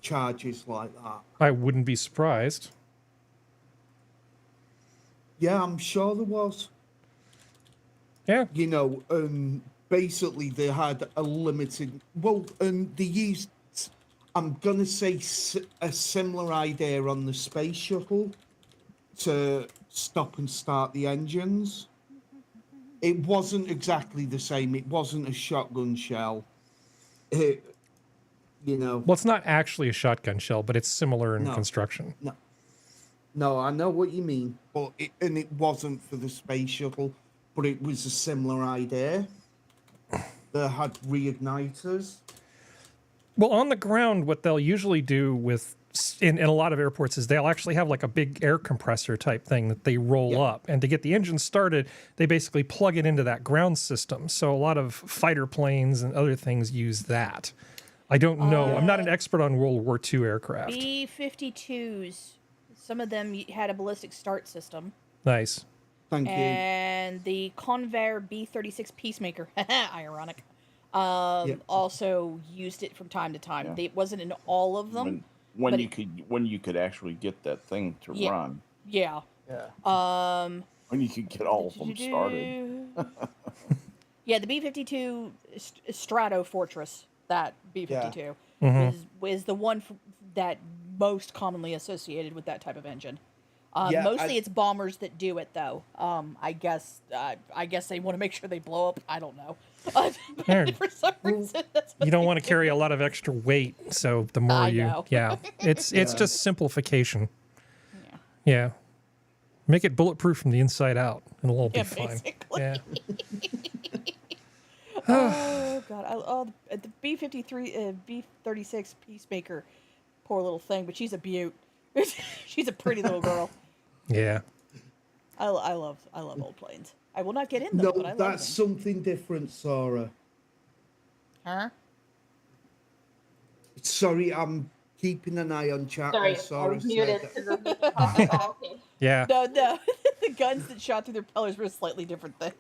charges like that? I wouldn't be surprised. Yeah, I'm sure there was. Yeah. You know, basically they had a limited. Well, they used. I'm gonna say a similar idea on the space shuttle to stop and start the engines. It wasn't exactly the same. It wasn't a shotgun shell. You know. Well, it's not actually a shotgun shell, but it's similar in No. construction. No. No, I know what you mean, but it wasn't for the space shuttle, but it was a similar idea. They had reigniters. Well, on the ground, what they'll usually do with in a lot of airports is they'll actually have like a big air compressor type thing that they roll up, and to get the engine started, they basically plug it into that ground system. So a lot of fighter planes and other things use that. I don't know. I'm not an expert on World War II aircraft. B-52s, some of them had a ballistic start system. Nice. Thank you. And the Convair B-36 Peacemaker, ironic, also used it from time to time. It wasn't in all of them. When you could actually get that thing to run. Yeah. When you could get all of them started. Yeah, the B-52 Strato Fortress, that B-52, is the one that most commonly associated with that type of engine. Mostly it's bombers that do it, though. I guess they want to make sure they blow up. I don't know. For some reason, that's what You don't want to carry a lot of extra weight, so the more it's just simplification. Yeah. Make it bulletproof from the inside out, and it'll all be fine. Basically. Yeah. Oh God! The B-53, B-36 Peacemaker, poor little thing, but she's a beaut. She's a pretty little girl. Yeah. I love old planes. I will not get in them, No, but I love that's them. something different, Sora. Huh? Sorry, I'm keeping an eye on chat. Sorry, I'm sorry. I was muted said because of the okay. Yeah. No, the guns that shot through their propellers were a slightly different thing.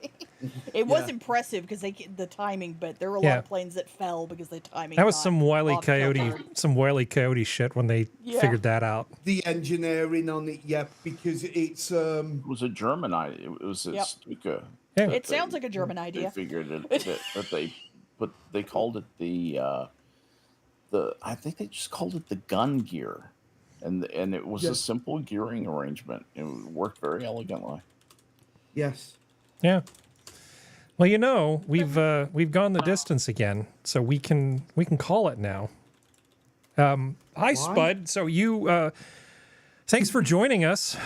It was impressive because the timing, but there were a lot of planes that fell because the timing. That was got some Wile E. off Coyote, kilter. shit when they figured that out. The engineering on it, because it's It was a German idea. It was a Stuka. Yeah. It sounds like a German idea. They figured that they called it the I think they just called it the gun gear, and it was a simple gearing arrangement. It worked very elegantly. Yes. Yeah. Well, we've gone the distance again, so we can call it now. Hi, Spud. So you, thanks for joining us.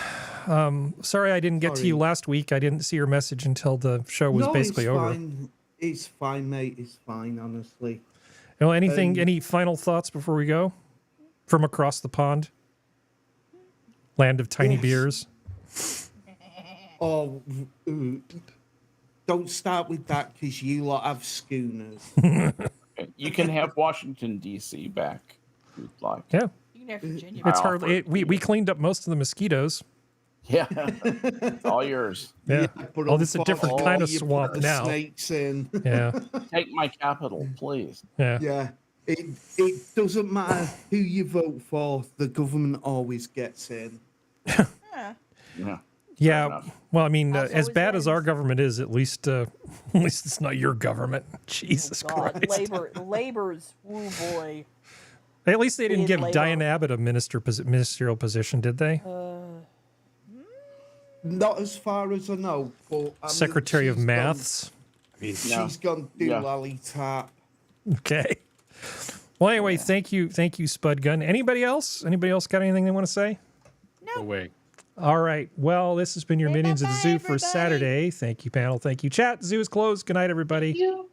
Sorry I didn't get to you last week. I didn't see your message until the show was basically over. Fine. It's fine, mate. It's fine, honestly. Well, any final thoughts before we go? From across the pond? Land of tiny beers? Oh, don't start with that because you lot have schooners. You can have Washington D.C. back if you'd like. Yeah. You can have Virginia. It's hardly. We cleaned up most of the mosquitoes. Yeah, it's all yours. Yeah. Oh, this is a different kind of you swamp put the now. Snakes in. Yeah. Take my capital, please. Yeah. Yeah. It doesn't matter who you vote for. The government always gets in. Yeah. Yeah. Well, I mean, as bad as our government is, at least it's not your government. Jesus Christ. Labor's, oh boy. At least they didn't give Labor. Diane Abbott a ministerial position, did they? Not as far as I know, but I mean, Secretary of she's Maths. She's gone do lally tap. Okay. Well, anyway, thank you, Spud Gun. Anybody else? Anybody else got anything they want to say? No way. All right. Well, this has been your Minions of the Zoo for Saturday. Thank you, panel. Thank you, chat. The zoo is closed. Good night, everybody.